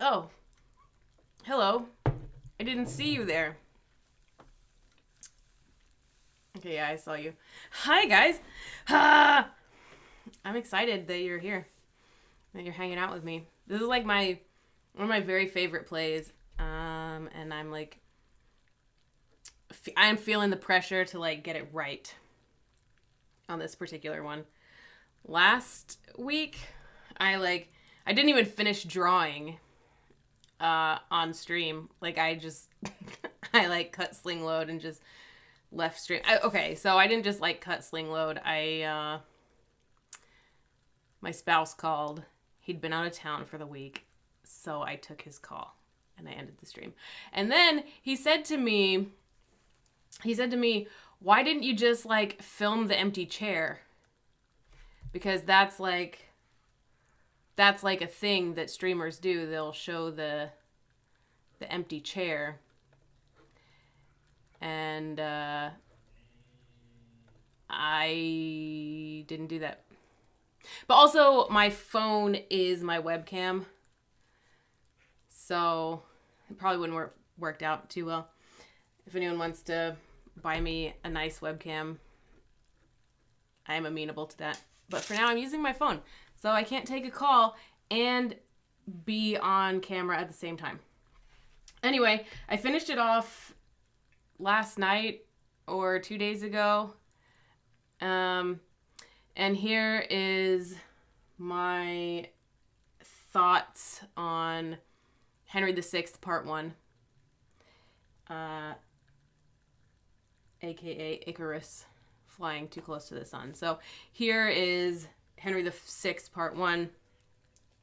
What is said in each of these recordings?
Oh, hello. I didn't see you there. Okay, yeah, I saw you. Hi, guys. Ah, I'm excited that you're here, that you're hanging out with me. This is like one of my very favorite plays, and I'm feeling the pressure to like get it right on this particular one. Last week, I didn't even finish drawing on stream. Like I just I like cut sling load and just left stream. Okay, so I didn't just like cut sling load. My spouse called. He'd been out of town for the week, so I took his call and I ended the stream. And then he said to me, "Why didn't you just like film the empty chair?" Because that's like a thing that streamers do. They'll show the empty chair. And I didn't do that. But also, my phone is my webcam. So it probably wouldn't worked out too well. If anyone wants to buy me a nice webcam, I am amenable to that. But for now, I'm using my phone. So I can't take a call and be on camera at the same time. Anyway, I finished it off last night or 2 days ago. And here is my thoughts on Henry VI, Part 1. AKA Icarus flying too close to the sun. So here is Henry VI, Part 1.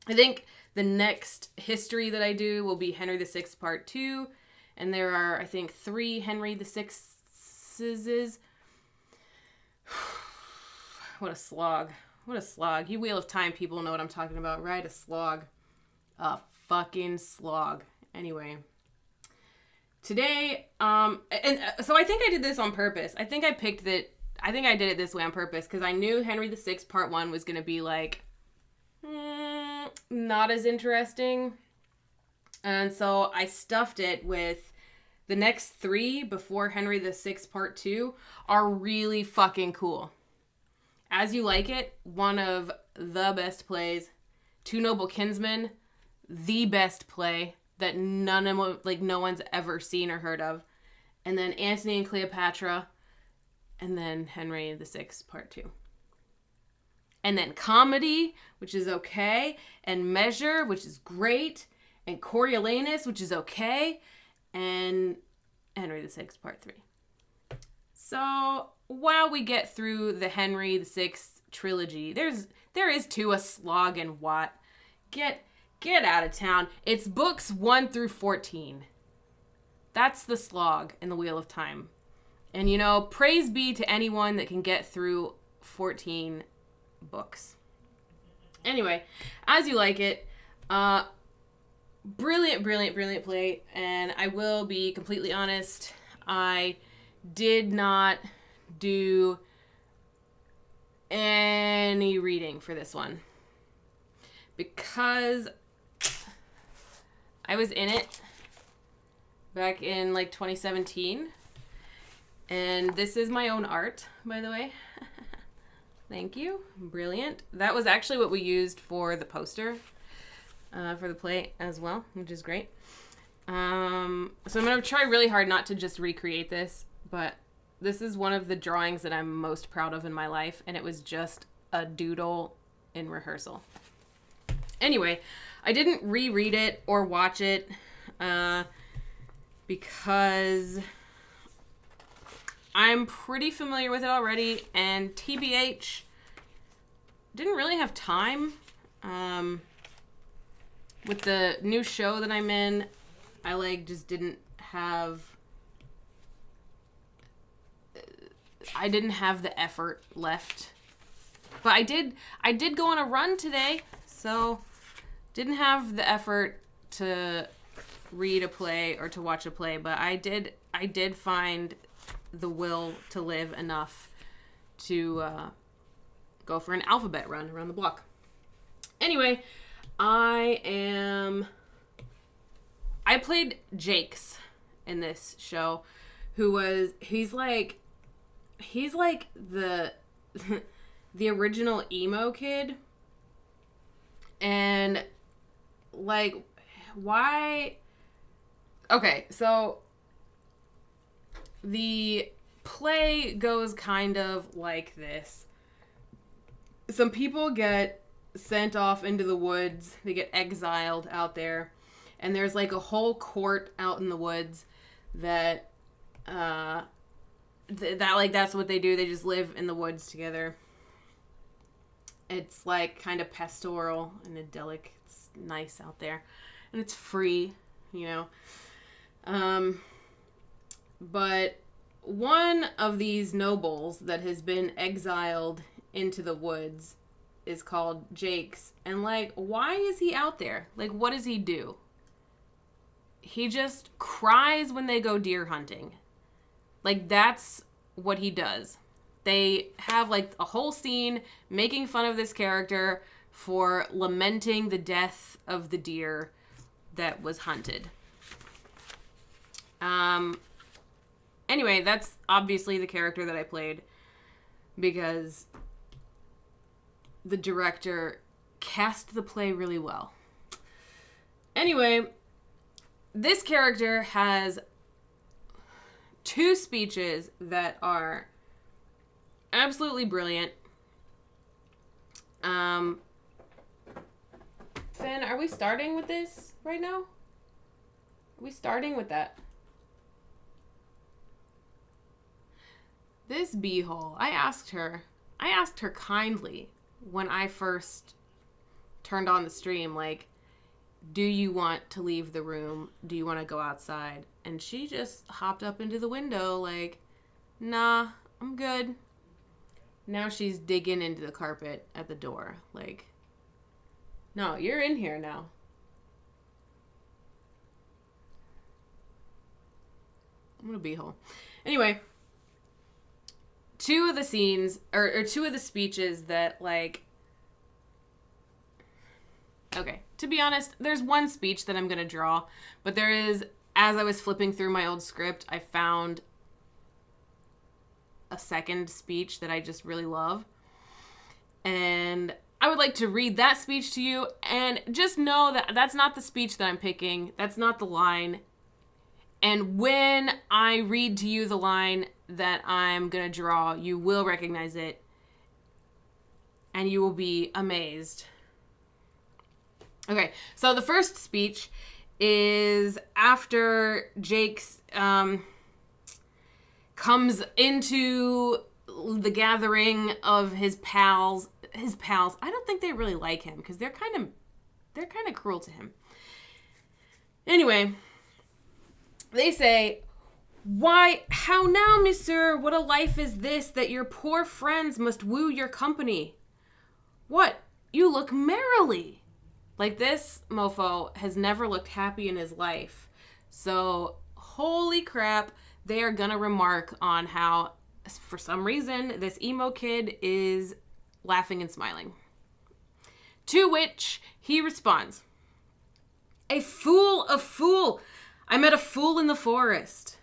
I think the next history that I do will be Henry VI, Part 2. And there are, I think, 3 Henry VI's. What a slog. What a slog. You Wheel of Time people know what I'm talking about, right? A slog. A fucking slog. Anyway. Today, so I think I did this on purpose. I think I did it this way on purpose because I knew Henry VI Part 1 was going to be like, not as interesting. And so I stuffed it with the next 3 before Henry VI Part 2 are really fucking cool. As You Like It, one of the best plays. Two Noble Kinsmen, the best play that no one's ever seen or heard of. And then Antony and Cleopatra, and then Henry VI Part 2. And then Comedy, which is okay, and Measure, which is great, and Coriolanus, which is okay, and Henry VI Part 3. So while we get through the Henry VI trilogy, there is too a slog and what. Get out of town. It's books 1 through 14. That's the slog in the Wheel of Time. And praise be to anyone that can get through 14 books. Anyway, As You Like It, brilliant play. And I will be completely honest, I did not do any reading for this one because I was in it back in 2017, and this is my own art, by the way. Thank you. Brilliant. That was actually what we used for the poster for the play as well, which is great. So I'm going to try really hard not to just recreate this, but this is one of the drawings that I'm most proud of in my life, and it was just a doodle in rehearsal. Anyway, I didn't reread it or watch it because I'm pretty familiar with it already, and TBH, didn't really have time. With the new show that I'm in, I just didn't have... I didn't have the effort left. But I did go on a run today, so didn't have the effort to read a play or to watch a play, but I did find the will to live enough to go for an alphabet run around the block. Anyway, I am I played Jakes in this show, he's like the the original emo kid. And like, why? Okay, so the play goes kind of like this. Some people get sent off into the woods. They get exiled out there. And there's like a whole court out in the woods that that's what they do. They just live in the woods together. It's like kind of pastoral and idyllic. It's nice out there. And it's free, you know. But one of these nobles that has been exiled into the woods is called Jakes. And like, why is he out there? Like, what does he do? He just cries when they go deer hunting. Like, that's what he does. They have like a whole scene making fun of this character for lamenting the death of the deer that was hunted. Anyway, that's obviously the character that I played because the director cast the play really well. Anyway, this character has 2 speeches that are absolutely brilliant. Finn, are we starting with this right now? Are we starting with that? This beehole, I asked her kindly when I first turned on the stream, like, do you want to leave the room? Do you want to go outside? And she just hopped up into the window like, nah, I'm good. Now she's digging into the carpet at the door. Like, no, you're in here now. I'm gonna beehole. Anyway, 2 of the scenes, or 2 of the speeches that, like... Okay, to be honest, there's one speech that I'm going to draw, but there is, as I was flipping through my old script, I found a second speech that I just really love. And I would like to read that speech to you, and just know that that's not the speech that I'm picking. That's not the line. And when I read to you the line that I'm going to draw, you will recognize it, and you will be amazed. Okay, so the first speech is after Jake's comes into the gathering of his pals. I don't think they really like him because they're kind of cruel to him. Anyway, they say, "Why, how now, monsieur? What a life is this that your poor friends must woo your company? What, you look merrily." Like, this mofo has never looked happy in his life. So, holy crap, they are gonna remark on how, for some reason, this emo kid is laughing and smiling. To which he responds, a fool! I met a fool in the forest.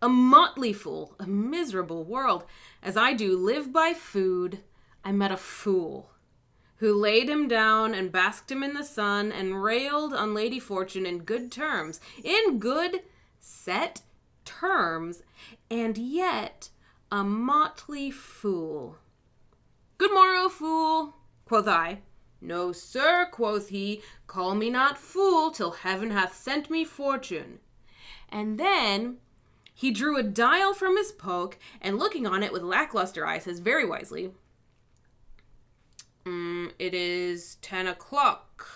A motley fool, a miserable world. As I do live by food, I met a fool who laid him down and basked him in the sun and railed on Lady Fortune in good terms, in good set terms, and yet a motley fool. Good morrow, fool, quoth I. No, sir, quoth he, call me not fool till heaven hath sent me fortune. And then he drew a dial from his poke, and looking on it with lackluster eyes, says very wisely, it is 10 o'clock.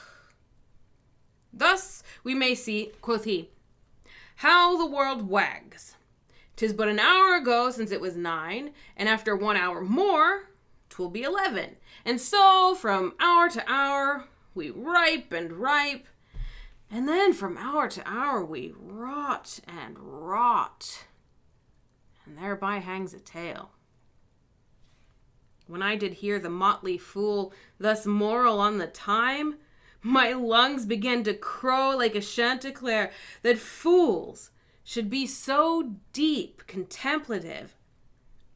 Thus we may see, quoth he, how the world wags. 'Tis but an hour ago since it was 9, and after 1 hour more, 'twill be 11. And so from hour to hour we ripe and ripe, and then from hour to hour we rot and rot, and thereby hangs a tale. When I did hear the motley fool thus moral on the time, My lungs began to crow like a chanticleer that fools should be so deep, contemplative.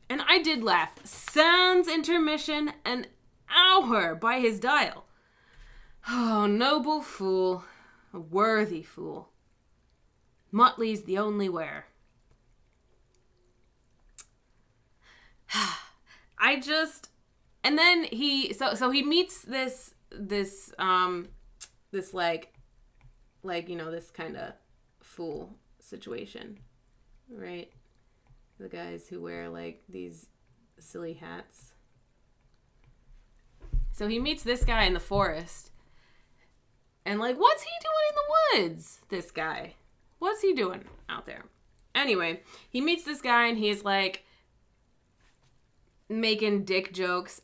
And I did laugh. Sans intermission, an hour by his dial. Oh, noble fool, a worthy fool. Motley's the only wear. And then he meets this like this kind of fool situation, right? The guys who wear like these silly hats. So he meets this guy in the forest. And like, what's he doing in the woods? This guy. What's he doing out there? Anyway, he meets this guy and he's like making dick jokes,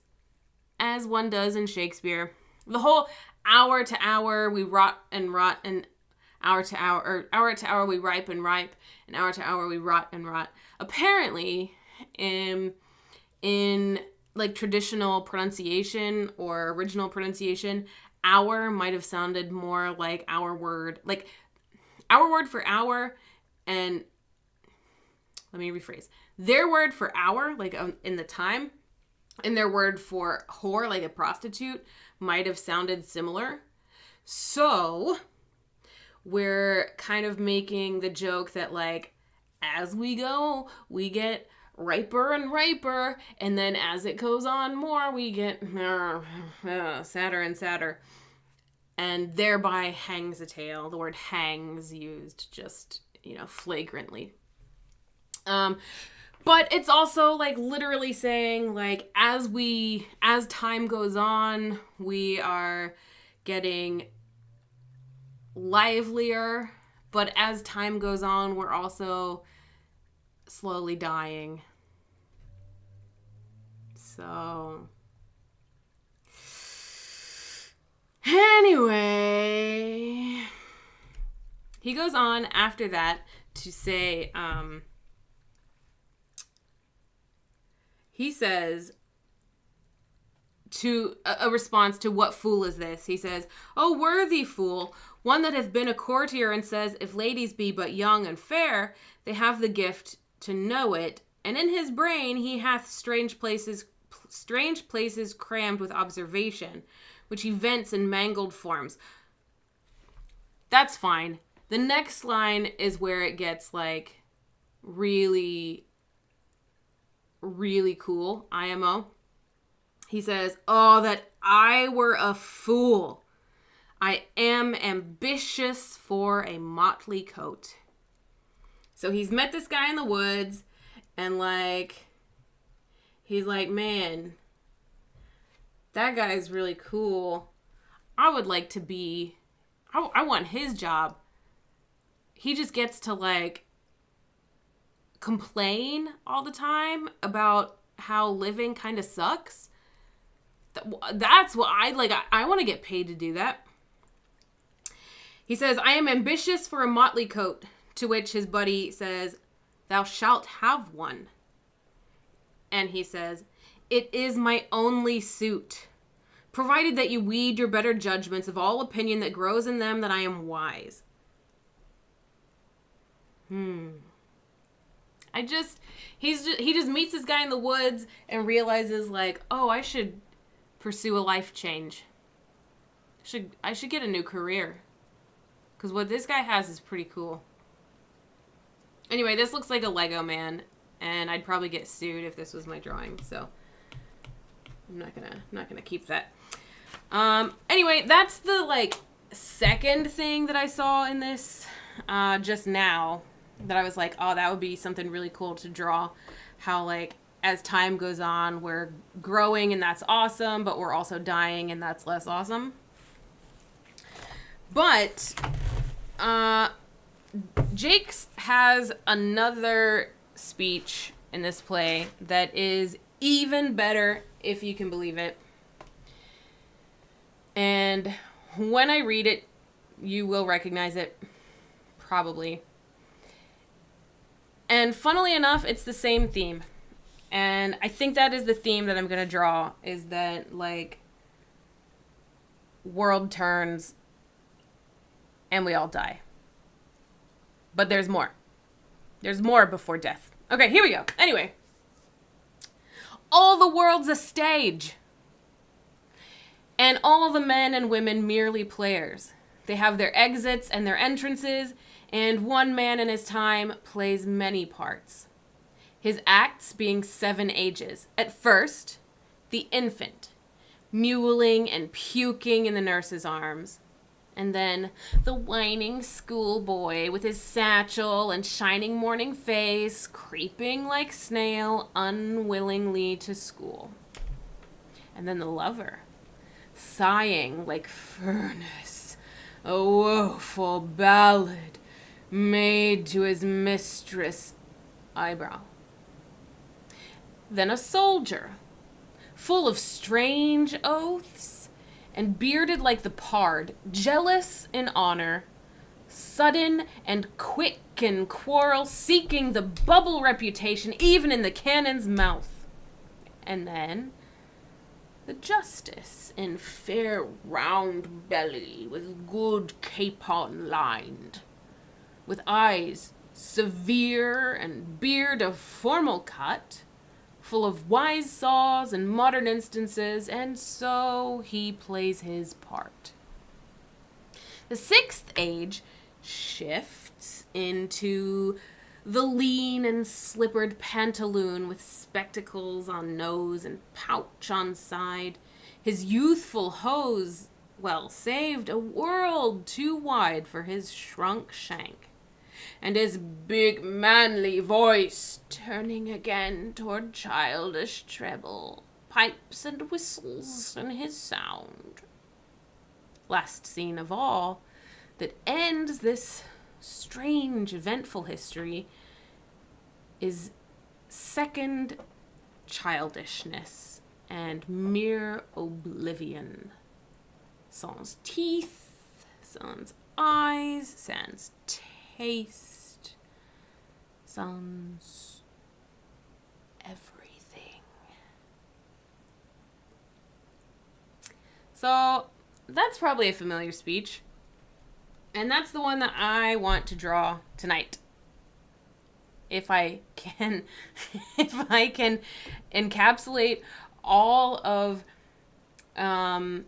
as one does in Shakespeare. The whole hour to hour we rot, and hour to hour we ripe, and hour to hour we rot and rot. Apparently, in like traditional pronunciation or original pronunciation, hour might have sounded more like our word for hour, and let me rephrase. Their word for hour, like in the time, and their word for whore, like a prostitute, might have sounded similar. So we're kind of making the joke that like, as we go, we get riper and riper, and then as it goes on more, we get sadder and sadder, and thereby hangs a tale. The word hangs used just, flagrantly. But it's also like literally saying like, as time goes on, we are getting livelier, but as time goes on, we're also slowly dying. So anyway, he goes on after that to say, he says, to a response to what fool is this? He says, "O worthy fool, one that hath been a courtier, and says, if ladies be but young and fair, they have the gift to know it, and in his brain he hath strange places crammed with observation, which he vents in mangled forms." That's fine. The next line is where it gets like really, really cool. IMO. He says, "Oh, that I were a fool. I am ambitious for a motley coat." So he's met this guy in the woods, and like, he's like, man, that guy's really cool. I would like to be, I want his job. He just gets to like complain all the time about how living kind of sucks. That's what I like. I want to get paid to do that. He says, "I am ambitious for a motley coat," to which his buddy says, "Thou shalt have one." And he says, "It is my only suit, provided that you weed your better judgments of all opinion that grows in them that I am wise." He just meets this guy in the woods and realizes like, oh, I should pursue a life change. I should get a new career. Because what this guy has is pretty cool. Anyway, this looks like a Lego man, and I'd probably get sued if this was my drawing, so I'm not gonna keep that. Anyway, that's the like second thing that I saw in this just now, that I was like, oh, that would be something really cool to draw. How like as time goes on, we're growing and that's awesome, but we're also dying and that's less awesome. But Jakes has another speech in this play that is even better, if you can believe it. And when I read it, you will recognize it, probably. And funnily enough, it's the same theme. And I think that is the theme that I'm going to draw, is that, like, world turns, and we all die. But there's more. There's more before death. Okay, here we go. Anyway. All the world's a stage. And all the men and women merely players. They have their exits and their entrances, and one man in his time plays many parts. His acts being 7 ages. At first, the infant, mewling and puking in the nurse's arms. And then the whining schoolboy with his satchel and shining morning face, creeping like snail unwillingly to school. And then the lover, sighing like furnace, a woeful ballad made to his mistress' eyebrow. Then a soldier, full of strange oaths, and bearded like the pard, jealous in honor, sudden and quick in quarrel, seeking the bubble reputation even in the cannon's mouth. And then the justice in fair round belly, with good capon lined, with eyes severe and beard of formal cut, full of wise saws and modern instances, and so he plays his part. The 6th age shifts into the lean and slippered pantaloon with spectacles on nose and pouch on side. His youthful hose, well, saved a world too wide for his shrunk shank. And his big manly voice turning again toward childish treble, pipes and whistles in his sound. Last scene of all that ends this strange, eventful history is second childishness and mere oblivion. Sans teeth, sans eyes, sans taste, sans everything. So that's probably a familiar speech. And that's the one that I want to draw tonight. If I can encapsulate all of the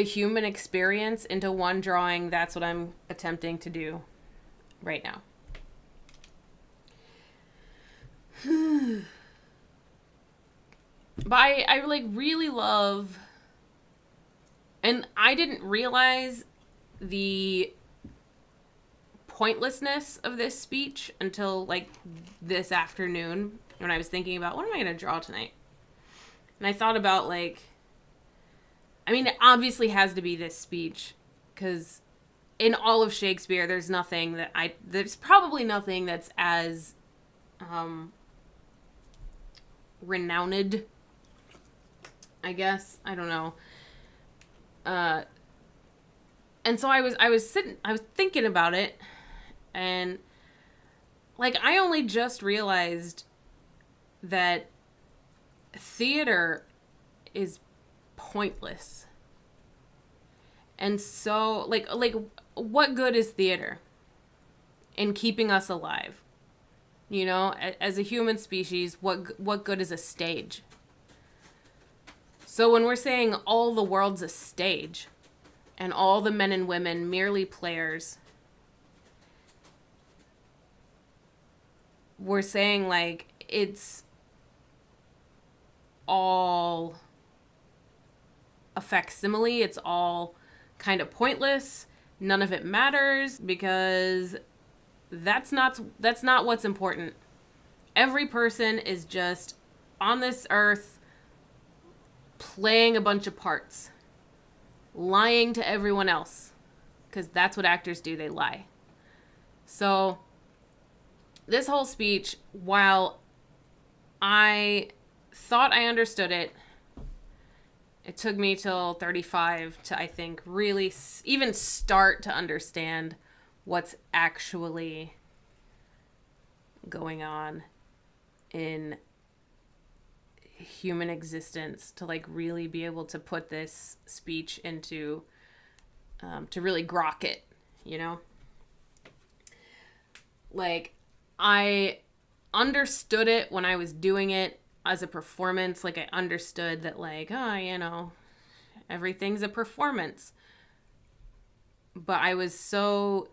human experience into one drawing, that's what I'm attempting to do right now. But I like really love, and I didn't realize the pointlessness of this speech until like this afternoon when I was thinking about what am I going to draw tonight. And I thought about like, I mean, it obviously has to be this speech because in all of Shakespeare, there's probably nothing that's as renowned, I guess. I don't know. And so I was thinking about it, and like I only just realized that theater is pointless. And so like what good is theater in keeping us alive? You know, as a human species, what good is a stage? So when we're saying all the world's a stage and all the men and women merely players, we're saying like it's all a facsimile, it's all kind of pointless, none of it matters because that's not what's important. Every person is just on this earth playing a bunch of parts, lying to everyone else, because that's what actors do, they lie. So this whole speech, while I thought I understood it, it took me till 35 to, I think, really even start to understand what's actually going on in human existence to like really be able to put this speech into, to really grok it, you know? Like, I understood it when I was doing it as a performance. Like, I understood that, like, oh, you know, everything's a performance. But I was so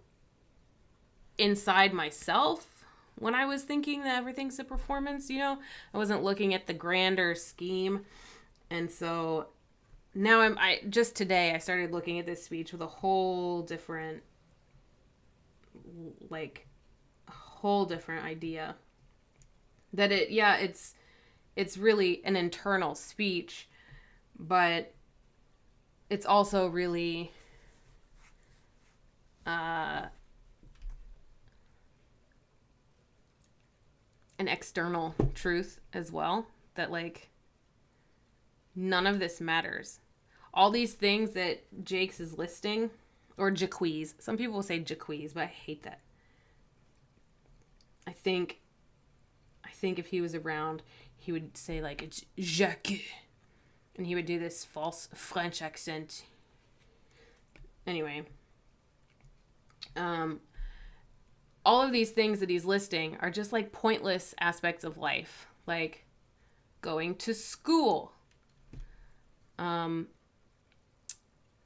inside myself when I was thinking that everything's a performance, you know? I wasn't looking at the grander scheme. And so now I just today I started looking at this speech with a whole different, like, whole different idea. That it's really an internal speech, but it's also really an external truth as well, that like none of this matters. All these things that Jakes is listing, or Jaques, some people will say Jaques, but I hate that. I think if he was around, he would say like, it's Jacques, and he would do this false French accent. Anyway, all of these things that he's listing are just like pointless aspects of life, like going to school,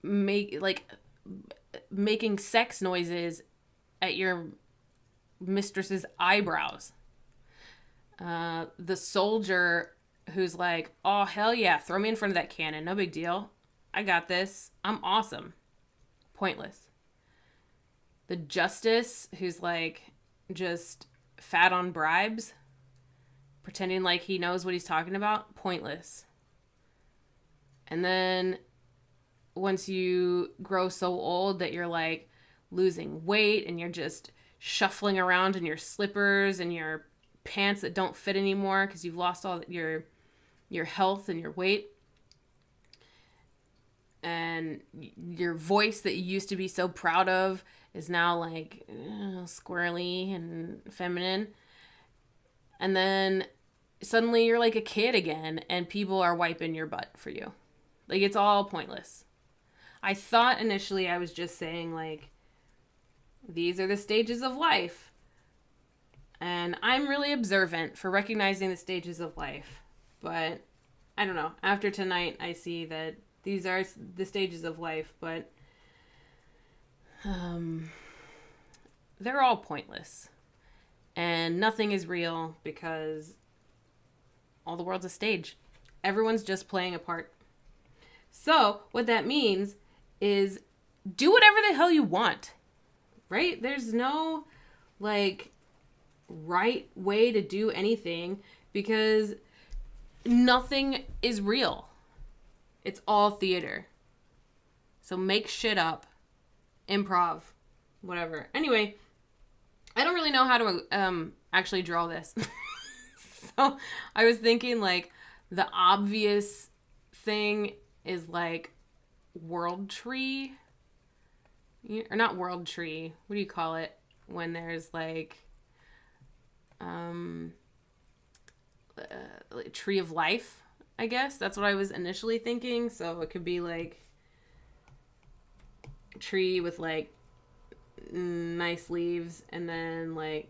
making sex noises at your mistress's eyebrows. The soldier who's like, oh, hell yeah, throw me in front of that cannon. No big deal. I got this. I'm awesome. Pointless. The justice who's like just fat on bribes, pretending like he knows what he's talking about. Pointless. And then once you grow so old that you're like losing weight and you're just shuffling around in your slippers and your pants that don't fit anymore because you've lost all your health and your weight, and your voice that you used to be so proud of is now like squirrely and feminine, and then suddenly you're like a kid again and people are wiping your butt for you. Like, it's all pointless. I thought initially I was just saying like, these are the stages of life. And I'm really observant for recognizing the stages of life. But I don't know. After tonight, I see that these are the stages of life, but they're all pointless. And nothing is real because all the world's a stage. Everyone's just playing a part. So what that means is do whatever the hell you want, right? There's no like right way to do anything because nothing is real. It's all theater. So make shit up, improv, whatever. Anyway, I don't really know how to actually draw this. So I was thinking like the obvious thing is like world tree, or not world tree. What do you call it when there's like tree of life, I guess. That's what I was initially thinking. So it could be like tree with like nice leaves and then like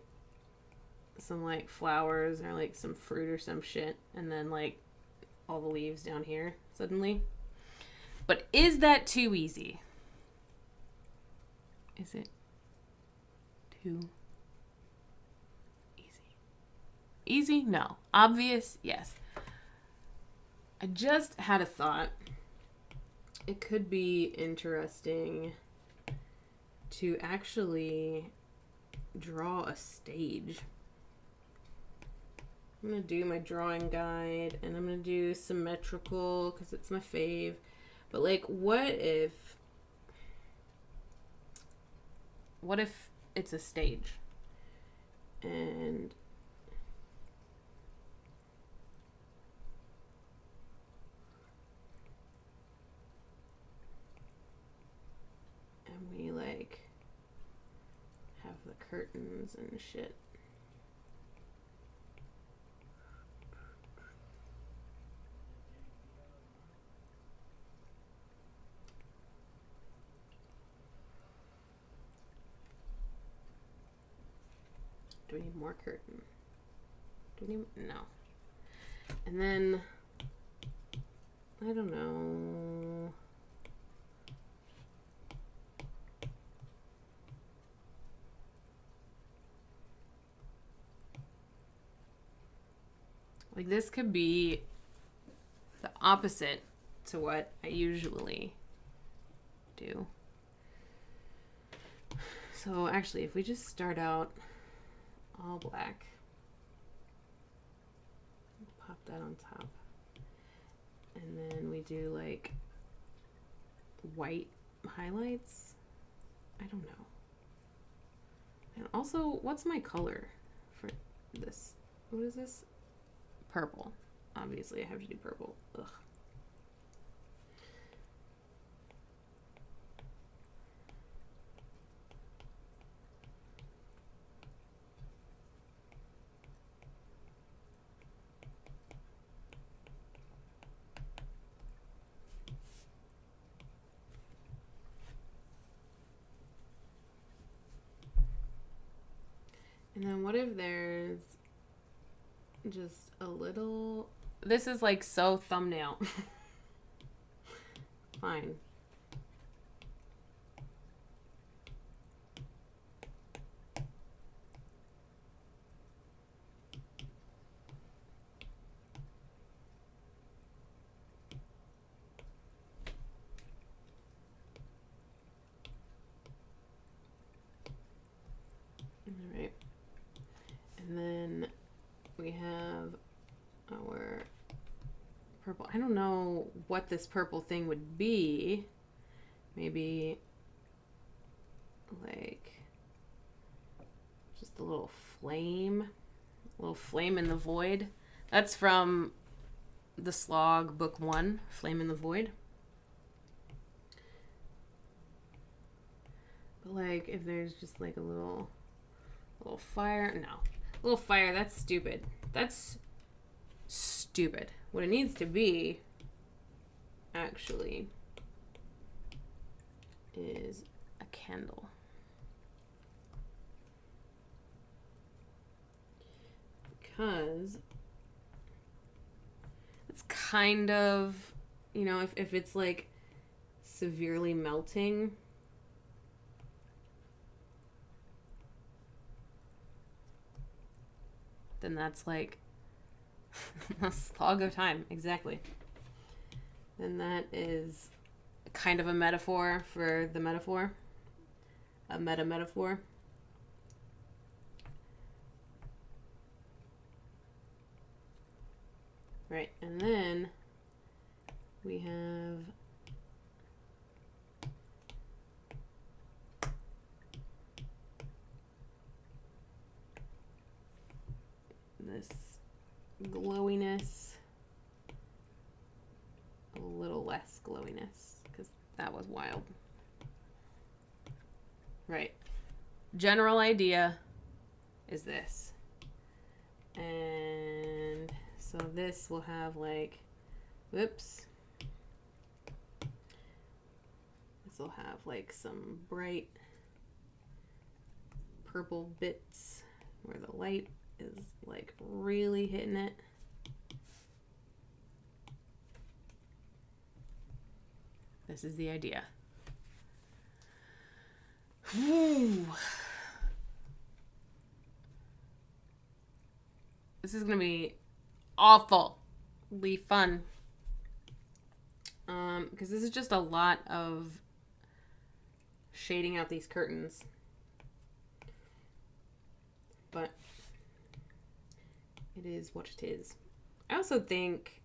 some like flowers or like some fruit or some shit, and then like all the leaves down here suddenly. But is that too easy? Is it too easy? No. Obvious? Yes. I just had a thought. It could be interesting to actually draw a stage. I'm going to do my drawing guide, and I'm going to do symmetrical because it's my fave. But like, what if it's a stage? And we like have the curtains and shit. Do we need more curtain? Do we need... No. And then, I don't know. Like this could be the opposite to what I usually do. So actually, if we just start out all black, pop that on top, and then we do like white highlights. I don't know. And also, what's my color for this? What is this? Purple. Obviously, I have to do purple. Ugh. And then what if there's just a little... This is like so thumbnail. Fine. All right. And then we have our purple. I don't know what this purple thing would be. Maybe like just a little flame in the void. That's from the Slog book 1, Flame in the Void. But like if there's just like a little fire, no. A little fire, that's stupid. That's stupid. What it needs to be, actually, is a candle. Because it's kind of, you know, if it's like severely melting, then that's like a slog of time. Exactly. Then that is kind of a metaphor for the metaphor. A meta-metaphor. Right, and then we have this glowiness, a little less glowiness, because that was wild. Right. General idea is this. And so this will have like, whoops. This will have like some bright purple bits where the light is like really hitting it. This is the idea. Whew. This is gonna be awfully fun. Because this is just a lot of shading out these curtains. But it is what it is. I also think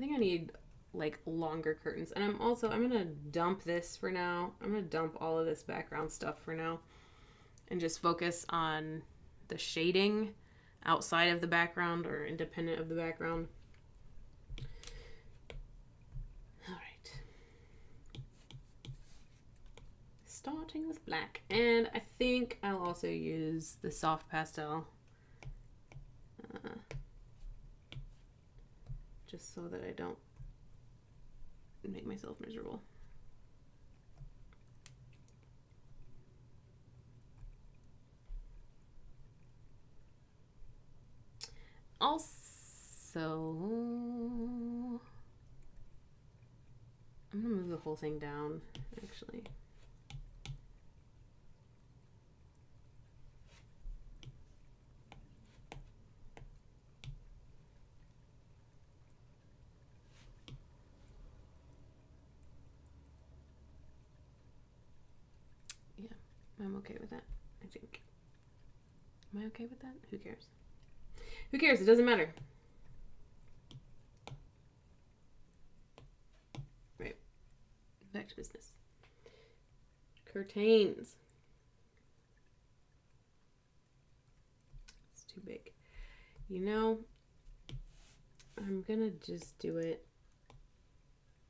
I need like longer curtains. And I'm gonna dump this for now. I'm gonna dump all of this background stuff for now and just focus on the shading outside of the background or independent of the background. All right. Starting with black. And I think I'll also use the soft pastel. Just so that I don't make myself miserable. Also, I'm gonna move the whole thing down, actually. Yeah, I'm okay with that, I think. Am I okay with that? Who cares? Who cares? It doesn't matter. Right. Back to business. Curtains. It's too big. You know, I'm gonna just do it.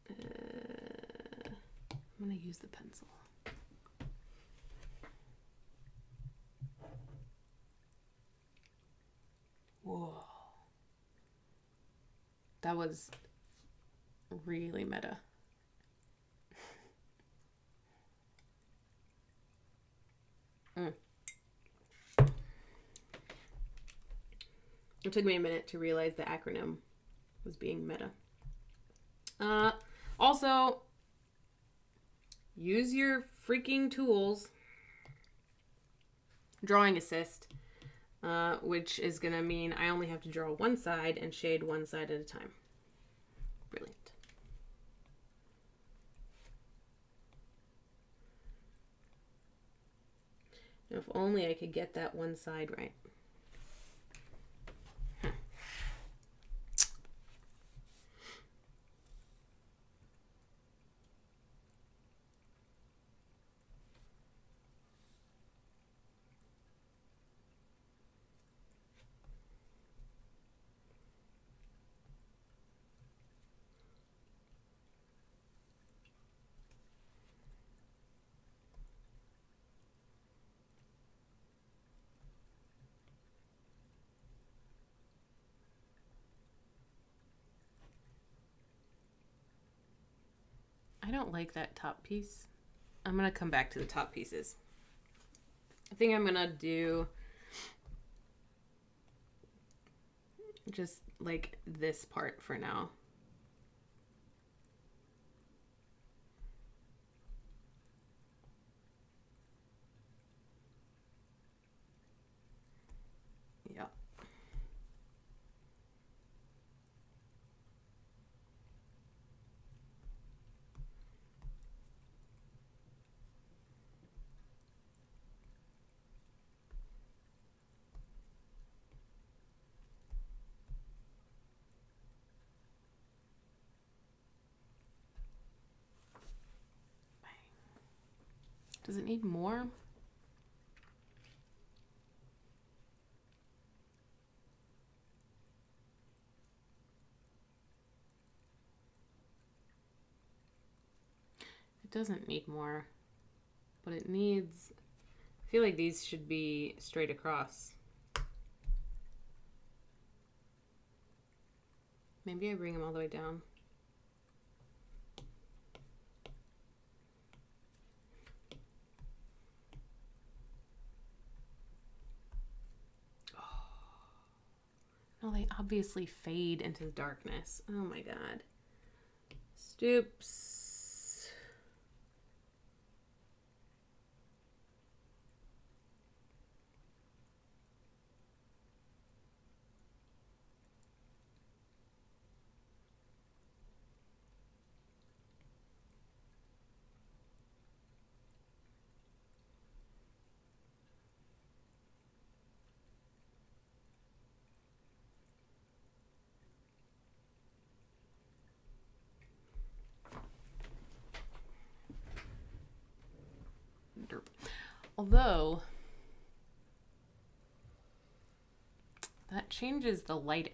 I'm gonna use the pencil. Whoa. That was really meta. It took me a minute to realize the acronym was being meta. Also, use your freaking tools. Drawing assist, which is going to mean I only have to draw one side and shade one side at a time. Brilliant. Now, if only I could get that one side right. I don't like that top piece. I'm going to come back to the top pieces. I think I'm going to do just like this part for now. Yeah. Does it need more? It doesn't need more, but it needs, I feel like these should be straight across. Maybe I bring them all the way down. No, they obviously fade into the darkness. Oh my god. Stoops. Although, that changes the lighting.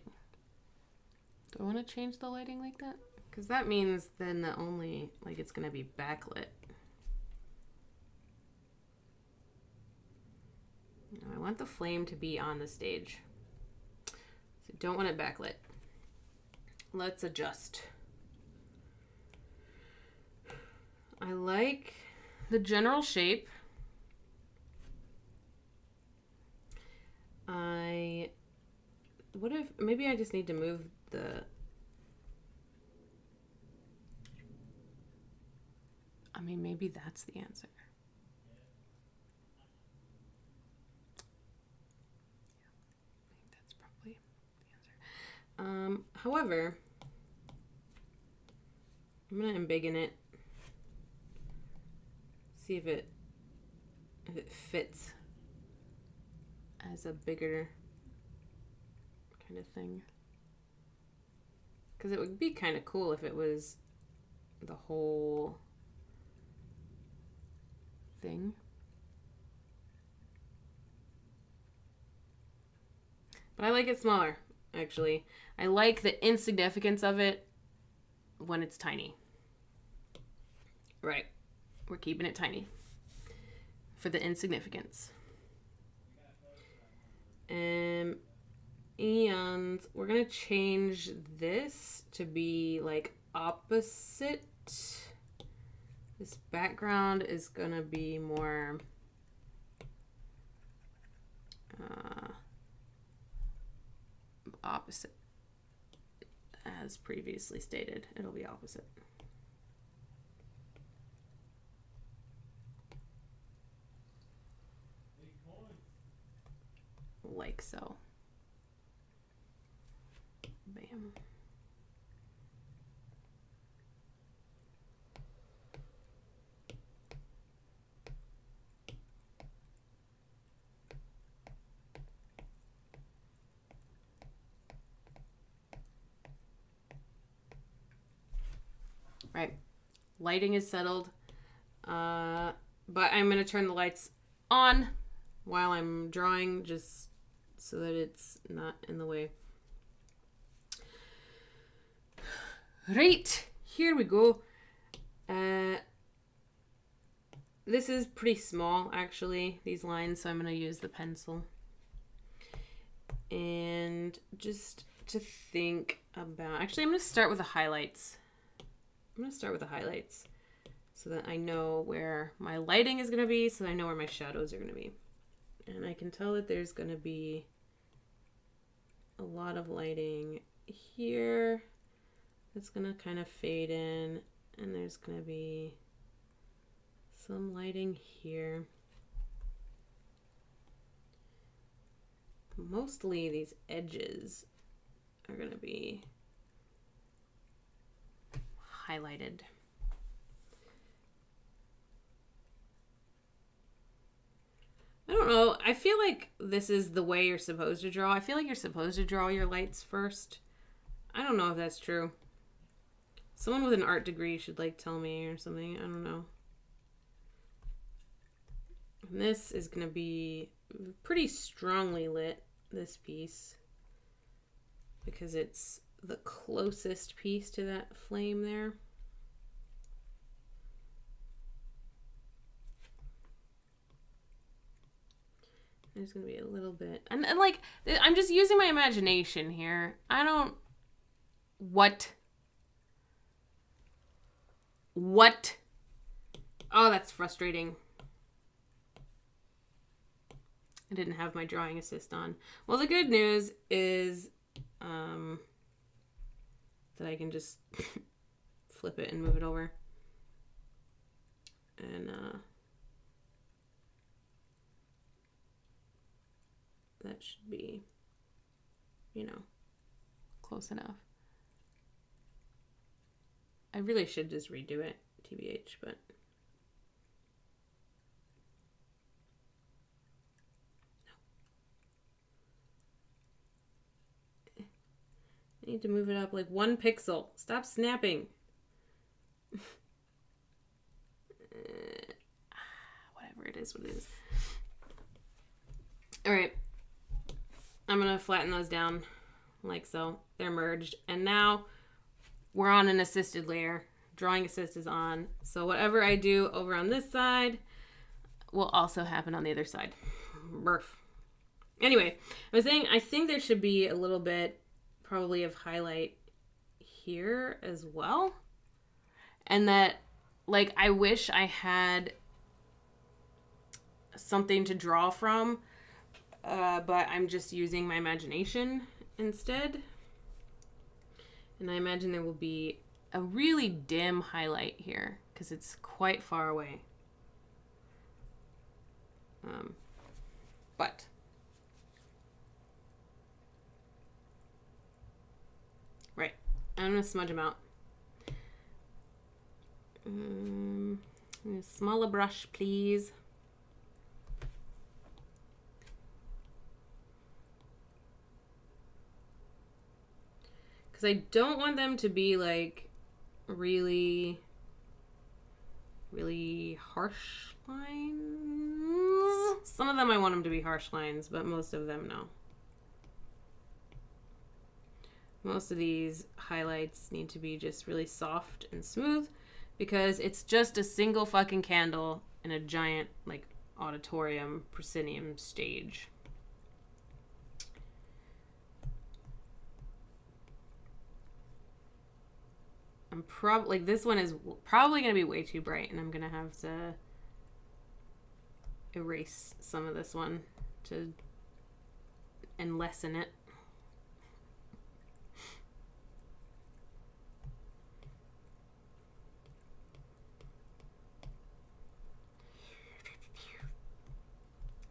Do I want to change the lighting like that? Because that means then the only, like, it's going to be backlit. I want the flame to be on the stage. So don't want it backlit. Let's adjust. I like the general shape. I What if, maybe I just need to move the, I mean, maybe that's the answer. I think that's probably the answer. However, I'm going to embiggen it. See if it fits as a bigger kind of thing. Because it would be kind of cool if it was the whole thing. But I like it smaller, actually. I like the insignificance of it when it's tiny. Right. We're keeping it tiny for the insignificance. And we're going to change this to be like opposite. This background is going to be more opposite. As previously stated, it'll be opposite. Like so. Bam. Right. Lighting is settled. But I'm going to turn the lights on while I'm drawing, just so that it's not in the way. Right. Here we go. This is pretty small, actually, these lines, so I'm going to use the pencil. And just to think about... Actually, I'm going to start with the highlights. So that I know where my lighting is going to be, so that I know where my shadows are going to be. And I can tell that there's going to be a lot of lighting here. That's going to kind of fade in, and there's going to be some lighting here. Mostly these edges are going to be highlighted. I don't know. I feel like this is the way you're supposed to draw. I feel like you're supposed to draw your lights first. I don't know if that's true. Someone with an art degree should like tell me or something. I don't know. And this is going to be pretty strongly lit, this piece, because it's the closest piece to that flame there. There's going to be a little bit. And like, I'm just using my imagination here. I don't... What? Oh, that's frustrating. I didn't have my drawing assist on. Well, the good news is that I can just flip it and move it over. And that should be, you know, close enough. I really should just redo it, TBH, but... I need to move it up like 1 pixel. Stop snapping. Whatever it is, what it is. All right. I'm going to flatten those down like so. They're merged. And now we're on an assisted layer. Drawing assist is on. So whatever I do over on this side will also happen on the other side. Burf. Anyway, I was saying I think there should be a little bit probably of highlight here as well. And that, like, I wish I had something to draw from, but I'm just using my imagination instead. And I imagine there will be a really dim highlight here because it's quite far away. But right, I'm gonna smudge them out. A smaller brush, please. Because I don't want them to be like really harsh lines. Some of them I want them to be harsh lines, but most of them no. Most of these highlights need to be just really soft and smooth because it's just a single fucking candle in a giant like auditorium proscenium stage. I'm probably like this one is probably going to be way too bright and I'm going to have to erase some of this one and lessen it.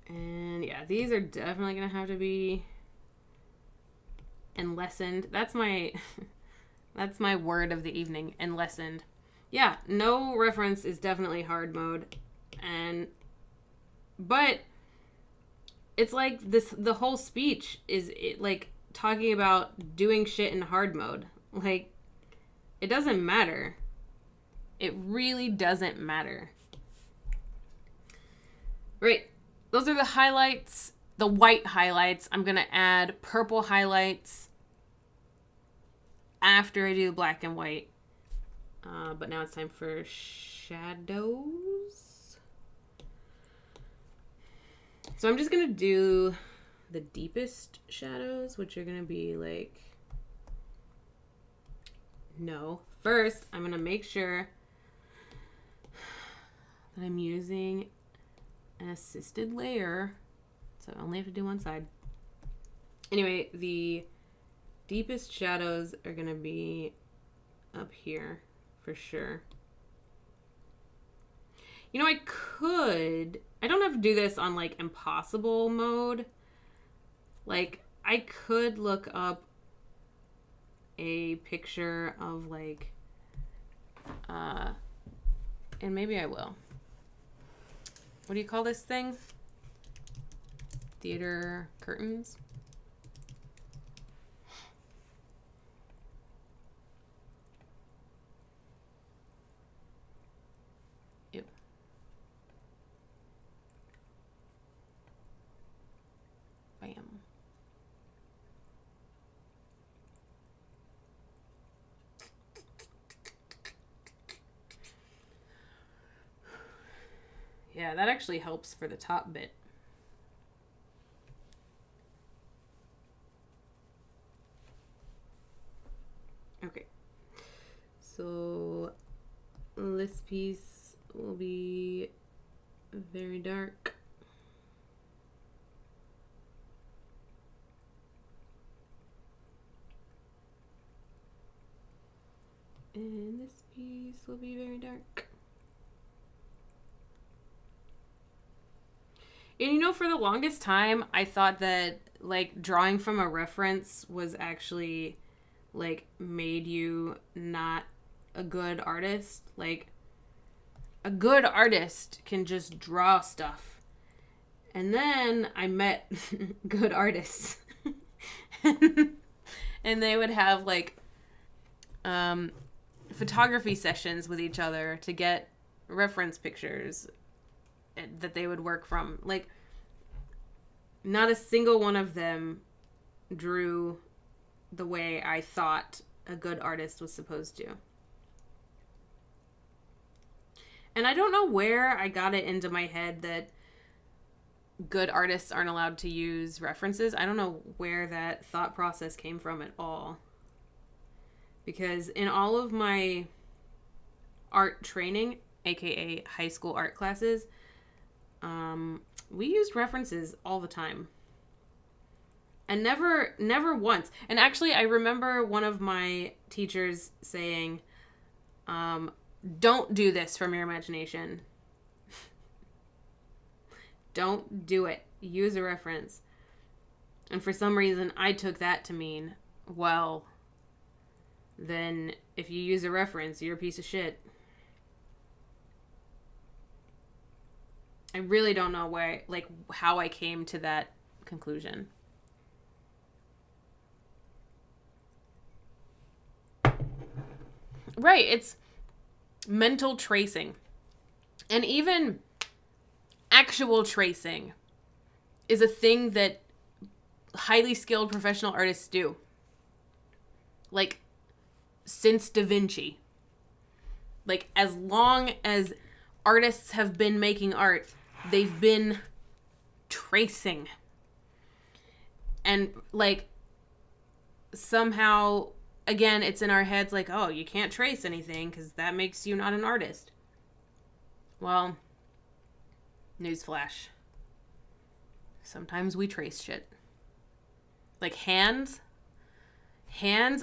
And yeah, these are definitely going to have to be and lessened. That's my that's my word of the evening, and lessened. Yeah, no reference is definitely hard mode. But it's like the whole speech is like talking about doing shit in hard mode. Like it doesn't matter. It really doesn't matter. Right. Those are the highlights, the white highlights. I'm going to add purple highlights after I do the black and white. But now it's time for shadows. So I'm just going to do the deepest shadows, which are going to be like... No. First, I'm going to make sure that I'm using an assisted layer, so I only have to do one side. Anyway, the deepest shadows are gonna be up here for sure. You know, I don't have to do this on like impossible mode. Like I could look up a picture of like and maybe I will. What do you call this thing? Theater curtains? Ew. Bam. Yeah, that actually helps for the top bit. Okay. So this piece will be very dark. And this piece will be very dark. And you know, for the longest time, I thought that, like, drawing from a reference was actually, like, made you not a good artist. Like, a good artist can just draw stuff. And then I met good artists. And they would have, like, photography sessions with each other to get reference pictures that they would work from. Like, not a single one of them drew the way I thought a good artist was supposed to. And I don't know where I got it into my head that good artists aren't allowed to use references. I don't know where that thought process came from at all. Because in all of my art training, aka high school art classes, we used references all the time. And never once. And actually, I remember one of my teachers saying, don't do this from your imagination. Don't do it. Use a reference. And for some reason, I took that to mean, well, then if you use a reference, you're a piece of shit. I really don't know how I came to that conclusion. Right, it's mental tracing. And even actual tracing is a thing that highly skilled professional artists do. Like, since Da Vinci. Like, as long as artists have been making art, they've been tracing. And, like, somehow, again, it's in our heads like, oh, you can't trace anything because that makes you not an artist. Well, newsflash. Sometimes we trace shit. Like hands,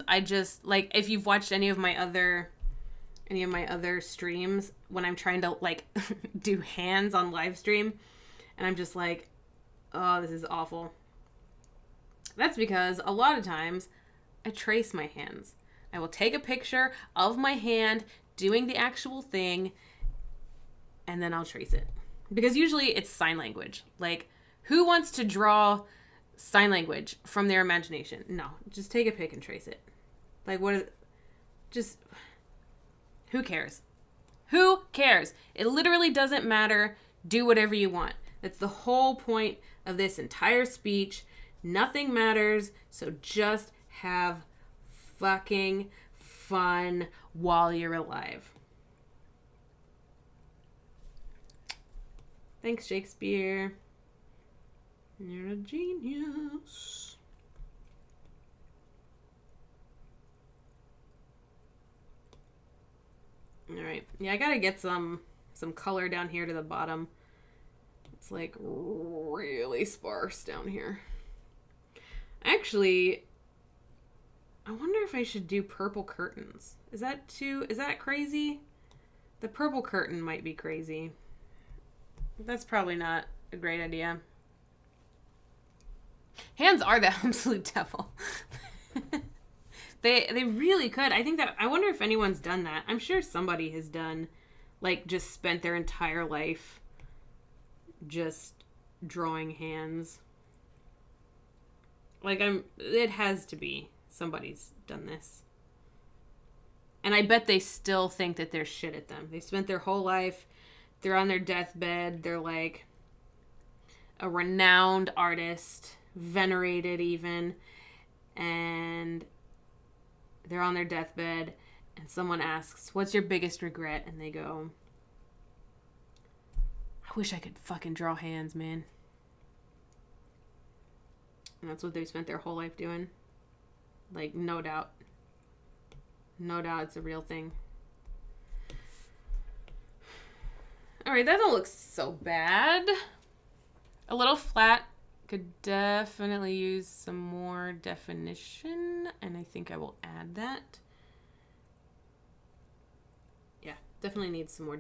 I just, like, if you've watched any of my other streams, when I'm trying to, like, do hands on live stream, and I'm just like, oh, this is awful. That's because a lot of times I trace my hands. I will take a picture of my hand doing the actual thing, and then I'll trace it. Because usually it's sign language. Like, who wants to draw sign language from their imagination? No, just take a pic and trace it. Like, who cares? Who cares? It literally doesn't matter. Do whatever you want. That's the whole point of this entire speech. Nothing matters, so just have fucking fun while you're alive. Thanks, Shakespeare. You're a genius. All right. Yeah, I gotta get some color down here to the bottom. It's like really sparse down here. Actually, I wonder if I should do purple curtains. Is that crazy? The purple curtain might be crazy. That's probably not a great idea. Hands are the absolute devil. They really could. I wonder if anyone's done that. I'm sure somebody has done, like, just spent their entire life just drawing hands. Like, it has to be. Somebody's done this. And I bet they still think that they're shit at them. They spent their whole life, they're on their deathbed, they're like a renowned artist, venerated even, and they're on their deathbed, and someone asks, what's your biggest regret? And they go, I wish I could fucking draw hands, man. And that's what they've spent their whole life doing. Like, no doubt. No doubt it's a real thing. Alright, that don't look so bad. A little flat. Could definitely use some more definition. And I think I will add that. Yeah, definitely needs some more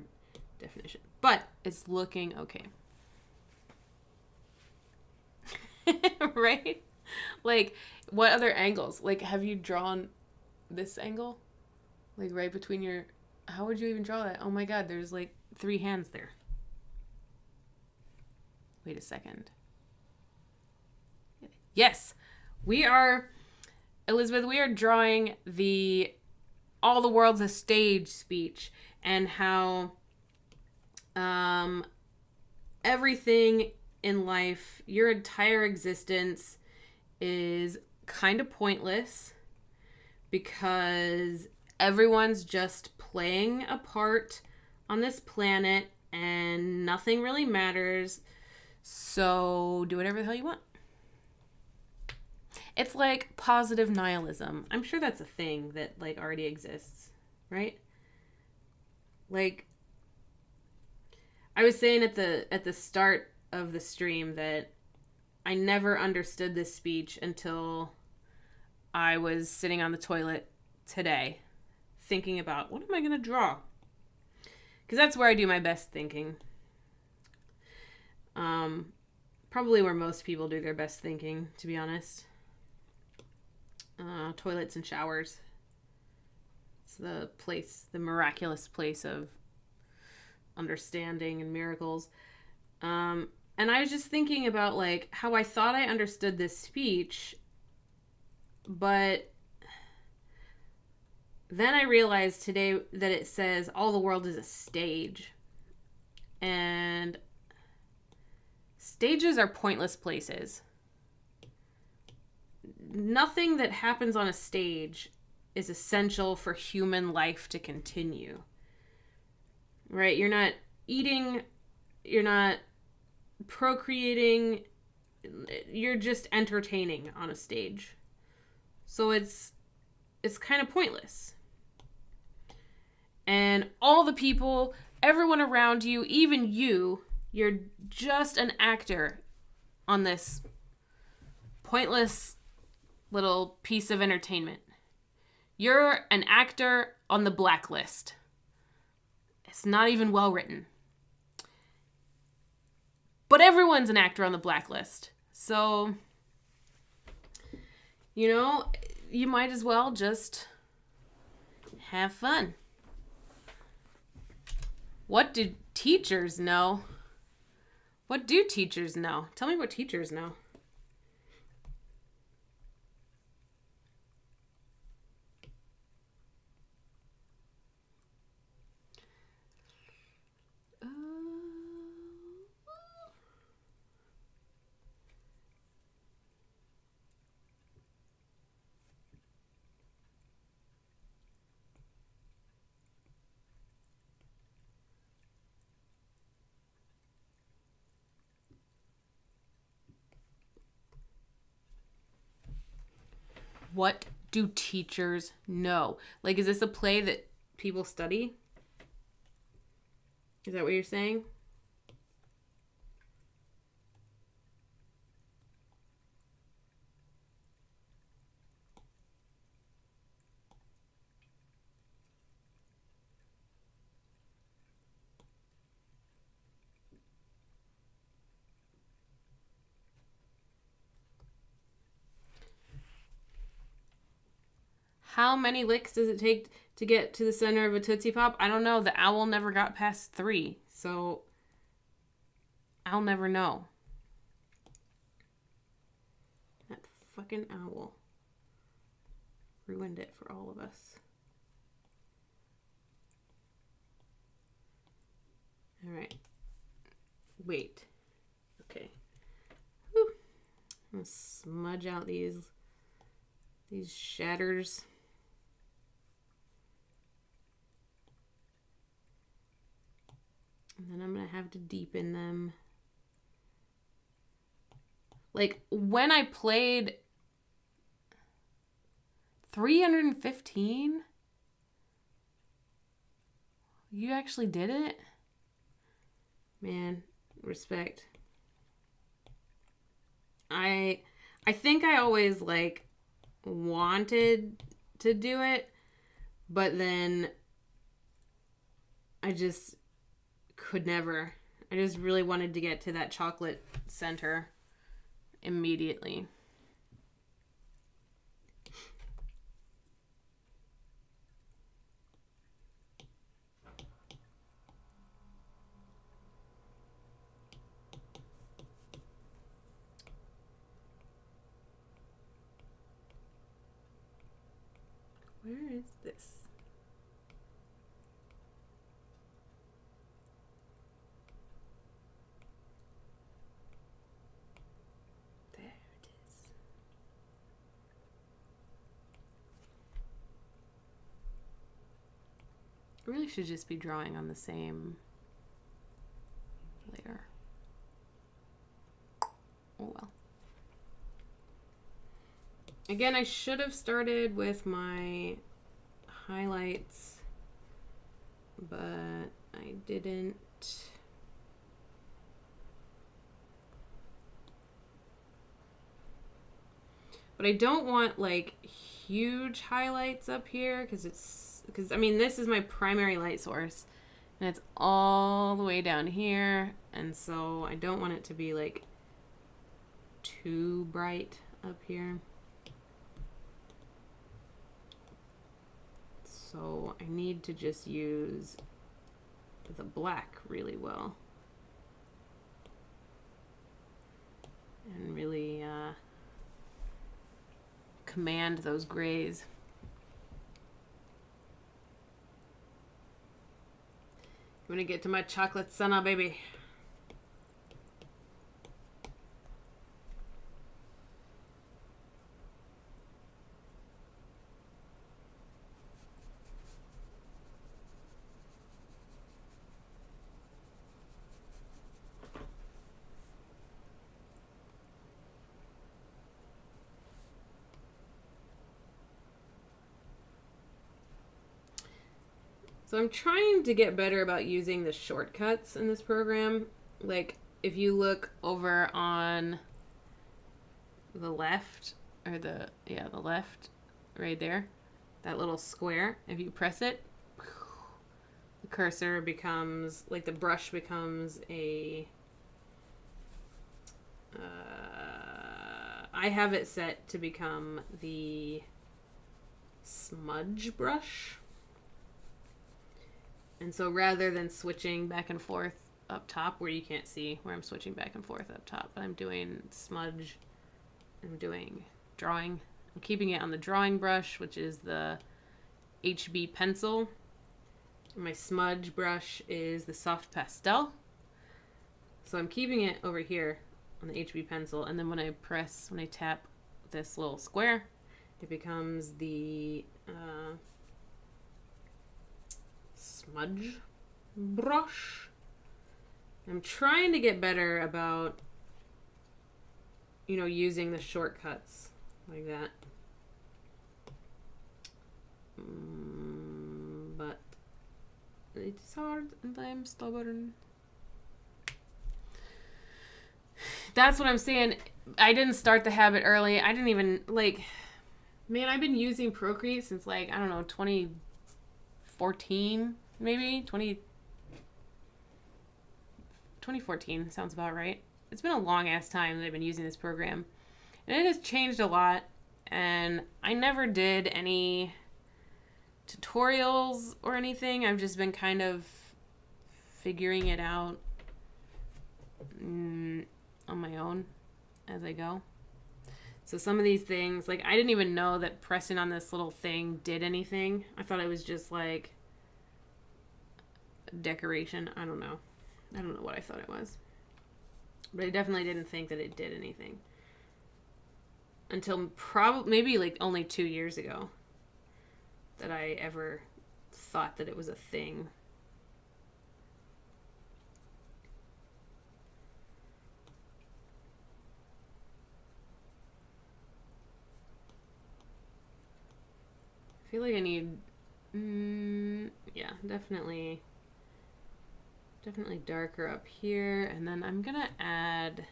definition. But it's looking okay. Right? Like, what other angles? Like, have you drawn this angle? Like, right between your... How would you even draw that? Oh my god, there's like 3 hands there. Wait a second. Yes, we are... Elizabeth, we are drawing the All the World's a Stage speech, and how everything in life, your entire existence is kind of pointless because everyone's just playing a part on this planet and nothing really matters. So do whatever the hell you want. It's like positive nihilism. I'm sure that's a thing that, like, already exists, right? Like, I was saying at the start of the stream that I never understood this speech until I was sitting on the toilet today thinking about what am I going to draw? Because that's where I do my best thinking. Probably where most people do their best thinking, to be honest. Toilets and showers. It's the place, the miraculous place of understanding and miracles. And I was just thinking about like how I thought I understood this speech, but then I realized today that it says all the world is a stage. And stages are pointless places. Nothing that happens on a stage is essential for human life to continue. Right? You're not eating, you're not procreating, you're just entertaining on a stage. So it's kind of pointless. And all the people, everyone around you, even you're just an actor on this pointless little piece of entertainment. You're an actor on the blacklist. It's not even well written. But everyone's an actor on the blacklist. So, you know, you might as well just have fun. What do teachers know? What do teachers know? Tell me what teachers know. What do teachers know? Like, is this a play that people study? Is that what you're saying? How many licks does it take to get to the center of a Tootsie Pop? I don't know. The owl never got past 3, so I'll never know. That fucking owl ruined it for all of us. All right. Wait. Okay. Whew. I'm gonna smudge out these shatters. And then I'm going to have to deepen them. Like, when I played 315, you actually did it? Man, respect. I think I always, like, wanted to do it, but then I just could never. I just really wanted to get to that chocolate center immediately. Where is this? I really should just be drawing on the same layer. Oh well. Again, I should have started with my highlights, but I didn't. But I don't want like huge highlights up here because I mean, this is my primary light source and it's all the way down here. And so I don't want it to be like too bright up here. So I need to just use the black really well. And really command those grays. I'm gonna get to my chocolate senna, baby. So I'm trying to get better about using the shortcuts in this program. Like if you look over on the left, or the left right there, that little square, if you press it, the cursor becomes, like the brush becomes a, I have it set to become the smudge brush. And so rather than switching back and forth up top, where you can't see where I'm switching back and forth up top, I'm doing smudge, I'm doing drawing. I'm keeping it on the drawing brush, which is the HB pencil. My smudge brush is the soft pastel. So I'm keeping it over here on the HB pencil, and then when I tap this little square, it becomes the smudge brush. I'm trying to get better about, using the shortcuts like that. But it's hard and I'm stubborn. That's what I'm saying. I didn't start the habit early. I didn't even, man, I've been using Procreate since, 2014, maybe? 2014 sounds about right. It's been a long-ass time that I've been using this program. And it has changed a lot. And I never did any tutorials or anything. I've just been kind of figuring it out on my own as I go. So some of these things, I didn't even know that pressing on this little thing did anything. I thought it was just decoration. I don't know what I thought it was. But I definitely didn't think that it did anything. Until maybe only 2 years ago that I ever thought that it was a thing. I feel like I need, yeah, definitely darker up here. And then I'm gonna add,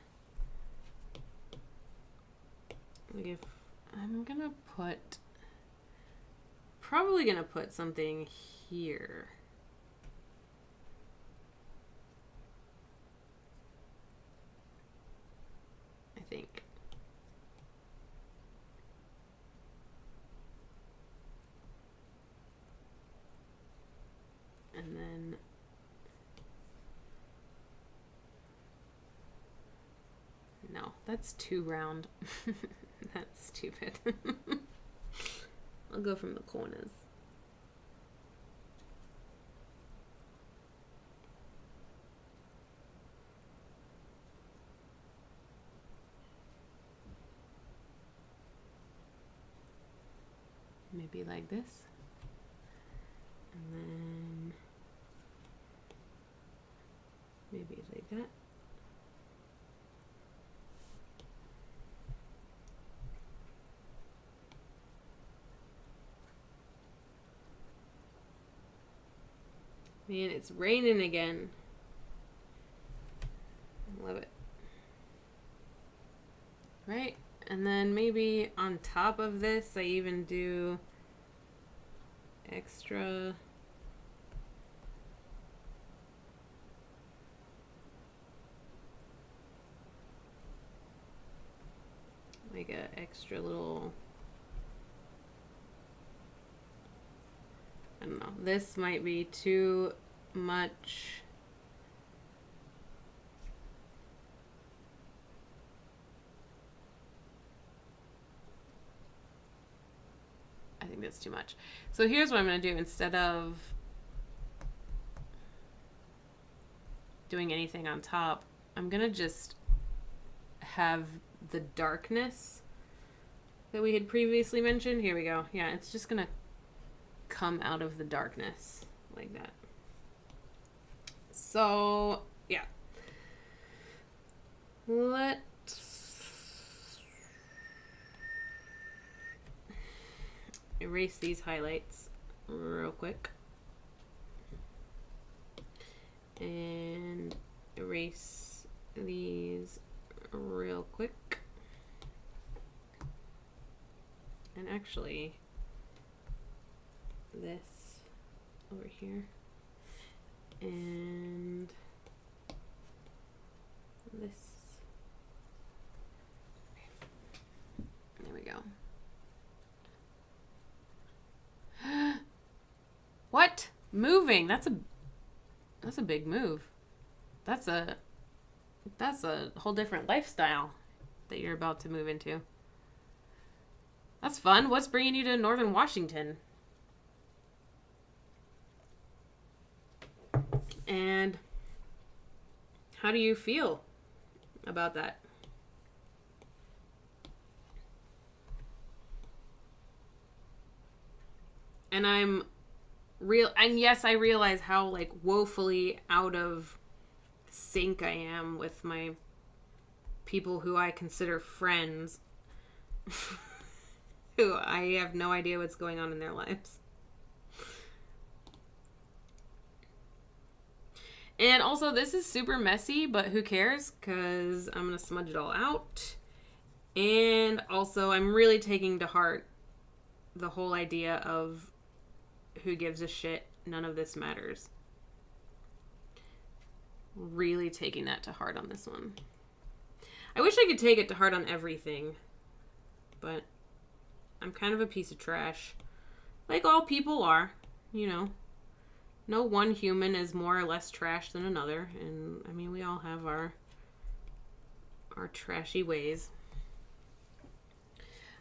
probably gonna put something here. I think. And then no, that's too round. That's stupid. I'll go from the corners. Maybe like this. And then maybe like that. Man, it's raining again. I love it. Right? And then maybe on top of this, I even do extra. Like a extra little, I don't know. This might be too much. I think that's too much. So here's what I'm going to do. Instead of doing anything on top, I'm going to just have the darkness that we had previously mentioned. Here we go. Yeah, it's just going to come out of the darkness like that. So, yeah. Let's erase these highlights real quick. And erase these real quick. And actually, this over here. And this. There we go. What? Moving? That's a big move. That's a whole different lifestyle that you're about to move into. That's fun. What's bringing you to Northern Washington? And how do you feel about that? And and yes, I realize how like woefully out of sync I am with my people who I consider friends, who I have no idea what's going on in their lives. And also, this is super messy, but who cares? Because I'm going to smudge it all out. And also, I'm really taking to heart the whole idea of who gives a shit, none of this matters. Really taking that to heart on this one. I wish I could take it to heart on everything, but I'm kind of a piece of trash. Like all people are, you know. No one human is more or less trash than another, and I mean, we all have our trashy ways.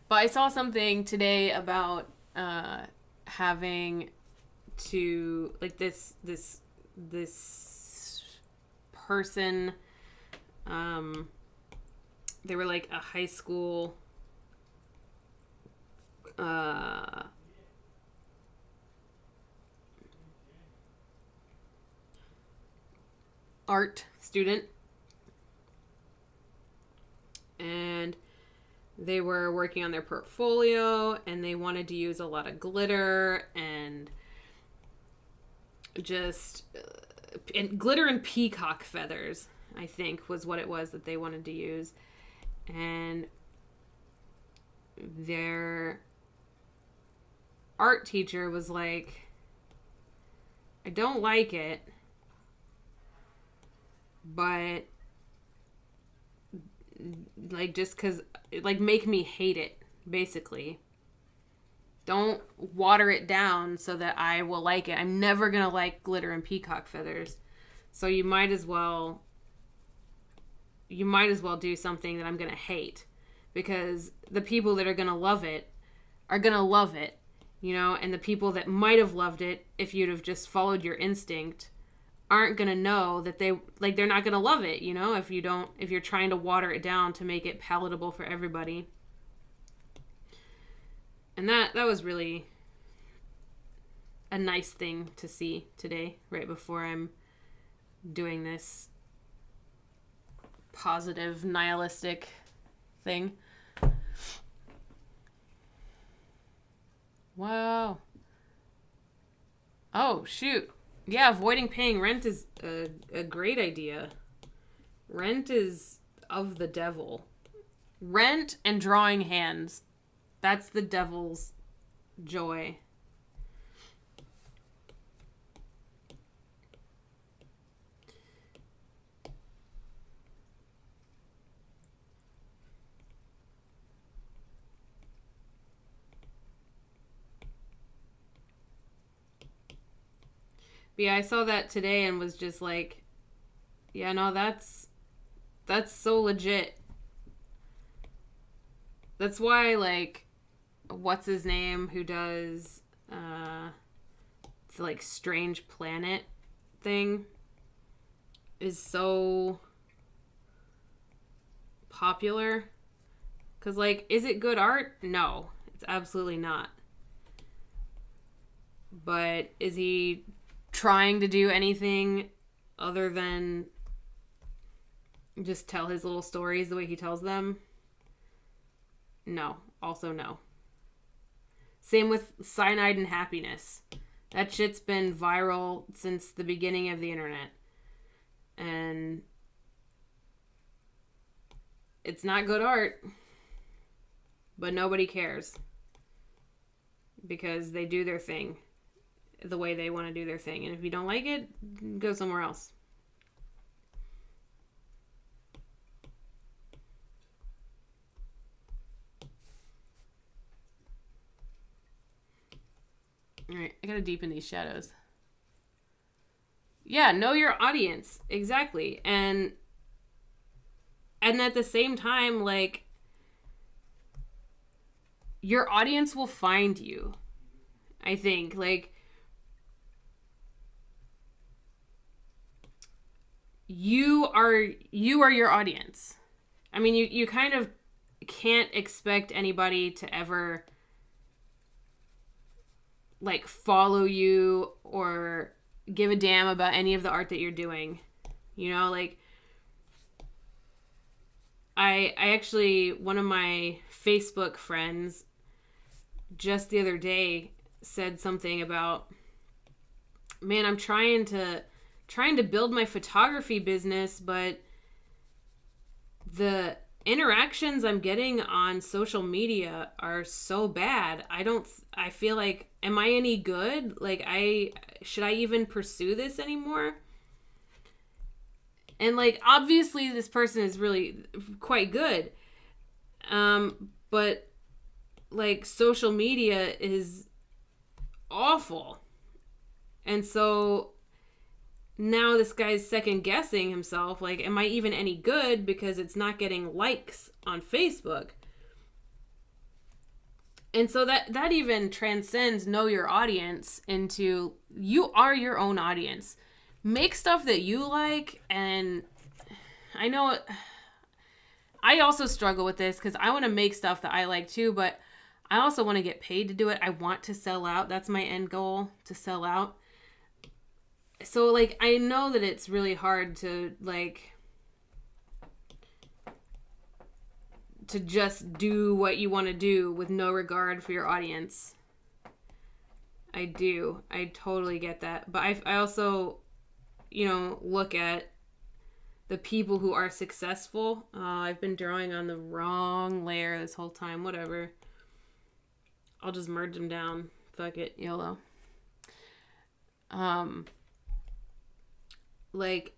But I saw something today about having to, like, this person, they were like a high school art student, and they were working on their portfolio, and they wanted to use a lot of glitter and just and glitter and peacock feathers, I think was what it was that they wanted to use. And their art teacher was like, I don't like it, but like, just because, like, make me hate it, basically. Don't water it down so that I will like it. I'm never gonna like glitter and peacock feathers, so you might as well do something that I'm gonna hate, because the people that are gonna love it are gonna love it, you know, and the people that might have loved it if you'd have just followed your instinct aren't gonna know that they're not gonna love it, you know, if you're trying to water it down to make it palatable for everybody. And that was really a nice thing to see today, right before I'm doing this positive nihilistic thing. Wow. Oh, shoot. Yeah, avoiding paying rent is a great idea. Rent is of the devil. Rent and drawing hands. That's the devil's joy. But yeah, I saw that today and was just like, yeah, no, that's so legit. That's why, like, what's his name who does the like Strange Planet thing is so popular. Because, like, is it good art? No, it's absolutely not. But is he trying to do anything other than just tell his little stories the way he tells them? No. Also no. Same with Cyanide and Happiness. That shit's been viral since the beginning of the internet. And it's not good art. But nobody cares. Because they do their thing the way they want to do their thing. And if you don't like it, go somewhere else. Alright, I gotta deepen these shadows. Yeah, know your audience. Exactly. And at the same time, like, your audience will find you. I think. Like, you are your audience. I mean, you kind of can't expect anybody to ever, like, follow you or give a damn about any of the art that you're doing. You know, like, I actually, one of my Facebook friends just the other day said something about, man, I'm trying to build my photography business, but the interactions I'm getting on social media are so bad. I feel like, am I any good? Like, should I even pursue this anymore? And, like, obviously this person is really quite good. But, like, social media is awful. And so now this guy's second guessing himself, like, am I even any good because it's not getting likes on Facebook? And so that even transcends know your audience into you are your own audience. Make stuff that you like. And I know I also struggle with this because I want to make stuff that I like too, but I also want to get paid to do it. I want to sell out. That's my end goal, to sell out. So, like, I know that it's really hard to, like, to just do what you want to do with no regard for your audience. I do. I totally get that. But I also, you know, look at the people who are successful. I've been drawing on the wrong layer this whole time. Whatever. I'll just merge them down. Fuck it. YOLO. Like,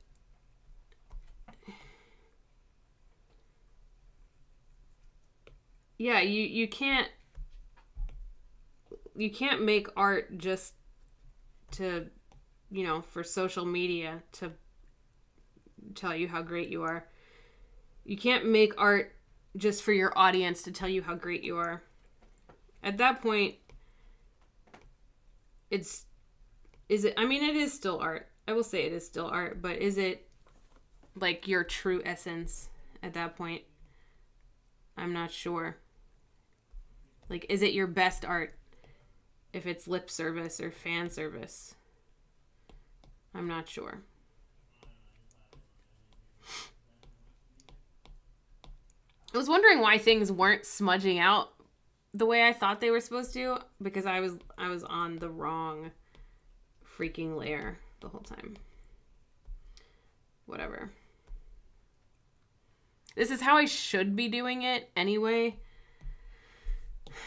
yeah, you can't make art just to, you know, for social media to tell you how great you are. You can't make art just for your audience to tell you how great you are. At that point, I mean, it is still art. I will say it is still art, but is it, like, your true essence at that point? I'm not sure. Like, is it your best art if it's lip service or fan service? I'm not sure. I was wondering why things weren't smudging out the way I thought they were supposed to, because I was on the wrong freaking layer the whole time. Whatever. This is how I should be doing it anyway.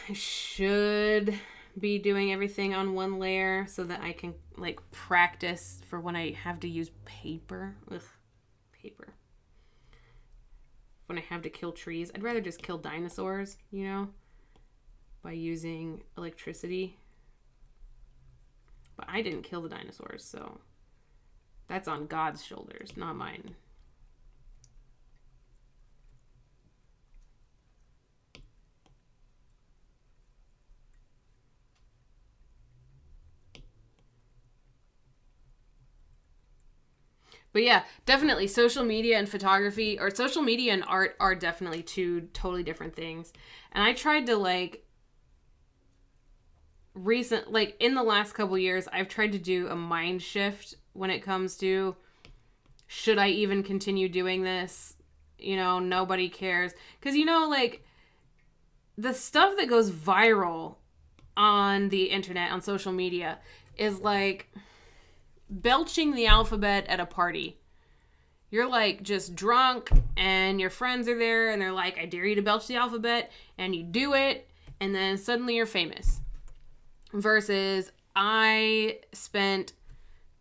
I should be doing everything on one layer so that I can like practice for when I have to use paper. Ugh, paper. When I have to kill trees. I'd rather just kill dinosaurs, you know, by using electricity. But I didn't kill the dinosaurs, so that's on God's shoulders, not mine. But yeah, definitely social media and photography, or social media and art, are definitely two totally different things. And I tried to like in the last couple years, I've tried to do a mind shift when it comes to, should I even continue doing this? You know, nobody cares. Because, you know, like the stuff that goes viral on the internet, on social media, is like belching the alphabet at a party. You're like just drunk and your friends are there and they're like, I dare you to belch the alphabet, and you do it, and then suddenly you're famous. Versus I spent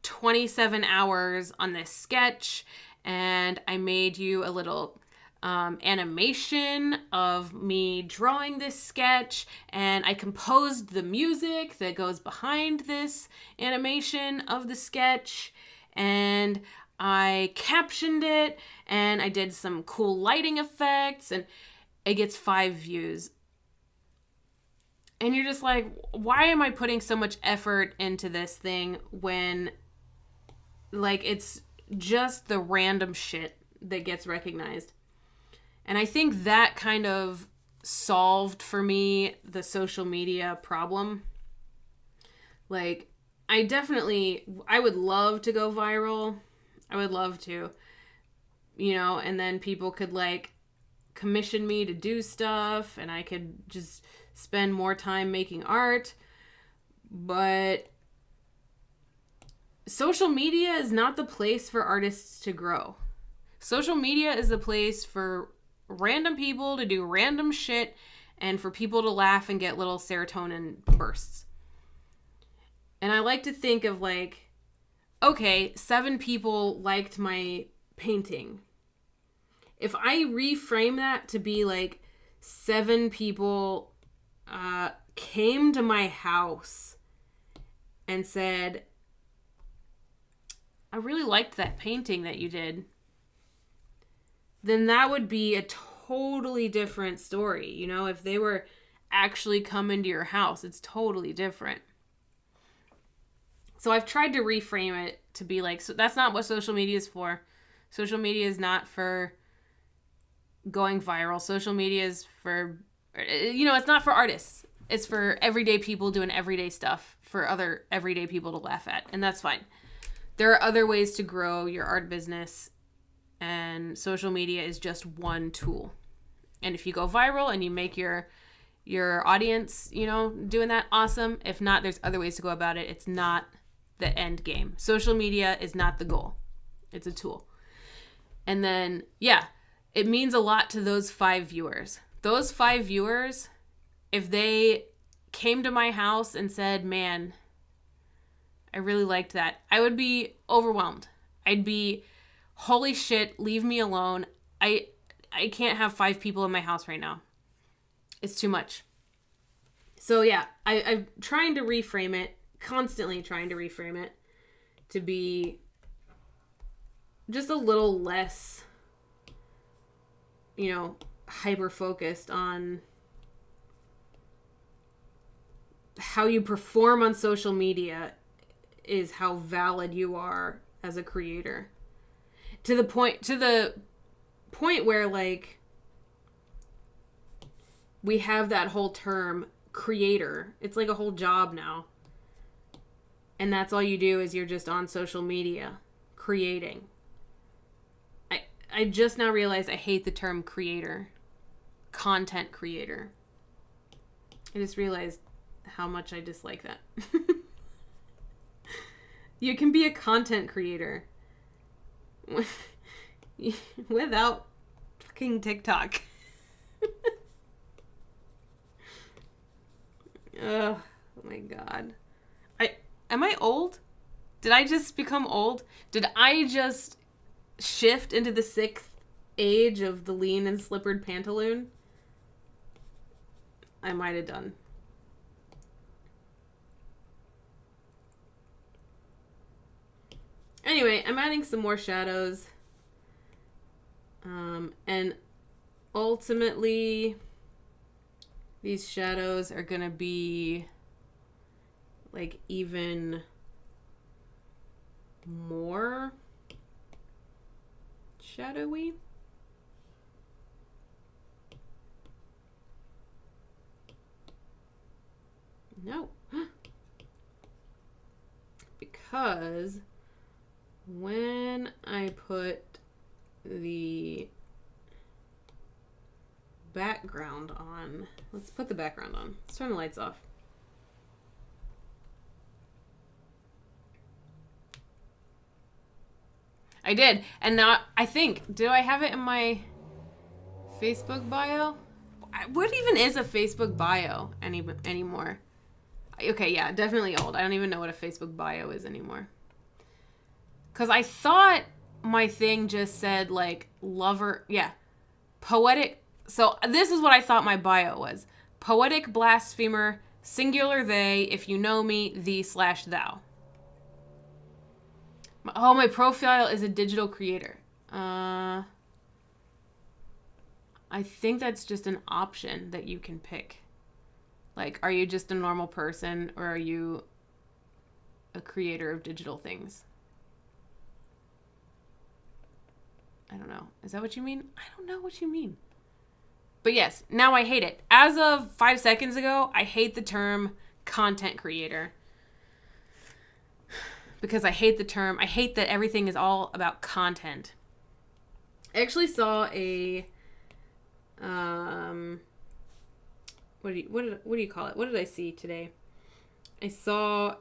27 hours on this sketch and I made you a little animation of me drawing this sketch, and I composed the music that goes behind this animation of the sketch, and I captioned it, and I did some cool lighting effects, and it gets 5 views. And you're just like, why am I putting so much effort into this thing when like it's just the random shit that gets recognized? And I think that kind of solved for me the social media problem. Like, I would love to go viral. I would love to, you know, and then people could like commission me to do stuff and I could just spend more time making art. But social media is not the place for artists to grow. Social media is the place for random people to do random shit and for people to laugh and get little serotonin bursts. And I like to think of like, okay, 7 people liked my painting. If I reframe that to be like 7 people came to my house and said, I really liked that painting that you did, then that would be a totally different story. You know, if they were actually coming to your house, it's totally different. So I've tried to reframe it to be like, so that's not what social media is for. Social media is not for going viral. Social media is for, you know, it's not for artists. It's for everyday people doing everyday stuff for other everyday people to laugh at. And that's fine. There are other ways to grow your art business, and social media is just one tool. And if you go viral and you make your audience, you know, doing that, awesome. If not, there's other ways to go about it. It's not the end game. Social media is not the goal. It's a tool. And then, yeah, it means a lot to those 5 viewers. Those 5 viewers, if they came to my house and said, man, I really liked that, I would be overwhelmed. I'd be, holy shit, leave me alone. I can't have 5 people in my house right now. It's too much. So yeah, I'm trying to reframe it, constantly trying to reframe it to be just a little less, you know, hyper-focused on how you perform on social media is how valid you are as a creator. To the point where, like, we have that whole term creator. It's like a whole job now. And that's all you do is you're just on social media creating. I just now realized I hate the term creator. Content creator. I just realized how much I dislike that. You can be a content creator without fucking TikTok. Oh my god. Am I old? Did I just become old? Did I just shift into the 6th age of the lean and slippered pantaloon? I might have done. Anyway, I'm adding some more shadows. And ultimately, these shadows are going to be like even more shadowy. No. Because when I put the background on, let's put the background on. Let's turn the lights off. I did. And now I think, do I have it in my Facebook bio? What even is a Facebook bio anymore? Okay, yeah, definitely old. I don't even know what a Facebook bio is anymore. Because I thought my thing just said, like, lover, yeah, poetic. So this is what I thought my bio was. Poetic blasphemer, singular they, if you know me, thee/thou. Oh, my profile is a digital creator. I think that's just an option that you can pick. Like, are you just a normal person or are you a creator of digital things? I don't know. Is that what you mean? I don't know what you mean. But yes, now I hate it. As of 5 seconds ago, I hate the term content creator. Because I hate the term. I hate that everything is all about content. I actually saw a what do you call it? What did I see today? I saw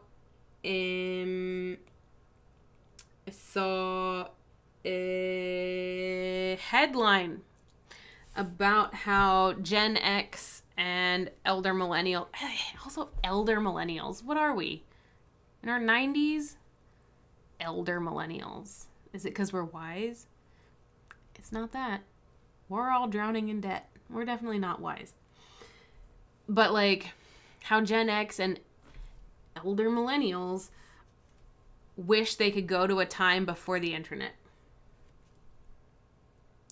a headline about how Gen X and elder millennials. What are we? In our 90s? Elder millennials. Is it because we're wise? It's not that. We're all drowning in debt. We're definitely not wise. But like how Gen X and elder millennials wish they could go to a time before the internet.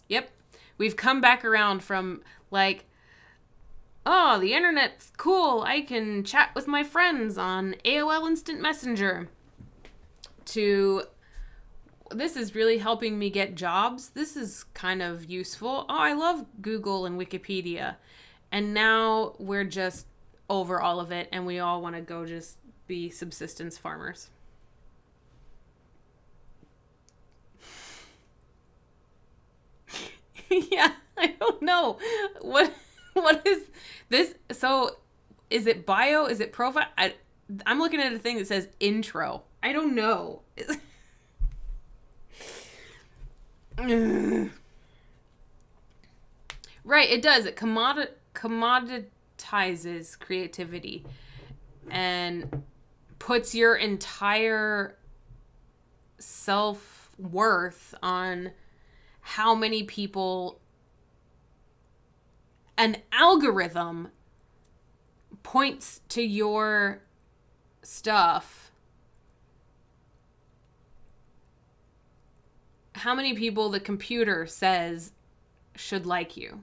Yep. We've come back around from like, oh, the internet's cool. I can chat with my friends on AOL Instant Messenger. To, this is really helping me get jobs. This is kind of useful. Oh, I love Google and Wikipedia. And now we're just over all of it and we all want to go just be subsistence farmers. Yeah, I don't know. What is this? So is it bio? Is it profile? I'm looking at a thing that says intro. I don't know. Right, it does. It commoditizes creativity and puts your entire self-worth on how many people an algorithm points to your stuff. How many people the computer says should like you.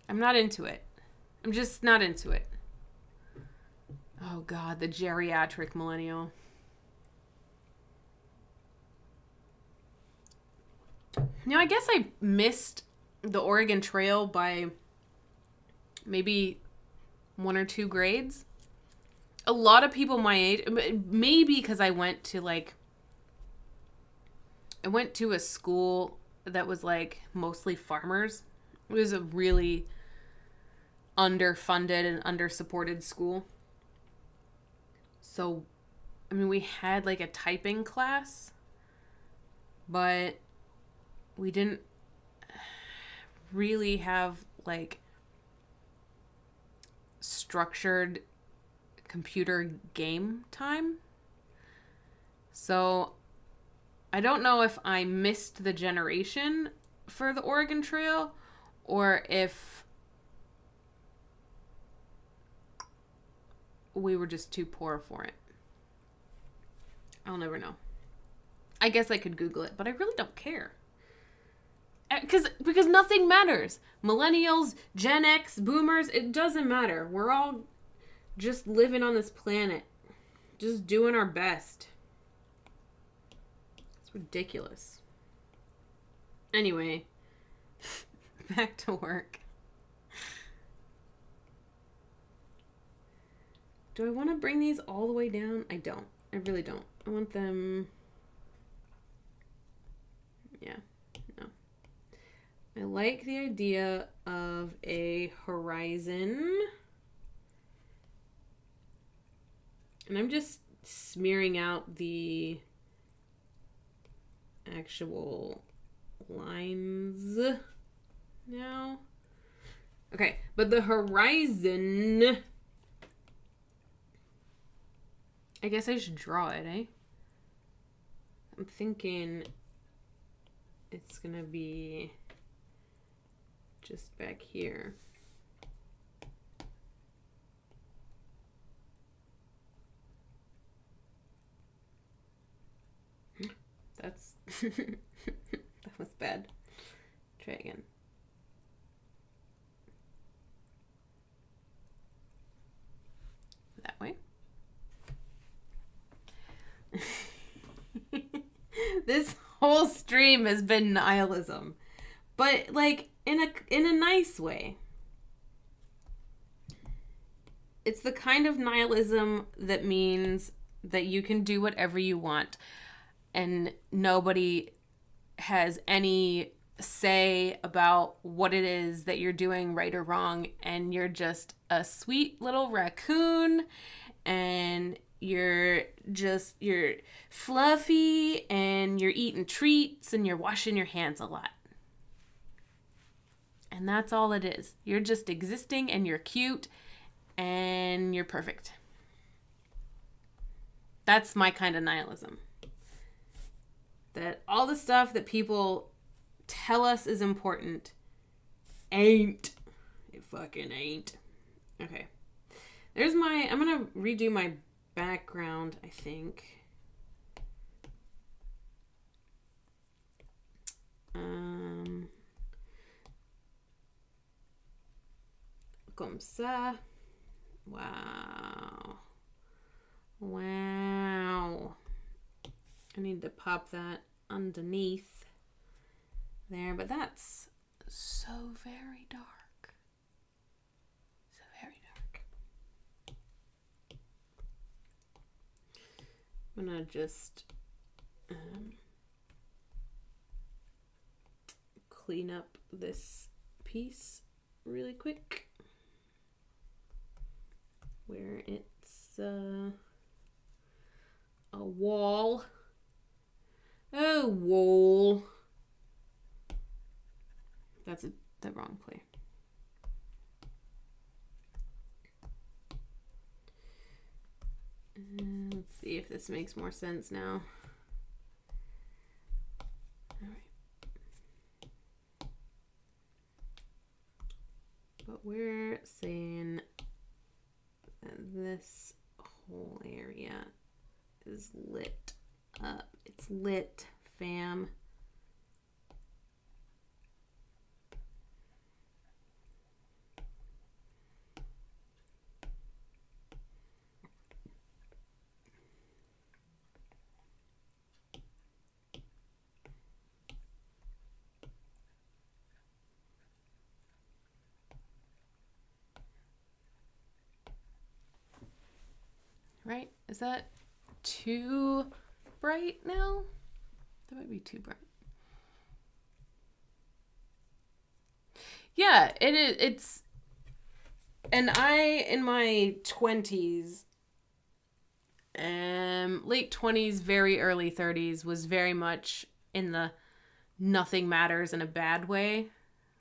I'm not into it. I'm just not into it. Oh God, the geriatric millennial. You know, I guess I missed the Oregon Trail by maybe 1 or 2 grades. A lot of people my age, maybe because I went to a school that was like mostly farmers. It was a really underfunded and undersupported school. So, I mean, we had like a typing class, but we didn't really have like structured computer game time. So I don't know if I missed the generation for the Oregon Trail or if we were just too poor for it. I'll never know. I guess I could Google it, but I really don't care. Because nothing matters. Millennials, Gen X, boomers, it doesn't matter. We're all just living on this planet. Just doing our best. It's ridiculous. Anyway, back to work. Do I want to bring these all the way down? I don't. I really don't. I want them... Yeah. No. I like the idea of a horizon. And I'm just smearing out the actual lines now. Okay, but the horizon... I guess I should draw it, eh? I'm thinking it's gonna be just back here. That's that was bad. Try again. That way. This whole stream has been nihilism, but like in a nice way. It's the kind of nihilism that means that you can do whatever you want and nobody has any say about what it is that you're doing right or wrong, and you're just a sweet little raccoon and you're fluffy and you're eating treats and you're washing your hands a lot. And that's all it is. You're just existing and you're cute and you're perfect. That's my kind of nihilism. That all the stuff that people tell us is important ain't. It fucking ain't. Okay. There's my... I'm going to redo my background, I think. Comme ça. Wow. Wow. I need to pop that underneath there, but that's so very dark. So very dark. I'm gonna just clean up this piece really quick where it's a wall. Oh, wall. That's the wrong play. Let's see if this makes more sense now. All right. But we're saying that this whole area is lit up. It's lit, fam. Right? Is that too bright now? That might be too bright. Yeah, it is. It's... And I, in my 20s, late 20s, very early 30s, was very much in the nothing matters in a bad way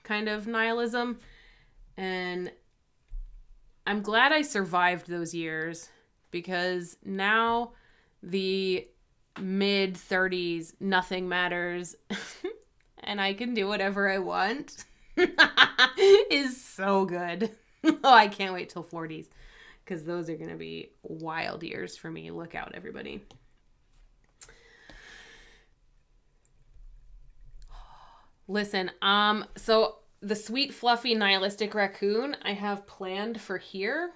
kind of nihilism. And I'm glad I survived those years, because now the mid 30s, nothing matters, and I can do whatever I want is so good. Oh, I can't wait till 40s, because those are going to be wild years for me. Look out, everybody. Listen, so the sweet, fluffy, nihilistic raccoon I have planned for here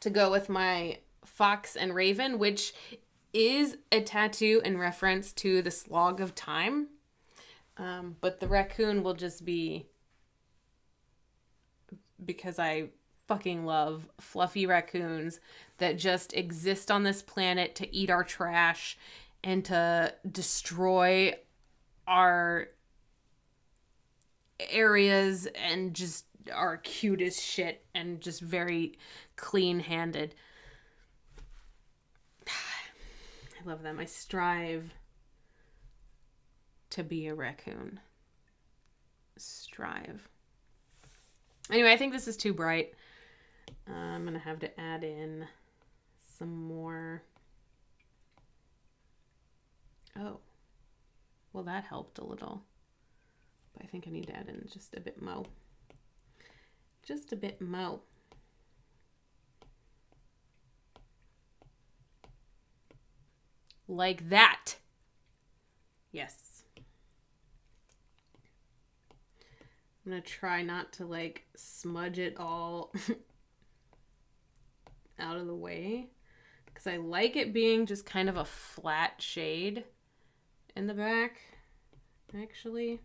to go with my fox and raven, which is a tattoo in reference to the slog of time. But the raccoon will just be because I fucking love fluffy raccoons that just exist on this planet to eat our trash and to destroy our areas and just are cute as shit and just very clean-handed. I love them. I strive to be a raccoon. Strive. Anyway, I think this is too bright. I'm going to have to add in some more. Oh. Well, that helped a little. But I think I need to add in just a bit more. Just a bit more. Like that. Yes. I'm going to try not to like smudge it all out of the way, because I like it being just kind of a flat shade in the back, actually.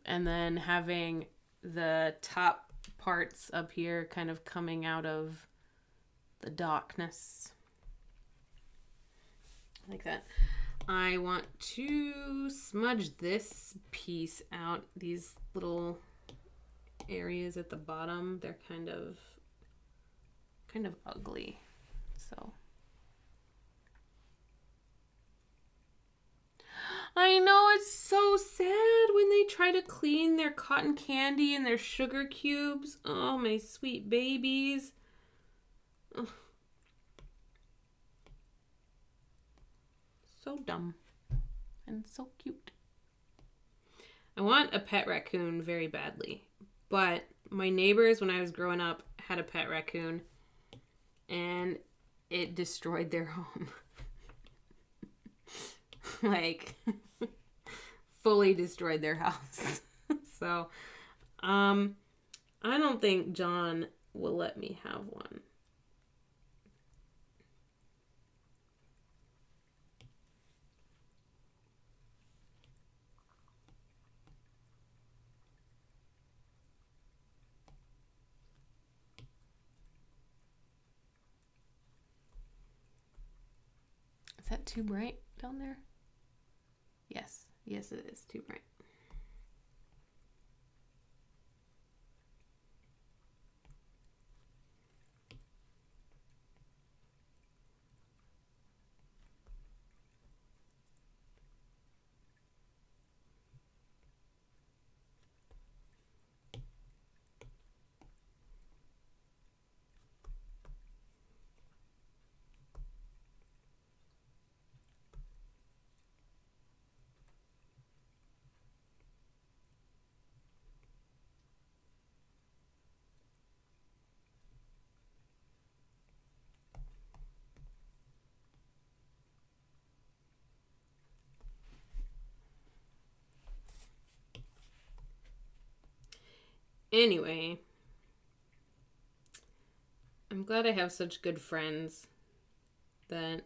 And then having the top parts up here kind of coming out of the darkness. Like that. I want to smudge this piece out. These little areas at the bottom, they're kind of ugly. So I know, it's so sad when they try to clean their cotton candy and their sugar cubes. Oh, my sweet babies. Ugh. So dumb and so cute. I want a pet raccoon very badly, but my neighbors when I was growing up had a pet raccoon and it destroyed their home. Like, fully destroyed their house. So, I don't think John will let me have one. Is that too bright down there? Yes. Yes, it is too bright. Anyway, I'm glad I have such good friends that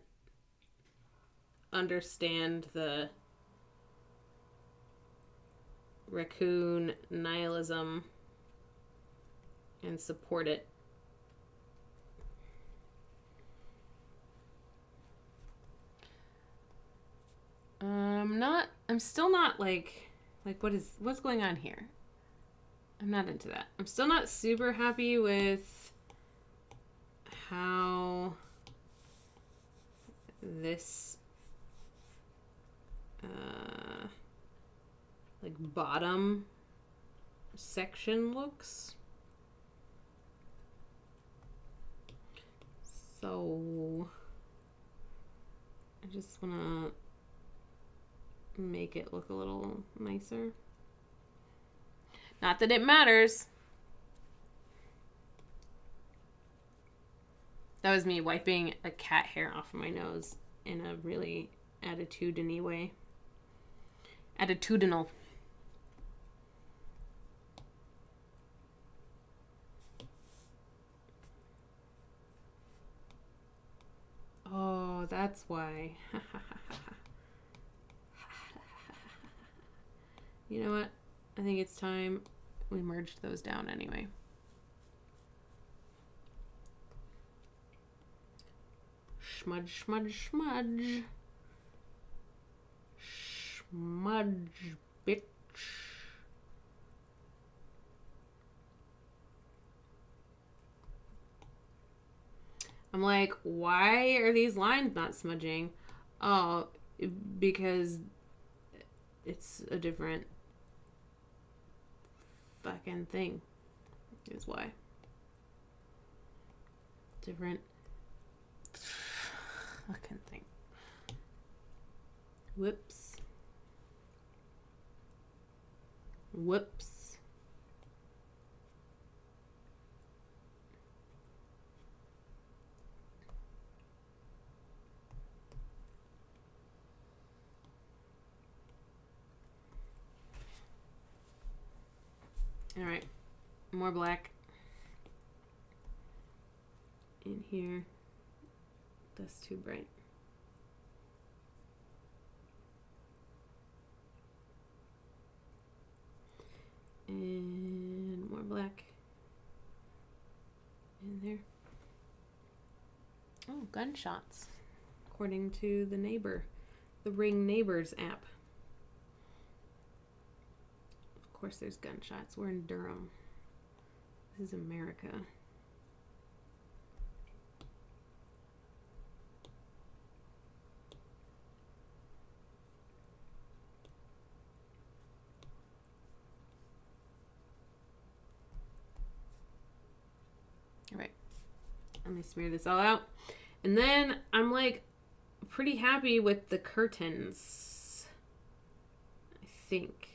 understand the raccoon nihilism and support it. I'm still not like what's going on here? I'm not into that. I'm still not super happy with how this like bottom section looks. So I just want to make it look a little nicer. Not that it matters. That was me wiping a cat hair off my nose in a really attitudinal way. Attitudinal. Oh, that's why. You know what? I think it's time we merged those down anyway. Smudge, smudge, smudge. Smudge, bitch. I'm like, why are these lines not smudging? Oh, because it's a different fucking thing. Is why. Different fucking thing. Whoops. Whoops. All right, more black in here. That's too bright. And more black in there. Oh, gunshots, according to the Ring Neighbors app. Of course there's gunshots. We're in Durham. This is America. All right. Let me smear this all out. And then I'm like pretty happy with the curtains, I think.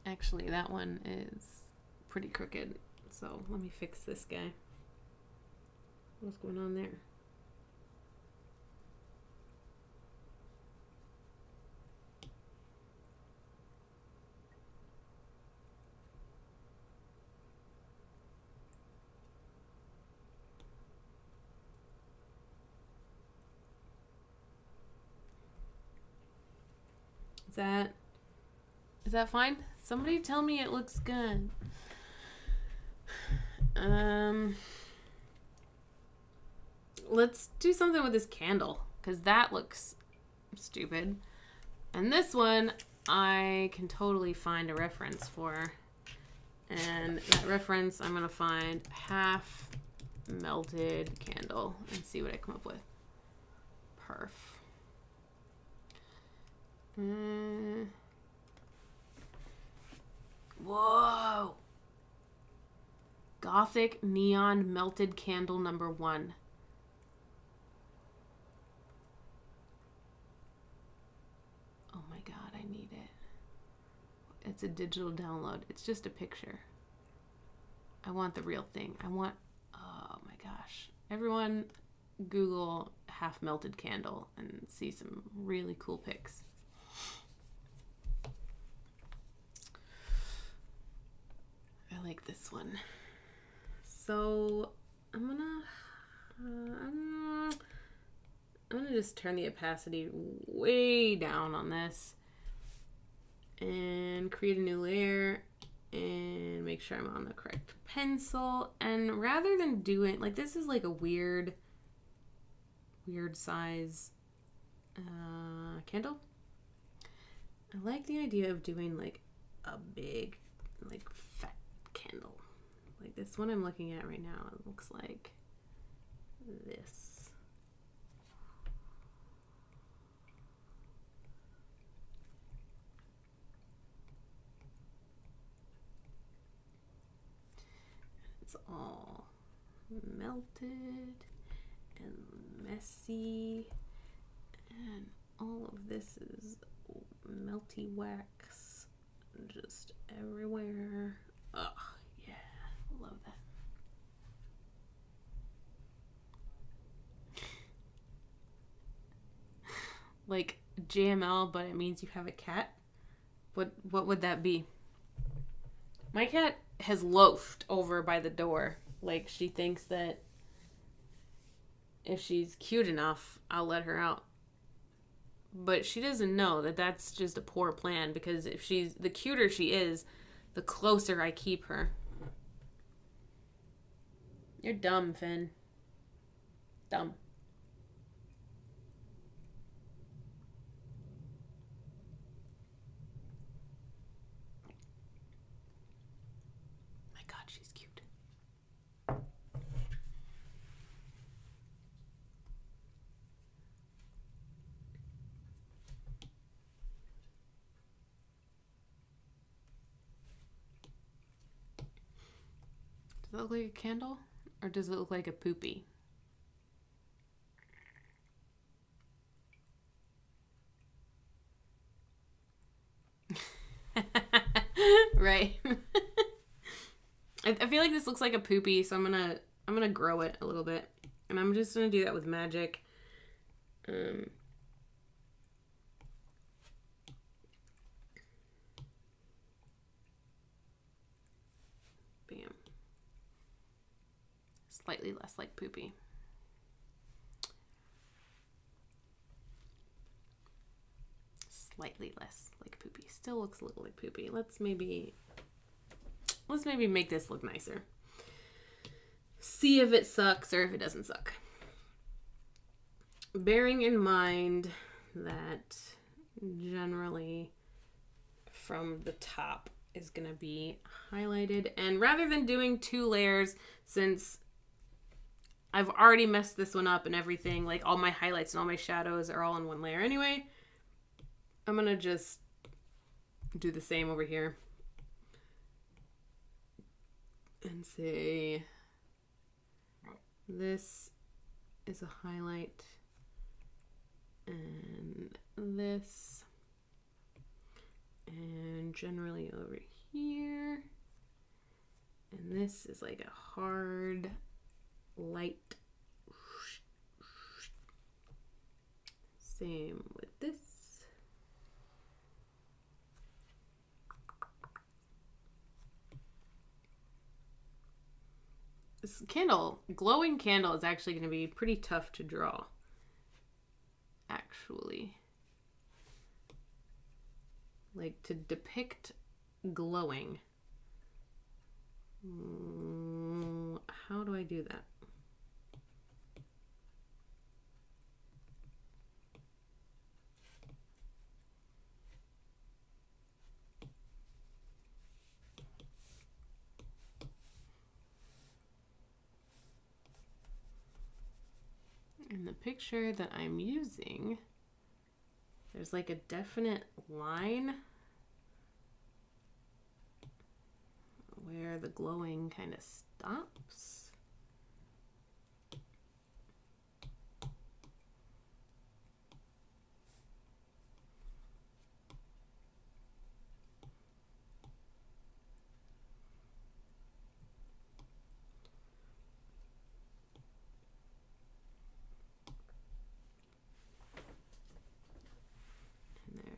Actually, that one is pretty crooked. So let me fix this guy. What's going on there? Is that fine? Somebody tell me it looks good. Let's do something with this candle, because that looks stupid. And this one, I can totally find a reference for. And that reference, I'm going to find half melted candle and see what I come up with. Perf. Whoa! Gothic neon melted candle number 1. Oh my god, I need it. It's a digital download. It's just a picture. I want the real thing. Oh my gosh. Everyone Google half melted candle and see some really cool pics. I like this one. So I'm gonna just turn the opacity way down on this and create a new layer and make sure I'm on the correct pencil. And rather than doing, like, this is like a weird size candle. I like the idea of doing like a big, like, fat candle. Like this one I'm looking at right now, it looks like this. It's all melted and messy, and all of this is melty wax just everywhere. Oh yeah, love that. Like JML, but it means you have a cat. What would that be? My cat has loafed over by the door. Like, she thinks that if she's cute enough, I'll let her out. But she doesn't know that that's just a poor plan, because if she's, the cuter she is, the closer I keep her. You're dumb, Finn. Dumb. My God, she's cute. Does it look like a candle? Or does it look like a poopy? Right. I feel like this looks like a poopy, so I'm gonna grow it a little bit. And I'm just gonna do that with magic. Bam. Slightly less like poopy. Slightly less like poopy. Still looks a little like poopy. Let's maybe make this look nicer. See if it sucks or if it doesn't suck. Bearing in mind that generally from the top is going to be highlighted. And rather than doing 2 layers, since I've already messed this one up and everything, like all my highlights and all my shadows are all in 1 layer anyway, I'm going to just do the same over here. And say this is a highlight, and this, and generally over here, and this is like a hard light. Same with this. This candle, glowing candle, is actually going to be pretty tough to draw. Actually. Like, to depict glowing. How do I do that? In the picture that I'm using, there's like a definite line where the glowing kind of stops.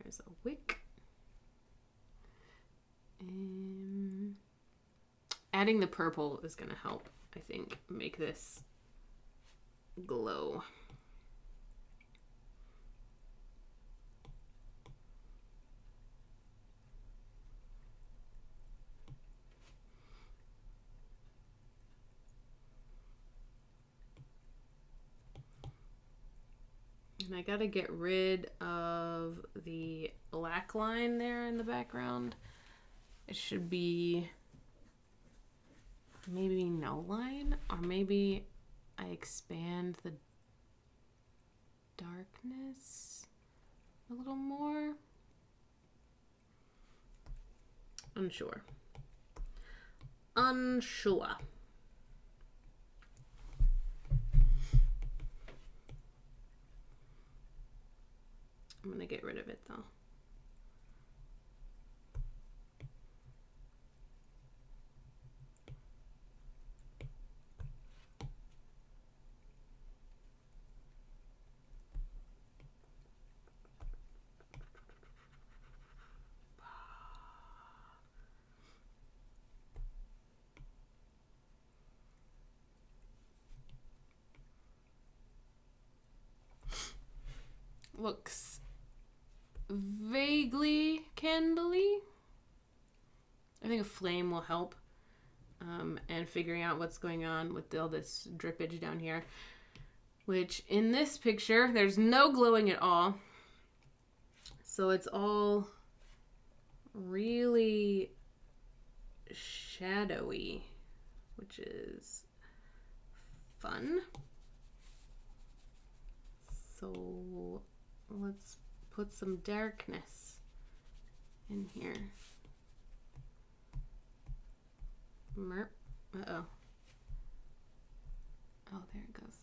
There's a wick. Adding the purple is going to help, I think, make this glow. And I gotta get rid of the black line there in the background. It should be maybe no line, or maybe I expand the darkness a little more. Unsure. Unsure. I'm gonna get rid of it though. Looks vaguely candly. I think a flame will help. And figuring out what's going on with all this drippage down here. Which in this picture, there's no glowing at all. So it's all really shadowy, which is fun. So let's put some darkness in here. Merp. Uh-oh. Oh, there it goes.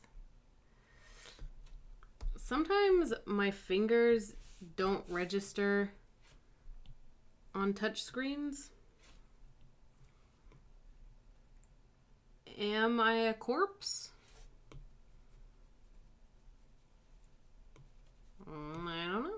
Sometimes my fingers don't register on touch screens. Am I a corpse? I don't know.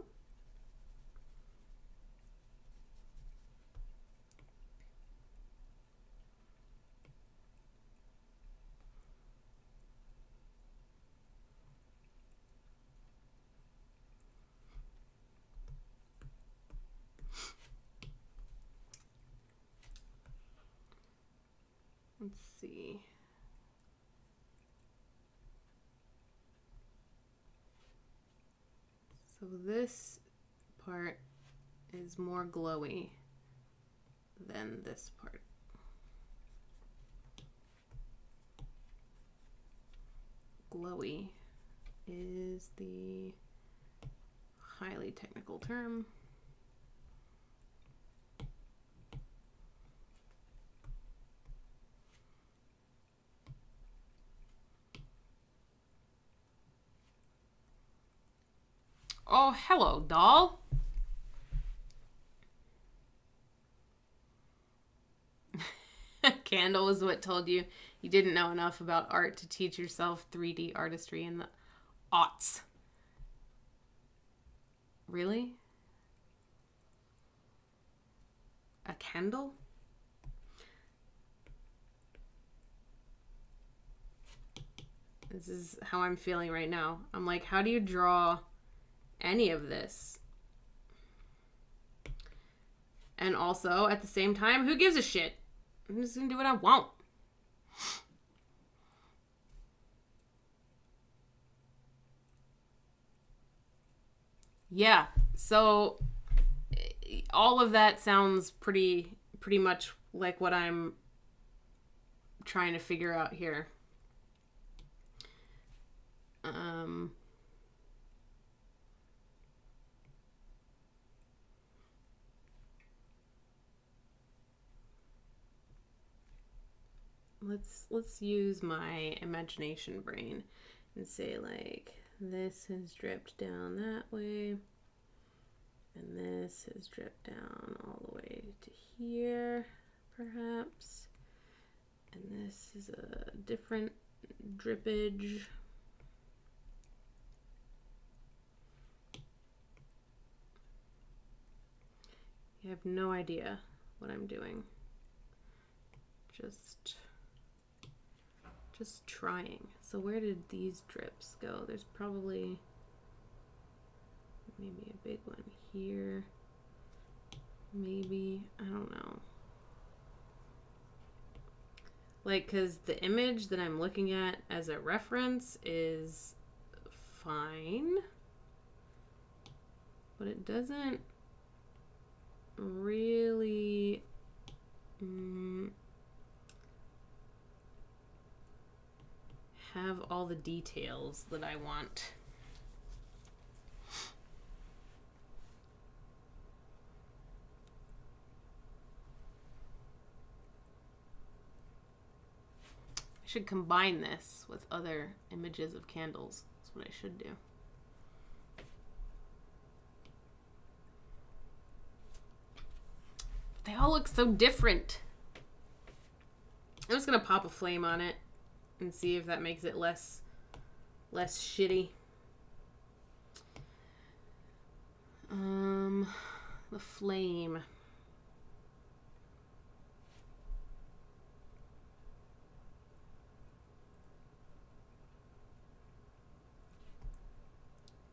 Let's see. So this part is more glowy than this part. Glowy is the highly technical term. Oh, hello, doll. Candle was what told you you didn't know enough about art to teach yourself 3D artistry in the aughts. Really? A candle? This is how I'm feeling right now. I'm like, how do you draw any of this? And also, at the same time, who gives a shit? I'm just gonna do what I want. Yeah, so all of that sounds pretty much like what I'm trying to figure out here. Let's use my imagination brain and say, like, this has dripped down that way, and this has dripped down all the way to here, perhaps, and this is a different drippage. I have no idea what I'm doing. Just trying. So where did these drips go? There's probably maybe a big one here. Maybe, I don't know. Like, because the image that I'm looking at as a reference is fine. but it doesn't really have all the details that I want. I should combine this with other images of candles. That's what I should do. They all look so different. I'm just gonna pop a flame on it and see if that makes it less shitty. The flame.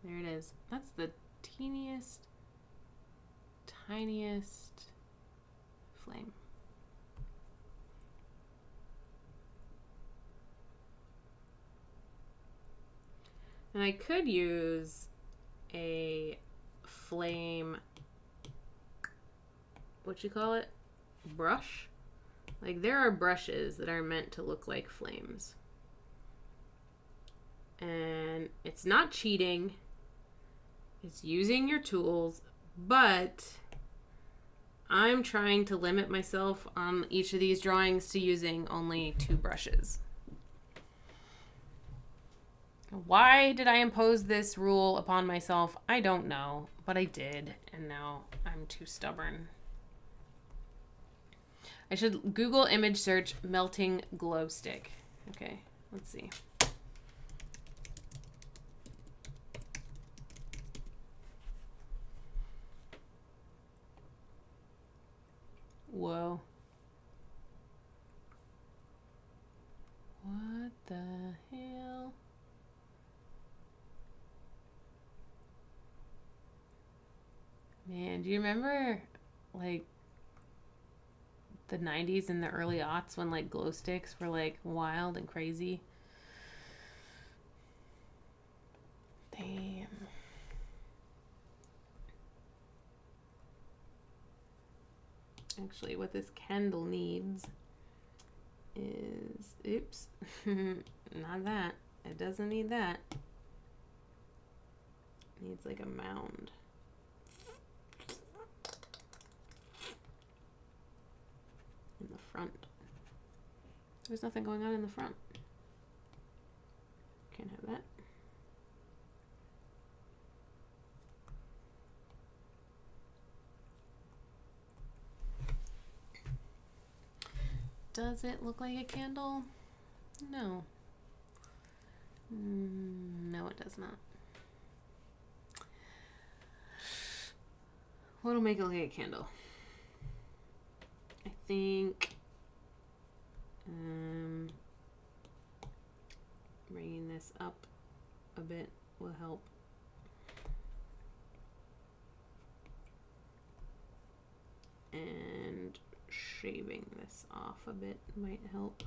There it is. That's the teeniest, tiniest flame. And I could use a flame, what you call it? Brush? Like there are brushes that are meant to look like flames. And it's not cheating. It's using your tools, but I'm trying to limit myself on each of these drawings to using only 2 brushes. Why did I impose this rule upon myself? I don't know, but I did, and now I'm too stubborn. I should Google image search melting glow stick. Okay, let's see. Whoa. What the hell? Man, do you remember like the 90s and the early aughts when like glow sticks were like wild and crazy? Damn. Actually, what this candle needs is, oops, not that. It doesn't need that. It needs like a mound. In the front. There's nothing going on in the front. Can't have that. Does it look like a candle? No. No, it does not. What'll make it look like a candle? I think bringing this up a bit will help. And shaving this off a bit might help.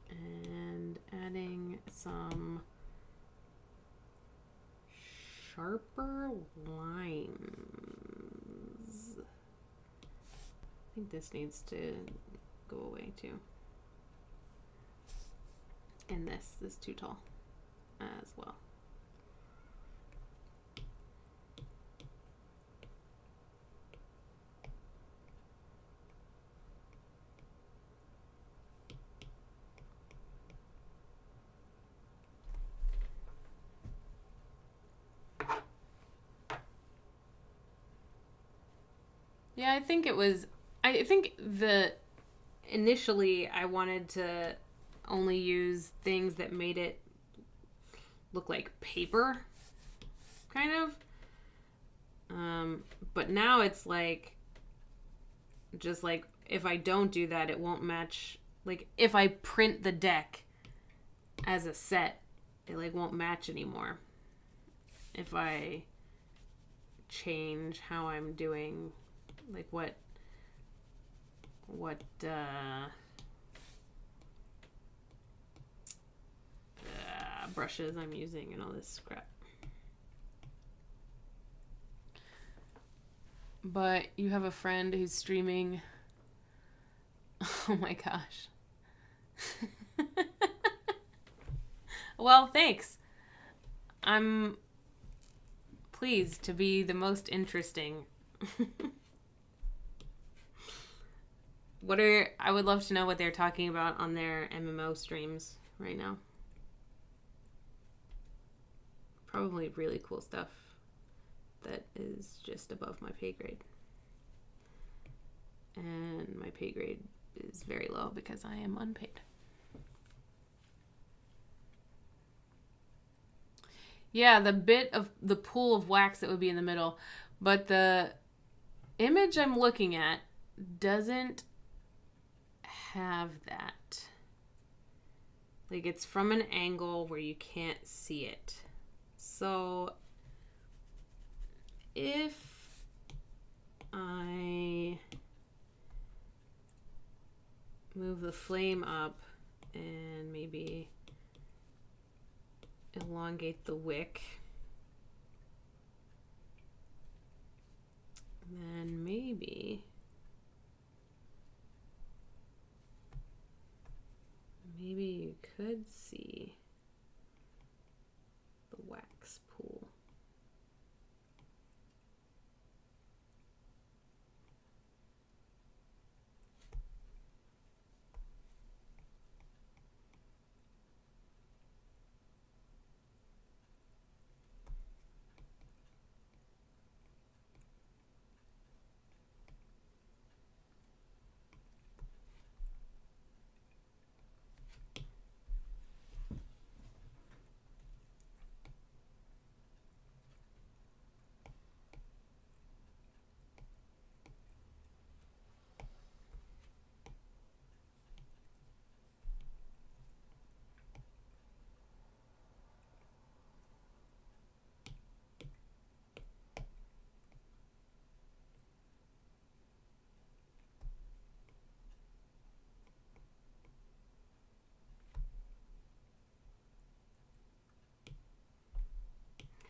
And adding some sharper lines. I think this needs to go away too. And this is too tall as well. Yeah, I think initially I wanted to only use things that made it look like paper, kind of. But now it's like, just like, if I don't do that, it won't match. Like, if I print the deck as a set, it like won't match anymore. If I change how I'm doing, like what brushes I'm using and all this crap. But you have a friend who's streaming. Oh my gosh. Well, thanks. I'm pleased to be the most interesting. I would love to know what they're talking about on their MMO streams right now. Probably really cool stuff that is just above my pay grade. And my pay grade is very low because I am unpaid. Yeah, the bit of the pool of wax that would be in the middle. But the image I'm looking at doesn't have that. Like, it's from an angle where you can't see it. So if I move the flame up and maybe elongate the wick, then maybe you could see the wax pool.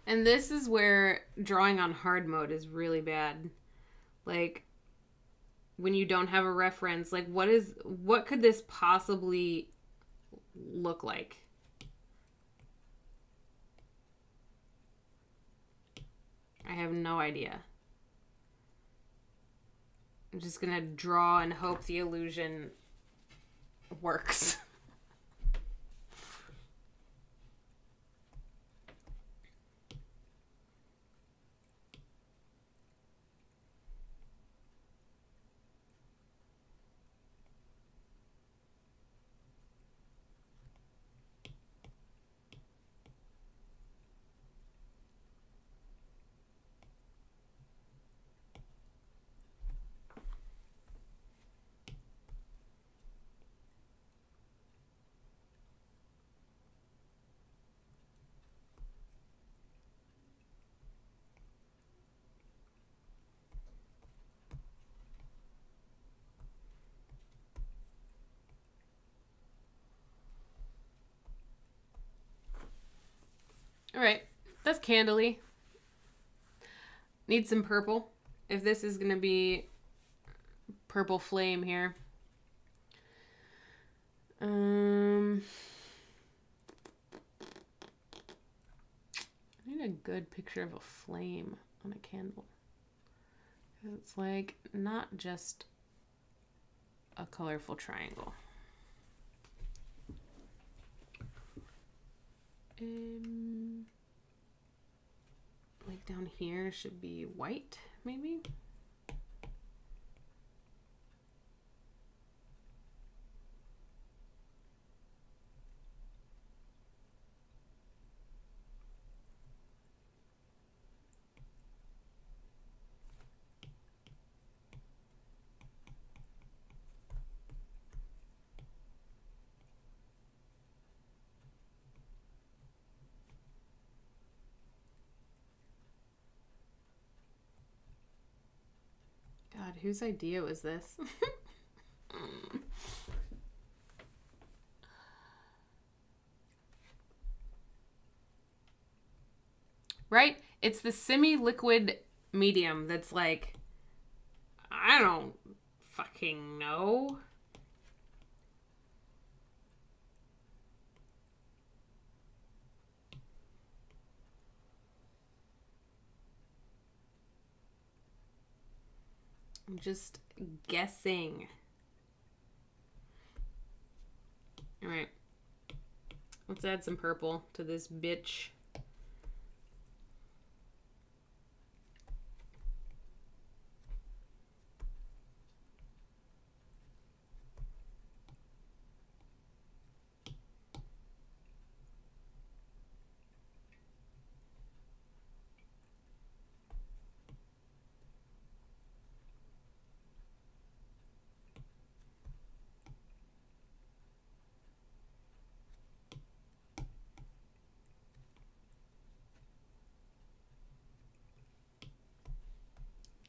And this is where drawing on hard mode is really bad. Like, when you don't have a reference, like what could this possibly look like? I have no idea. I'm just gonna draw and hope the illusion works. All right, that's candly. Need some purple. If this is gonna be purple flame here. I need a good picture of a flame on a candle. It's like not just a colorful triangle. Like down here should be white, maybe. Whose idea was this? Right? It's the semi-liquid medium that's like, I don't fucking know. I'm just guessing. All right. Let's add some purple to this bitch.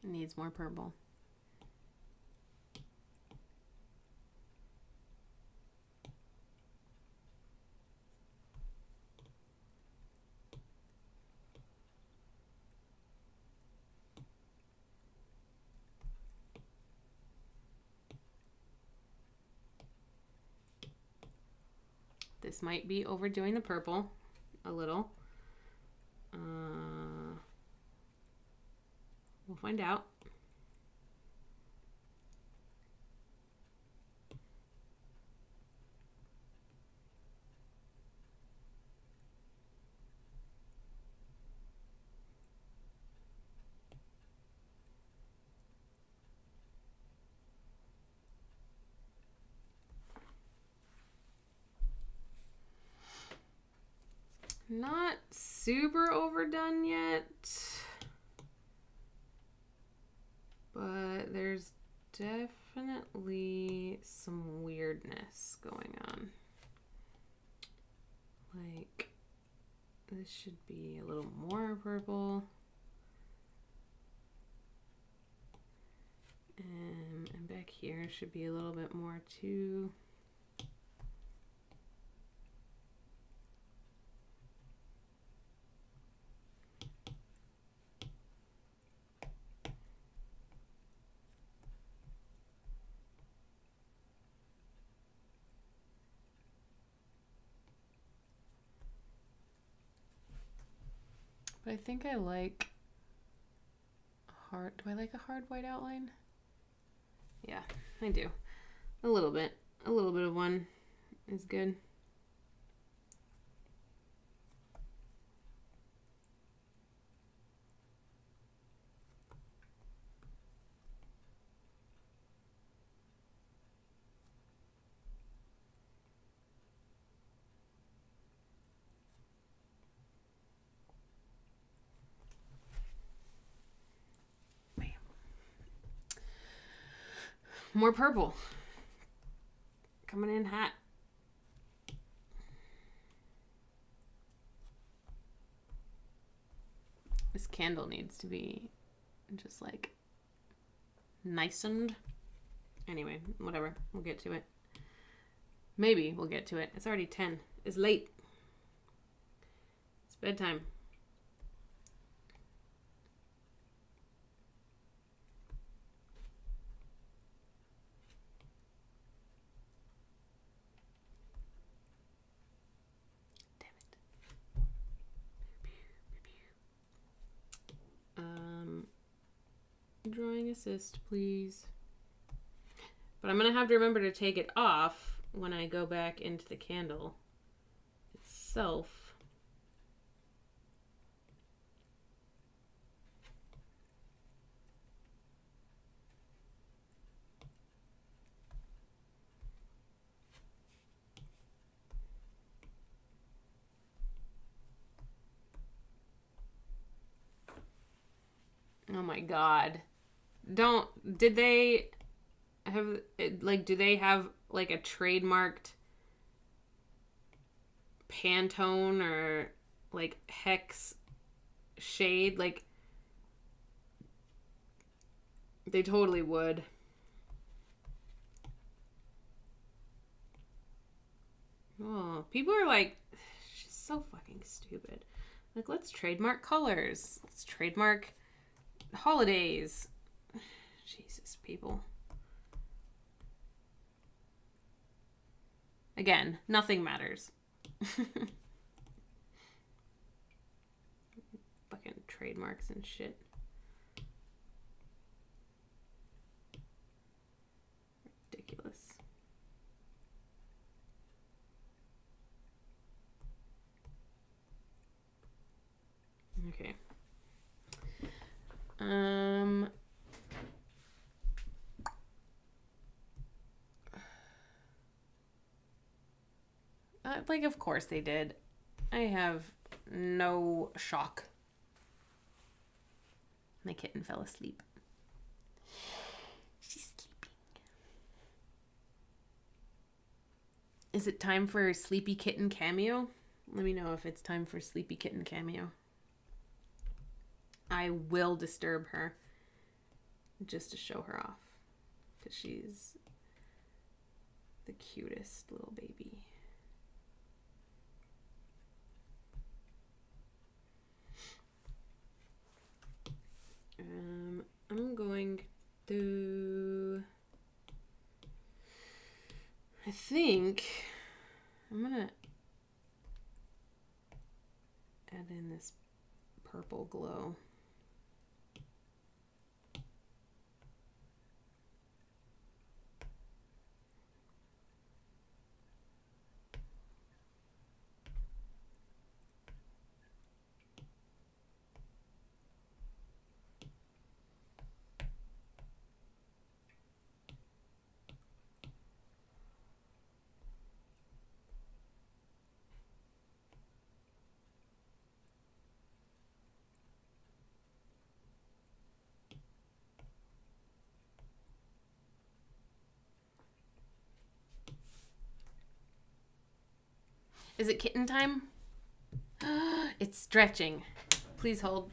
It needs more purple. This might be overdoing the purple a little. We'll find out. Not super overdone yet, but there's definitely some weirdness going on. Like, this should be a little more purple. And back here should be a little bit more too. But I think I like hard. Do I like a hard white outline? Yeah, I do. A little bit. A little bit of one is good. More purple. Coming in hot. This candle needs to be just like nicened. Anyway, whatever. We'll get to it. Maybe we'll get to it. It's already 10. It's late. It's bedtime. Drawing assist, please. But I'm gonna have to remember to take it off when I go back into the candle itself. Oh my god. Did they have, like, do they have, like, a trademarked Pantone or, like, hex shade? Like, They totally would. Oh, people are like, she's so fucking stupid. Like, let's trademark colors. Let's trademark holidays. Jesus, people. Again, nothing matters. Fucking trademarks and shit. Ridiculous. Okay. Like, of course they did. I have no shock. My kitten fell asleep. She's sleeping. Is it time for Sleepy Kitten cameo? Let me know if it's time for Sleepy Kitten cameo. I will disturb her just to show her off. Because she's the cutest little baby. I'm going to... I think I'm gonna add in this purple glow. Is it kitten time? It's stretching. Please hold.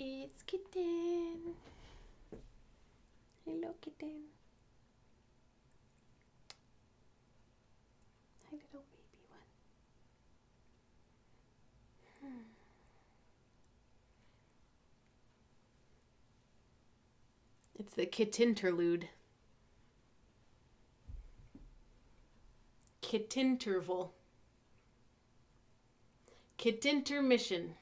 It's kitten. Hello, kitten. Hi, little baby one. It's the kittinterlude. Kittinterval. Kittintermission.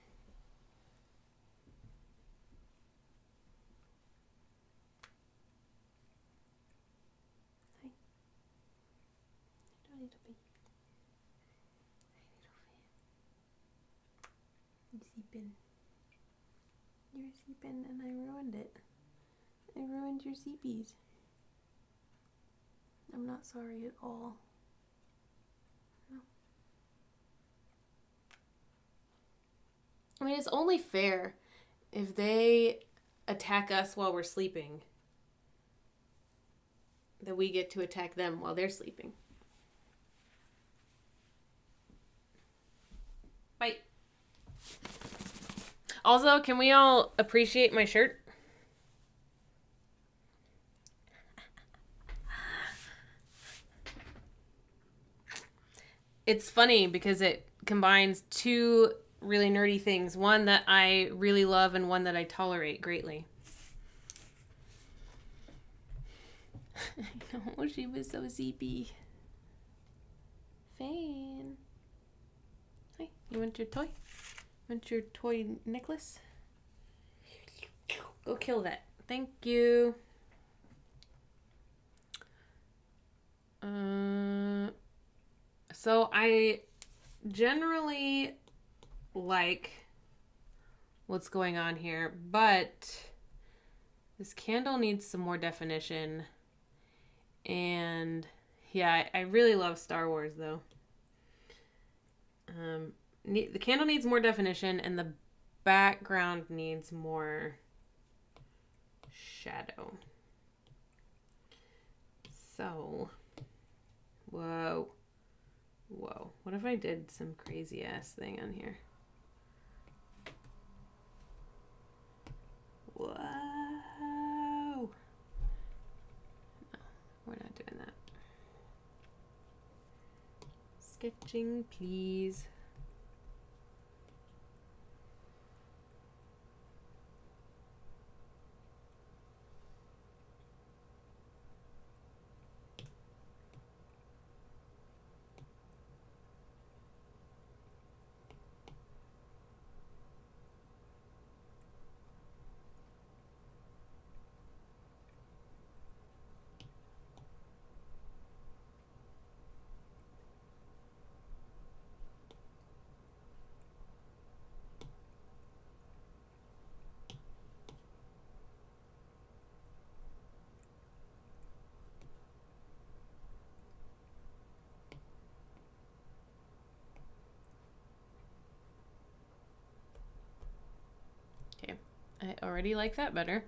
Hi. Hello, little baby. Hi, little fan. You're sleeping. You're sleeping and I ruined it. I ruined your sleepies. I'm not sorry at all. No. I mean, it's only fair if they attack us while we're sleeping, that we get to attack them while they're sleeping. Bye. Also, can we all appreciate my shirt? It's funny because it combines two really nerdy things. One that I really love and one that I tolerate greatly. I know, she was so sleepy. Fan. Hi, you want your toy? Want your toy necklace? Go kill that. Thank you. So I generally like what's going on here, but this candle needs some more definition. And yeah, I really love Star Wars though. The candle needs more definition and the background needs more shadow. So, whoa. Whoa. What if I did some crazy ass thing on here? Whoa. No, we're not doing that. Sketching, please. I already like that better.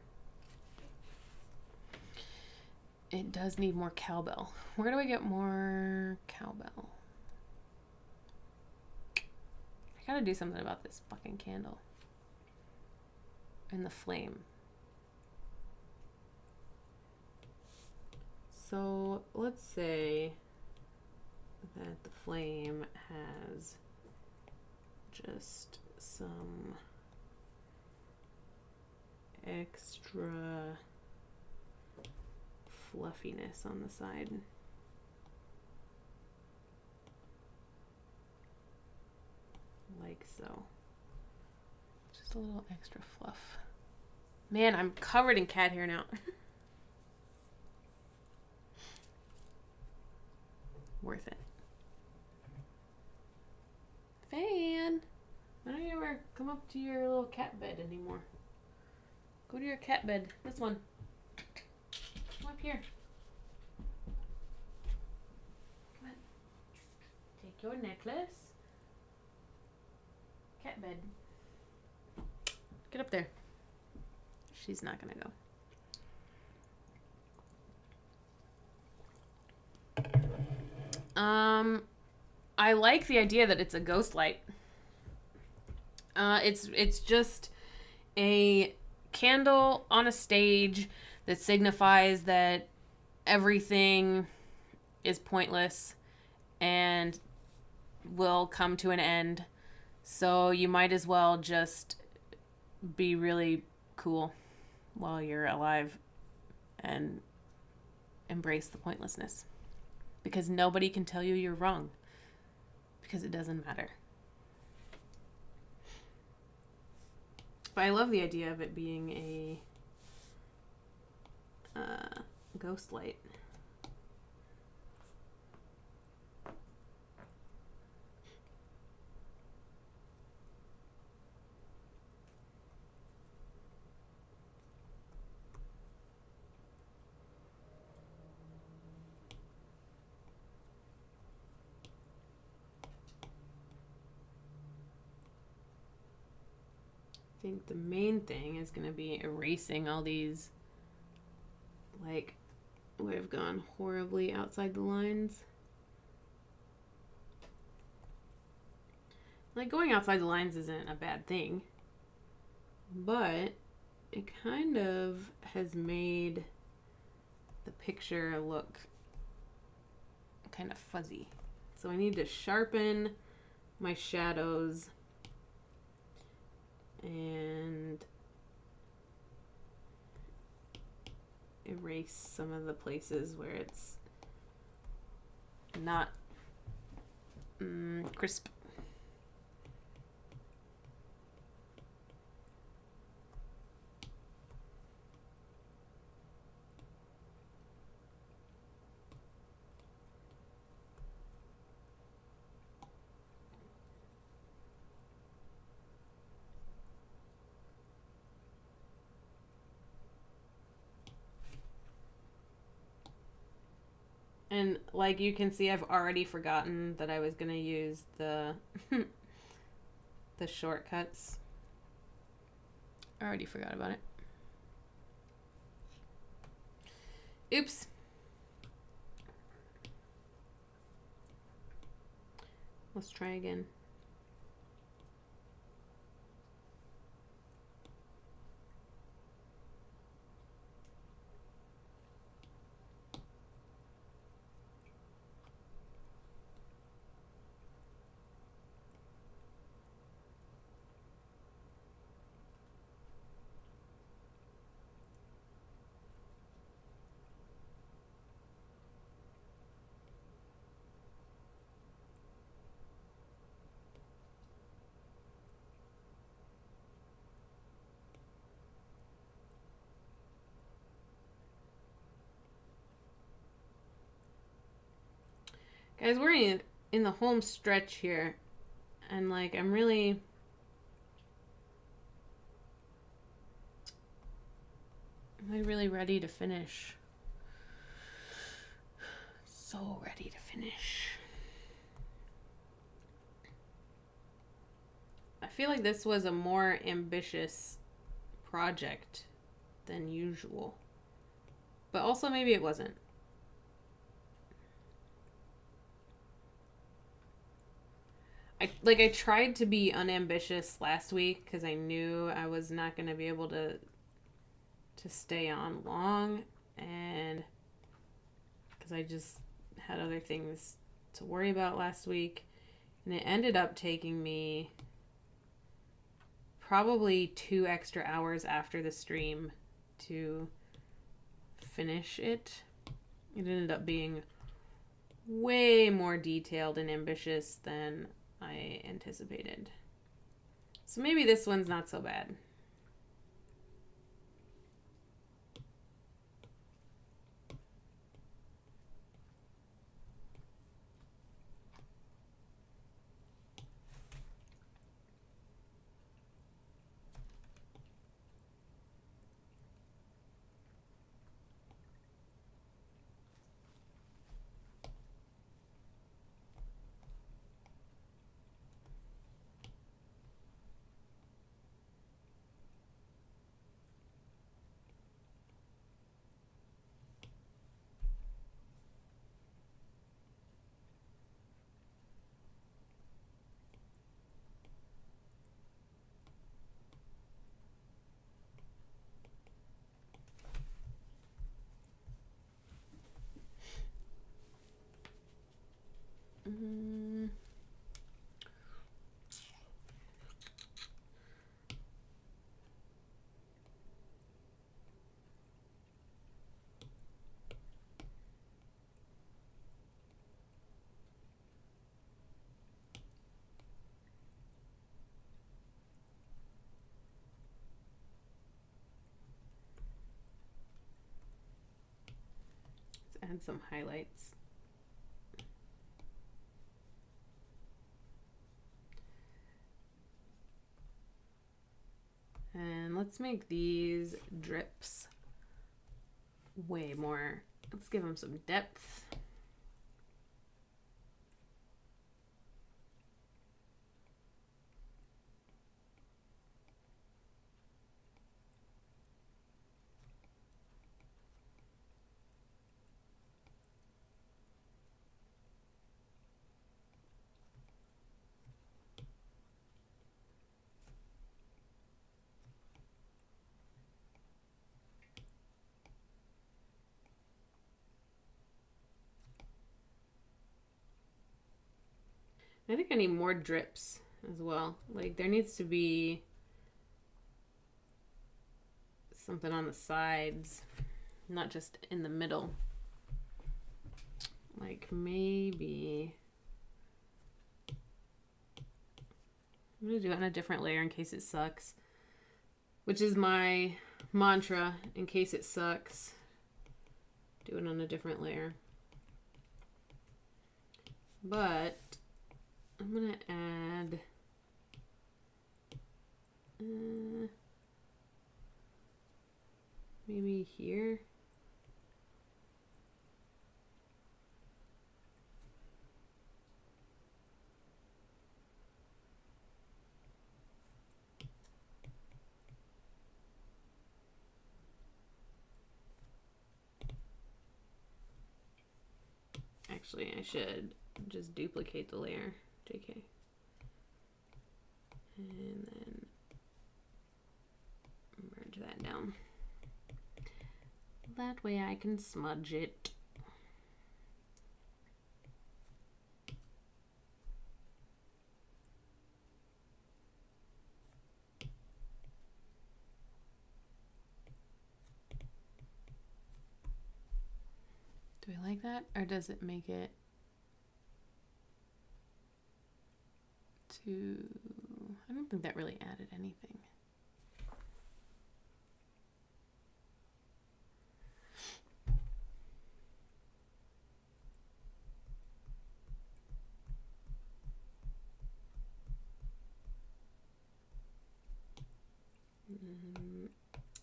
It does need more cowbell. Where do I get more cowbell? I gotta do something about this fucking candle. And the flame. So let's say that the flame has just some extra fluffiness on the side. Like so. Just a little extra fluff. Man, I'm covered in cat hair now. Worth it. Fan! Why don't you ever come up to your little cat bed anymore? Go to your cat bed. This one. Come up here. Come on. Take your necklace. Cat bed. Get up there. She's not gonna go. I like the idea that it's a ghost light. It's just a candle on a stage that signifies that everything is pointless and will come to an end. So you might as well just be really cool while you're alive and embrace the pointlessness. Because nobody can tell you you're wrong. Because it doesn't matter. But I love the idea of it being a ghost light. I think the main thing is going to be erasing all these, like, where I've gone horribly outside the lines. Like, going outside the lines isn't a bad thing, but it kind of has made the picture look kind of fuzzy. So I need to sharpen my shadows and erase some of the places where it's not crisp. And like you can see, I've already forgotten that I was going to use the the shortcuts. I already forgot about it. Oops. Let's try again. Guys, we're in the home stretch here. And, like, I'm really ready to finish. So ready to finish. I feel like this was a more ambitious project than usual. But also maybe it wasn't. I tried to be unambitious last week because I knew I was not going to be able to stay on long, and because I just had other things to worry about last week, and it ended up taking me probably 2 extra hours after the stream to finish it. It ended up being way more detailed and ambitious than I anticipated. So maybe this one's not so bad. Let's add some highlights. And let's make these drips way more. Let's give them some depth. I think I need more drips as well. Like, there needs to be something on the sides, not just in the middle. Like, maybe I'm gonna do it on a different layer in case it sucks, which is my mantra. In case it sucks, do it on a different layer. But I'm gonna add maybe here. Actually, I should just duplicate the layer. JK. And then merge that down. That way I can smudge it. Do I like that? Or does it make it too... I don't think that really added anything.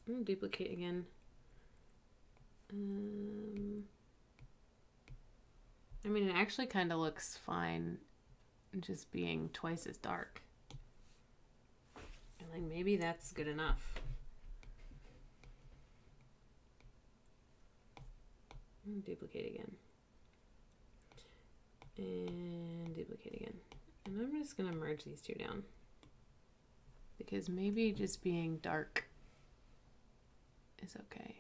I'm going to duplicate again. I mean, it actually kind of looks fine just being twice as dark. And like, maybe that's good enough. Duplicate again. And duplicate again. And I'm just going to merge these two down. Because maybe just being dark is okay.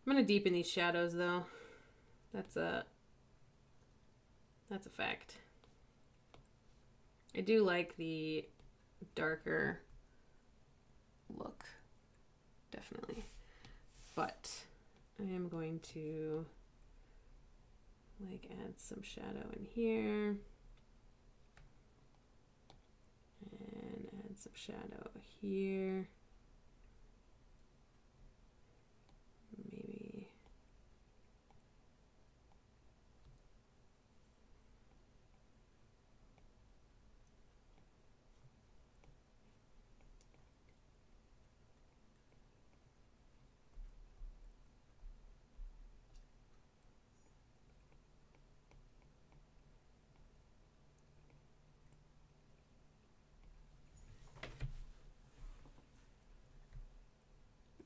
I'm going to deepen these shadows though. That's a fact. I do like the darker look, definitely. But I am going to like add some shadow in here and add some shadow here. Maybe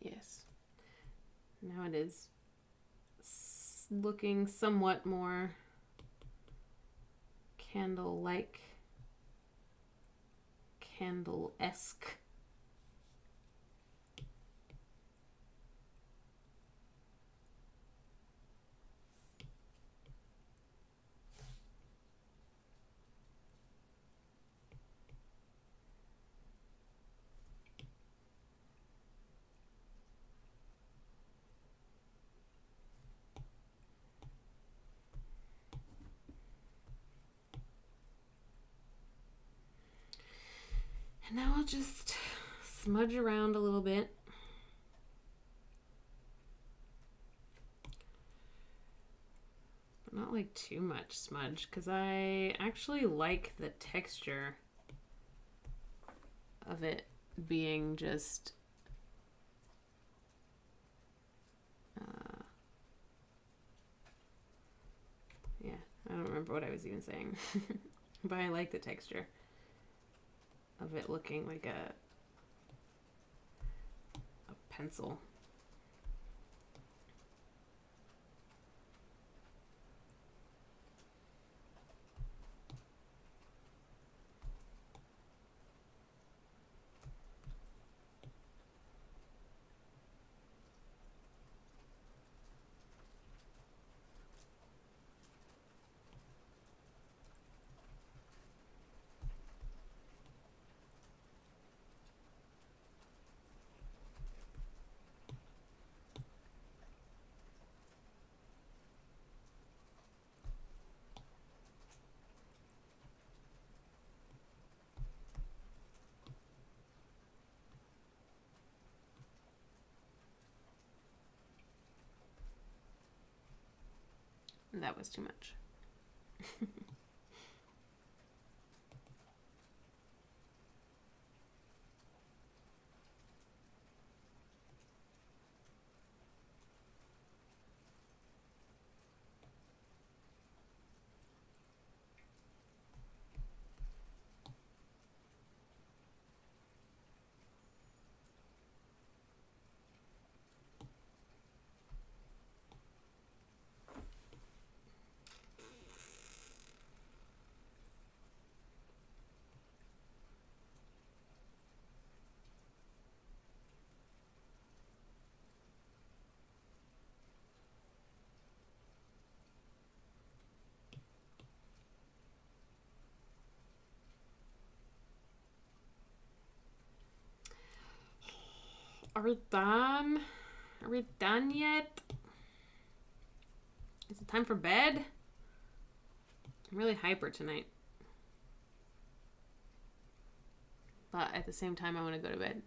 yes. Now it is looking somewhat more candle-like, candle-esque. And now I'll just smudge around a little bit. But not like too much smudge, because I actually like the texture of it being just yeah, I don't remember what I was even saying. But I like the texture of it looking like a pencil. That was too much. Are we done? Are we done yet? Is it time for bed? I'm really hyper tonight. But at the same time, I want to go to bed.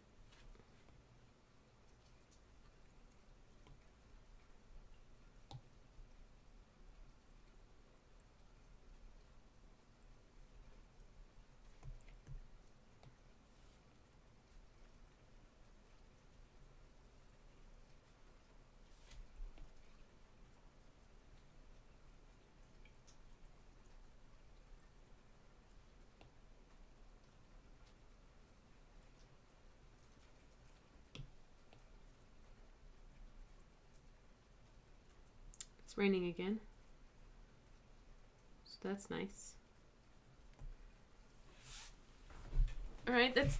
It's raining again. So that's nice. Alright, that's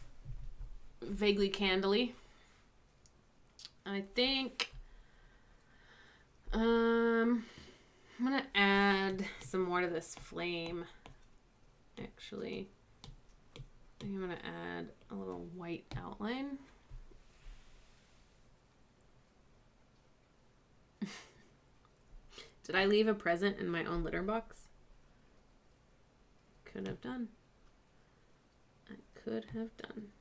vaguely candly. I think I'm gonna add some more to this flame. Actually, I think I'm gonna add a little white outline. Did I leave a present in my own litter box? Could have done. I could have done.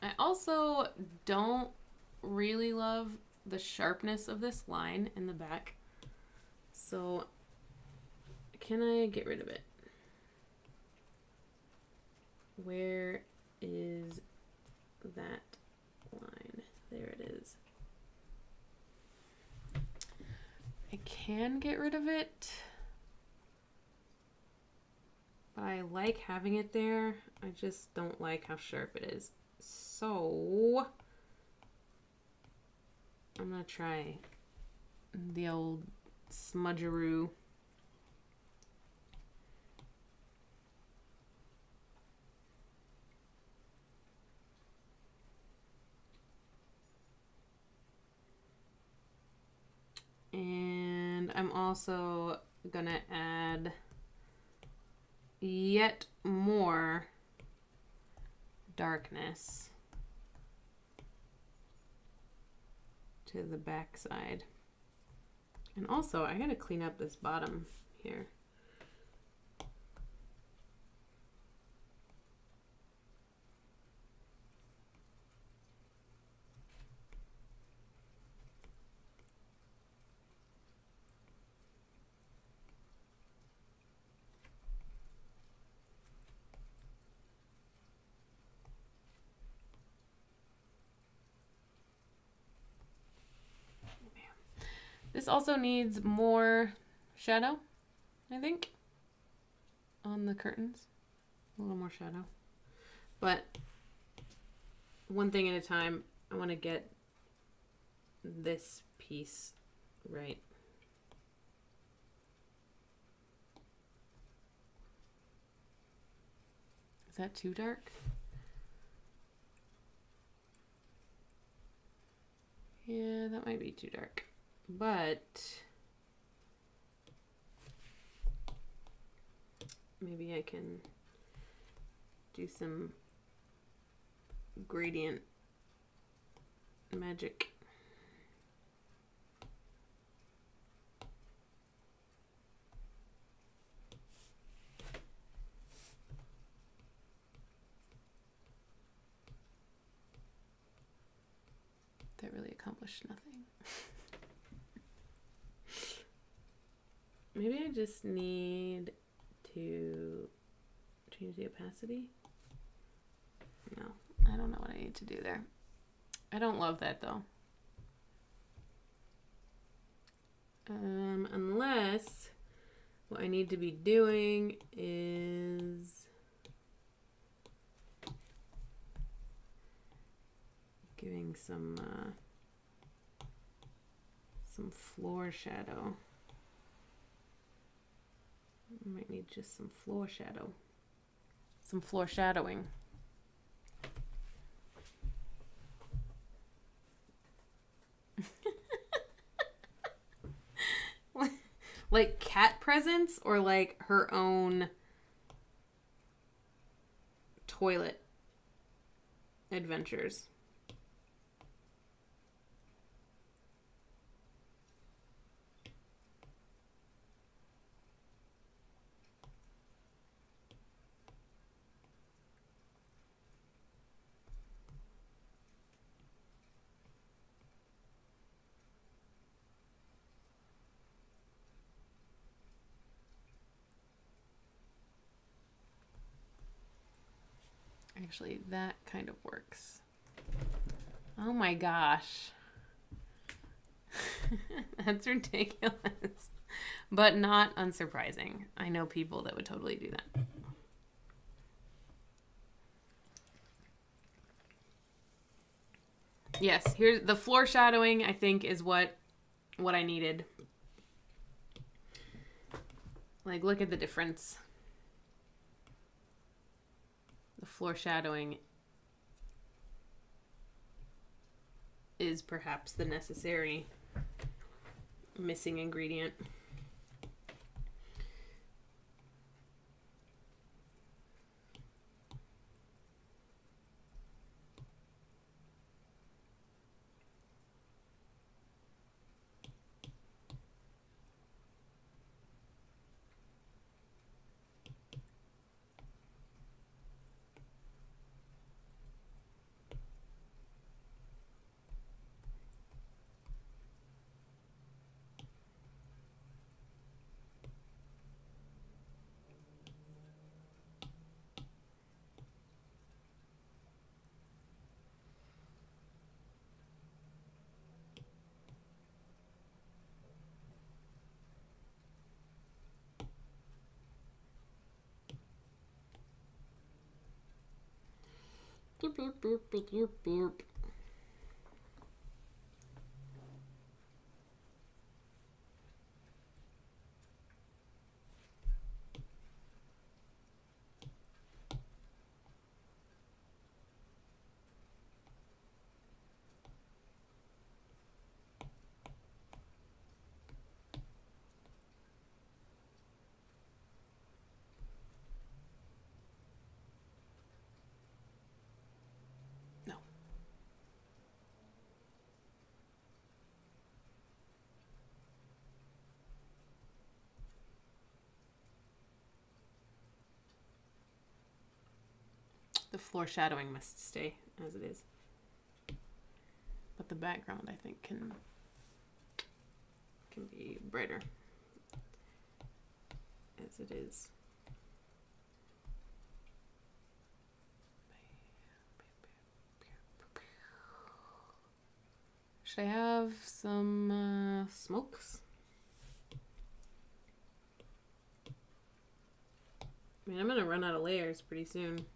I also don't really love the sharpness of this line in the back. So can I get rid of it? Where is that line? There it is. I can get rid of it, but I like having it there. I just don't like how sharp it is. So I'm gonna try the old smudgeroo. And I'm also gonna add yet more darkness to the back side. And also, I gotta clean up this bottom here. This also needs more shadow, I think, on the curtains. A little more shadow. But one thing at a time, I want to get this piece right. Is that too dark? Yeah, that might be too dark. But maybe I can do some gradient magic. That really accomplished nothing. Maybe I just need to change the opacity. No, I don't know what I need to do there. I don't love that though. Unless what I need to be doing is giving some floor shadow. I might need just some floor shadow. Some floor shadowing. Like cat presents or like her own toilet adventures? Actually, that kind of works. Oh my gosh. That's ridiculous. But not unsurprising. I know people that would totally do that. Yes, here's the floor shadowing, I think, is what I needed. Like, look at the difference. The floor shadowing is perhaps the necessary missing ingredient. Boop, boop, boop, boop, boop, boop. No. The floor shadowing must stay as it is. But the background, I think, can be brighter as it is. Should I have some smokes? I mean, I'm gonna run out of layers pretty soon.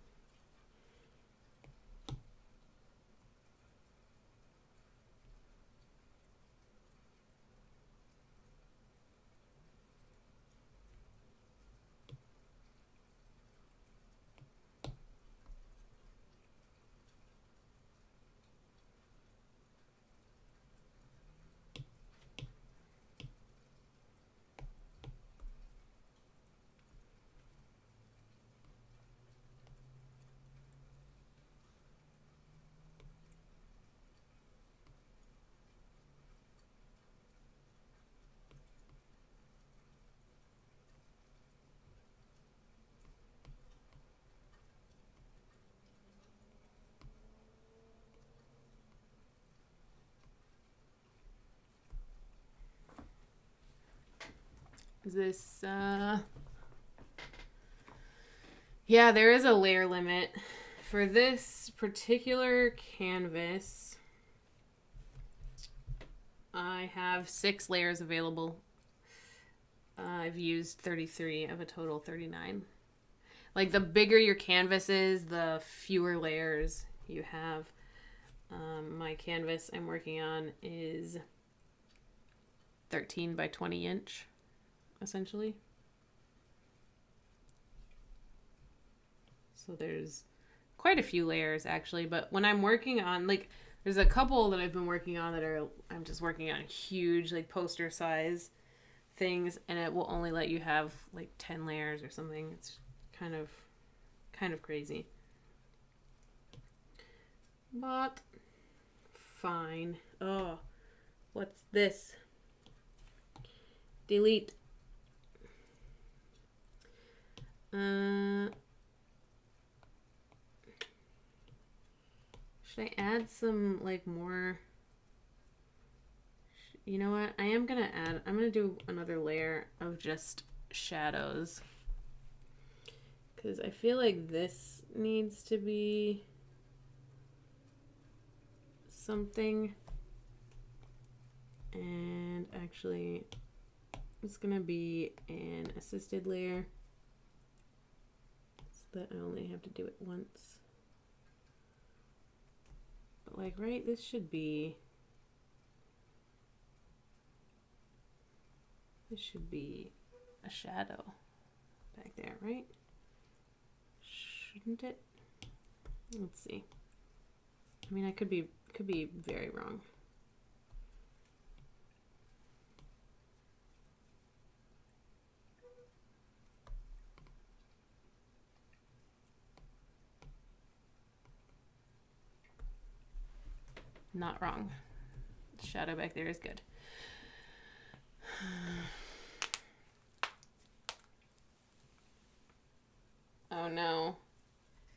Is this, yeah, there is a layer limit. For this particular canvas, I have 6 layers available. I've used 33 of a total 39. Like, the bigger your canvas is, the fewer layers you have. My canvas I'm working on is 13 by 20 inch, essentially. So there's quite a few layers actually, but when I'm working on like there's a couple that I've been working on that are I'm just working on huge like poster size things, and it will only let you have like 10 layers or something. It's kind of crazy. But fine. Oh, what's this? Delete. Should I add some like more? You know what? I'm gonna do another layer of just shadows, because I feel like this needs to be something. And actually, it's gonna be an assisted layer so that I only have to do it once. But like, right, this should be a shadow back there, right? Shouldn't it? Let's see. I mean, I could be very wrong. Not wrong. The shadow back there is good. Oh no.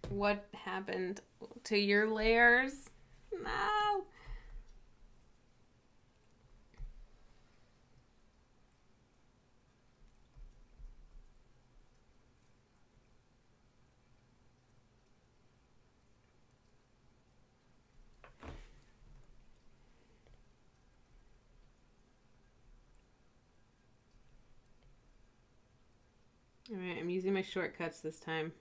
What happened to your layers? No. All right, I'm using my shortcuts this time.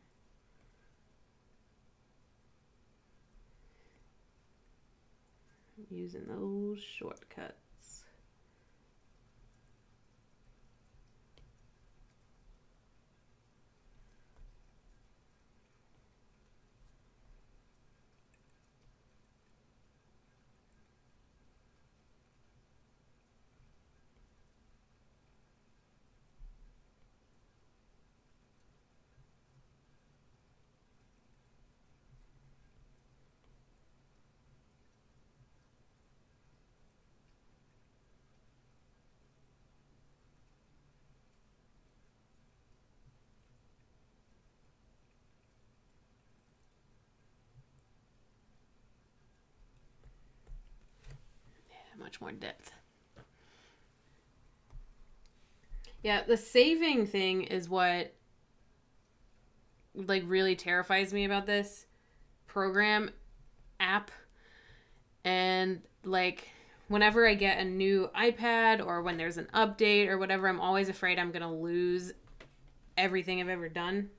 I'm using those shortcuts. Much more depth. Yeah, the saving thing is what like really terrifies me about this program app. And like whenever I get a new iPad or when there's an update or whatever, I'm always afraid I'm gonna lose everything I've ever done.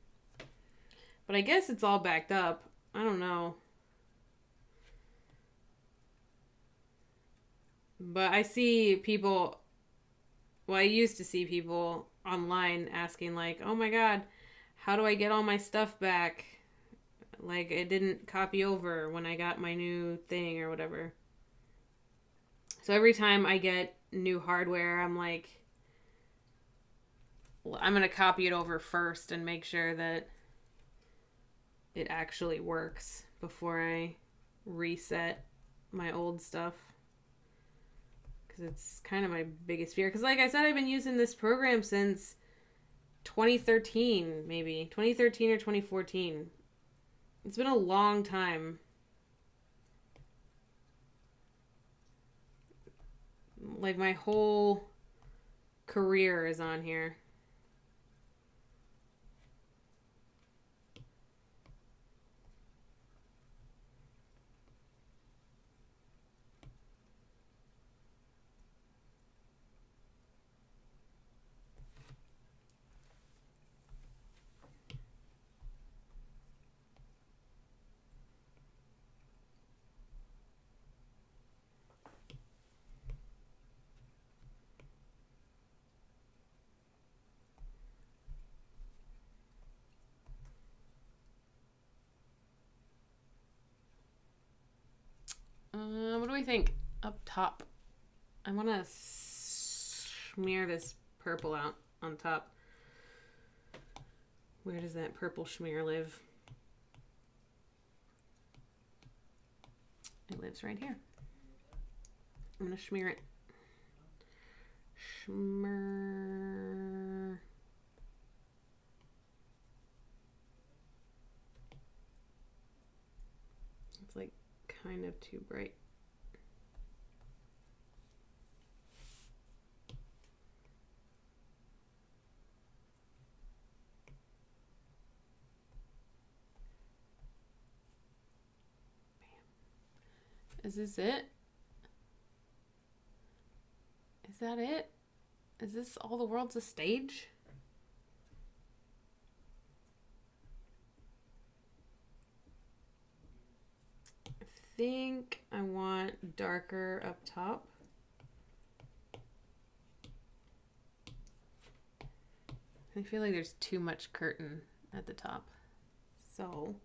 But I guess it's all backed up. I don't know. But I see people, well, I used to see people online asking, like, oh my god, how do I get all my stuff back? Like, it didn't copy over when I got my new thing or whatever. So every time I get new hardware, I'm like, well, I'm going to copy it over first and make sure that it actually works before I reset my old stuff. It's kind of my biggest fear. Because like I said, I've been using this program since 2013, maybe. 2013 or 2014. It's been a long time. Like my whole career is on here. we think? Up top. I want to smear this purple out on top. Where does that purple schmear live? It lives right here. I'm going to smear it. Shimmer. It's like kind of too bright. Is this it? Is that it? Is this all the world's a stage? I think I want darker up top. I feel like there's too much curtain at the top. So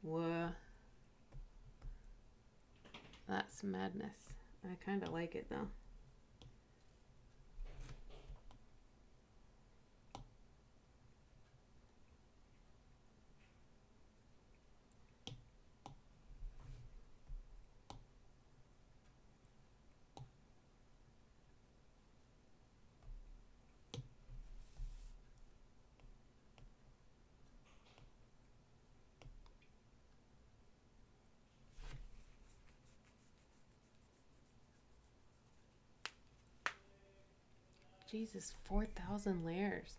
whoa. That's madness. I kind of like it though. Jesus, 4,000 layers.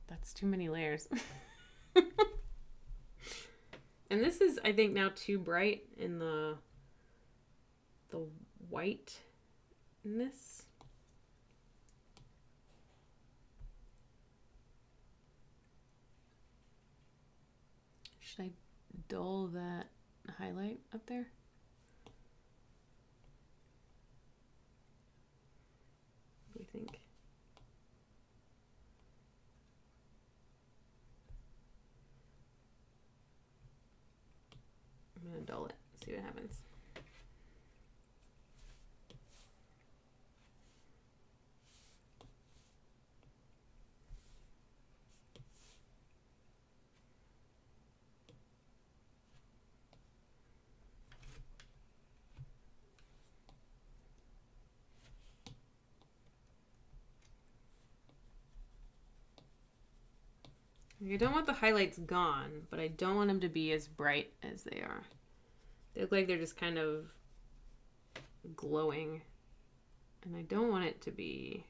That's too many layers. And this is, I think, now too bright in the whiteness. Should I dull that highlight up there? What do you think? I'm gonna dull it, see what happens. I don't want the highlights gone, but I don't want them to be as bright as they are. They look like they're just kind of glowing. And I don't want it to be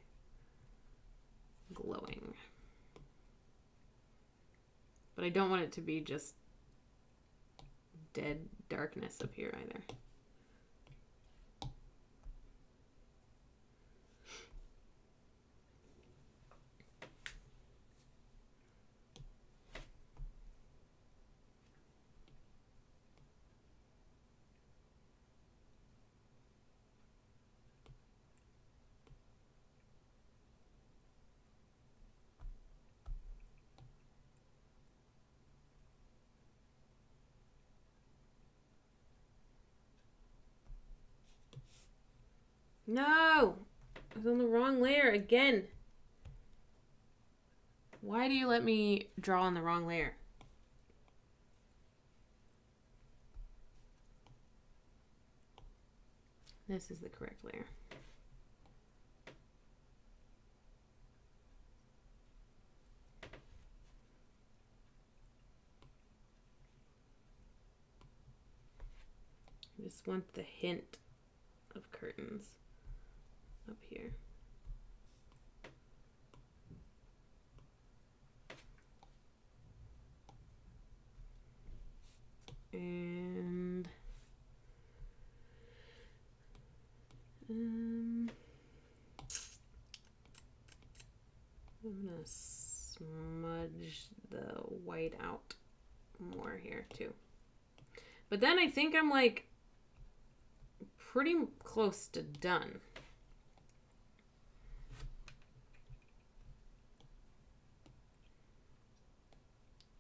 glowing. But I don't want it to be just dead darkness up here either. No! I was on the wrong layer again. Why do you let me draw on the wrong layer? This is the correct layer. I just want the hint of curtains up here. And I'm gonna smudge the white out more here too. But then I think I'm like pretty close to done.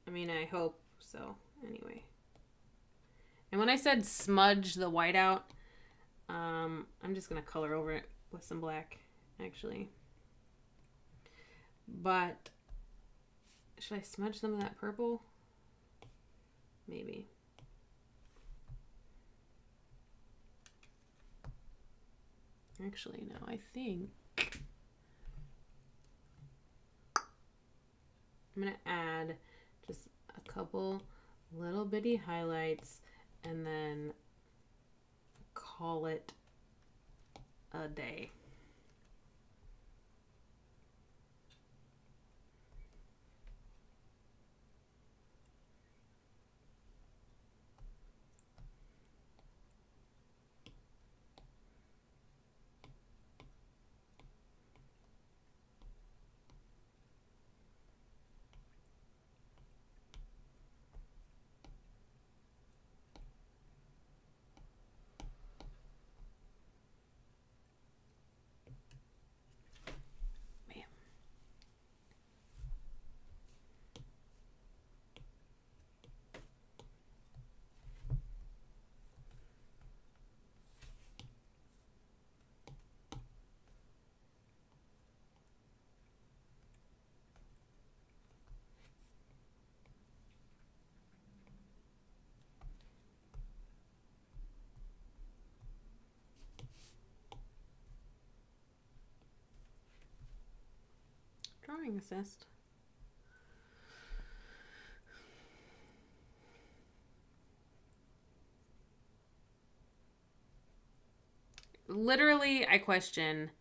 I mean, I hope so, anyway. And when I said smudge the white out, I'm just going to color over it with some black, actually. But should I smudge some of that purple? Maybe. Actually, no, I think I'm going to add just a couple little bitty highlights and then call it a day. Drawing assist. Literally, I question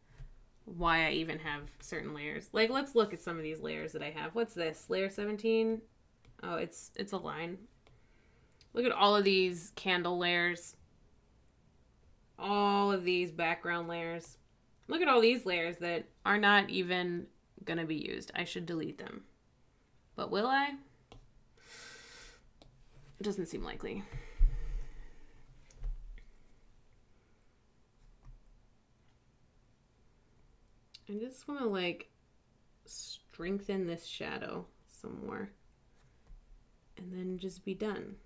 why I even have certain layers. Like, let's look at some of these layers that I have. What's this? Layer 17? Oh, it's a line. Look at all of these candle layers. All of these background layers. Look at all these layers that are not even gonna be used. I should delete them. But will I? It doesn't seem likely. I just want to like strengthen this shadow some more and then just be done.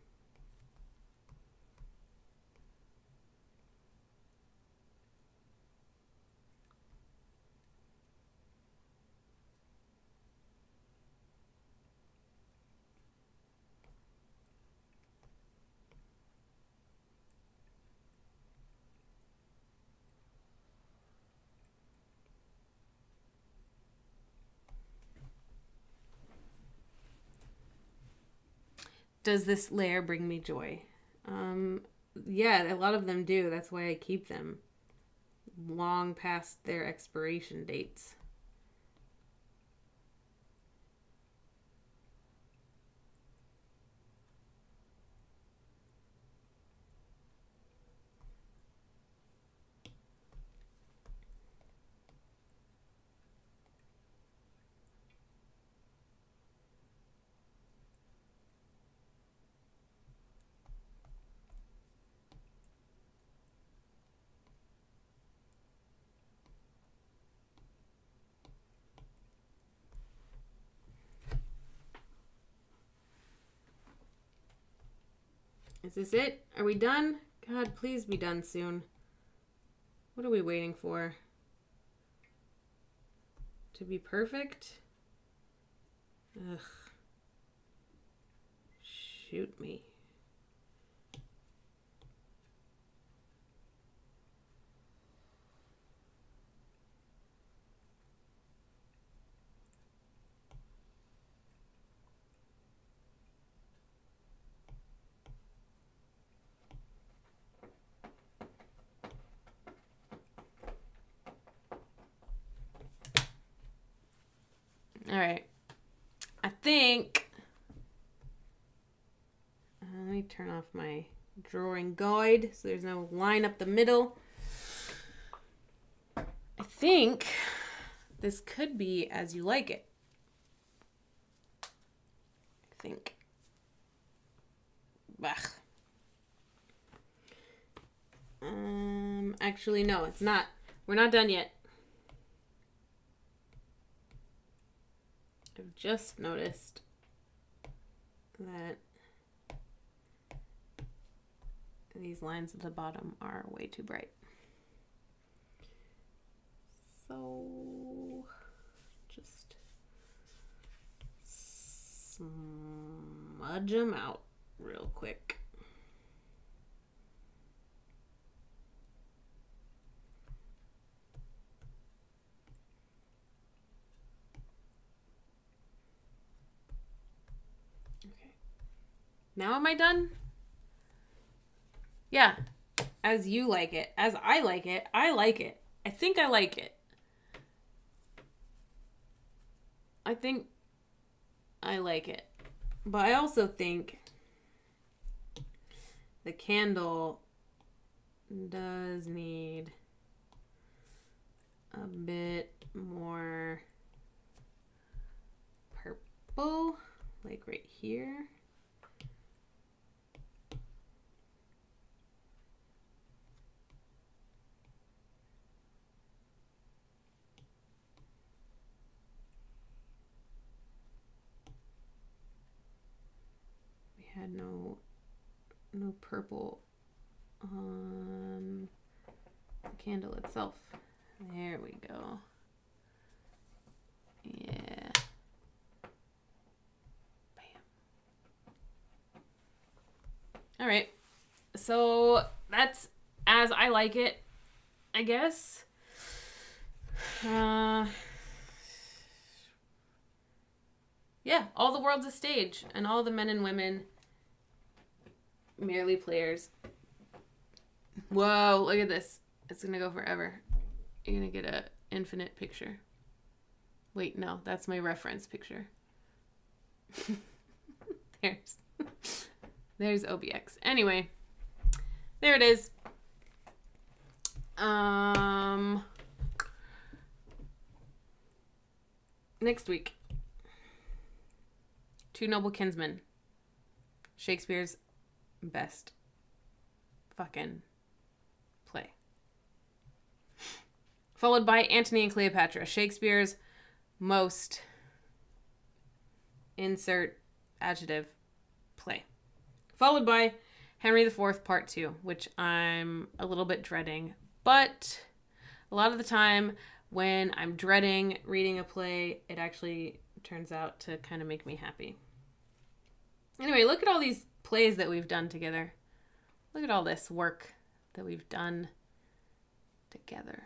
Does this layer bring me joy? Yeah, a lot of them do. That's why I keep them long past their expiration dates. Is this it? Are we done? God, please be done soon. What are we waiting for? To be perfect? Ugh. Shoot me. All right. I think... let me turn off my drawing guide so there's no line up the middle. I think this could be as you like it. I think. Bah. Actually, no, it's not. We're not done yet. I've just noticed that these lines at the bottom are way too bright. So just smudge them out real quick. Okay. Now am I done? Yeah. As you like it. As I like it. I like it. I think I like it. I think I like it. But I also think the candle does need a bit more purple, like right here. Had no purple on the candle itself. There we go. Yeah. Bam. All right. So that's as I like it, I guess. Yeah, all the world's a stage, and all the men and women merely players. Whoa, look at this. It's gonna go forever. You're gonna get an infinite picture. Wait, no, that's my reference picture. There's OBX. Anyway, there it is. Next week. Two Noble Kinsmen. Shakespeare's best fucking play. Followed by Antony and Cleopatra, Shakespeare's most insert adjective play. Followed by Henry IV Part 2, which I'm a little bit dreading. But a lot of the time when I'm dreading reading a play, it actually turns out to kind of make me happy. Anyway, look at all these plays that we've done together. Look at all this work that we've done together.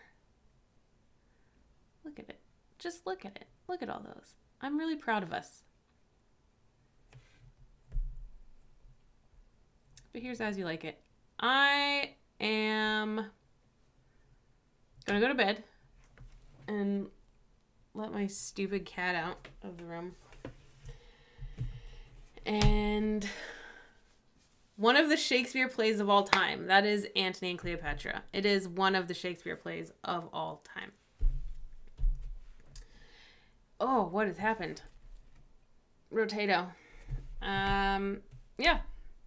Look at it. Just look at it. Look at all those. I'm really proud of us. But here's as you like it. I am gonna go to bed and let my stupid cat out of the room. And one of the Shakespeare plays of all time, that is Antony and Cleopatra. It is one of the Shakespeare plays of all time. Oh, what has happened? Rotato. Yeah.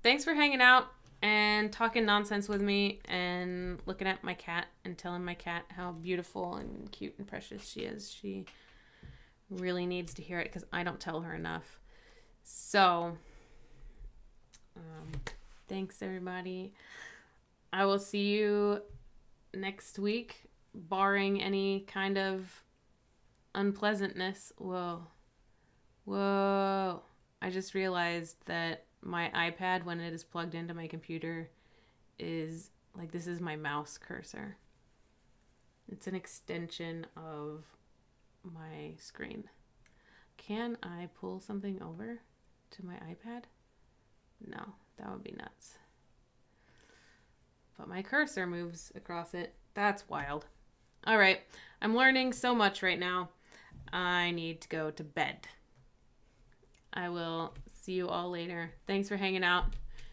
Thanks for hanging out and talking nonsense with me and looking at my cat and telling my cat how beautiful and cute and precious she is. She really needs to hear it because I don't tell her enough. So, thanks everybody. I will see you next week, barring any kind of unpleasantness. Whoa. I just realized that my iPad, when it is plugged into my computer, is like, this is my mouse cursor. It's an extension of my screen. Can I pull something over to my iPad? No, that would be nuts. But my cursor moves across it. That's wild. All right, I'm learning so much right now. I need to go to bed. I will see you all later. Thanks for hanging out.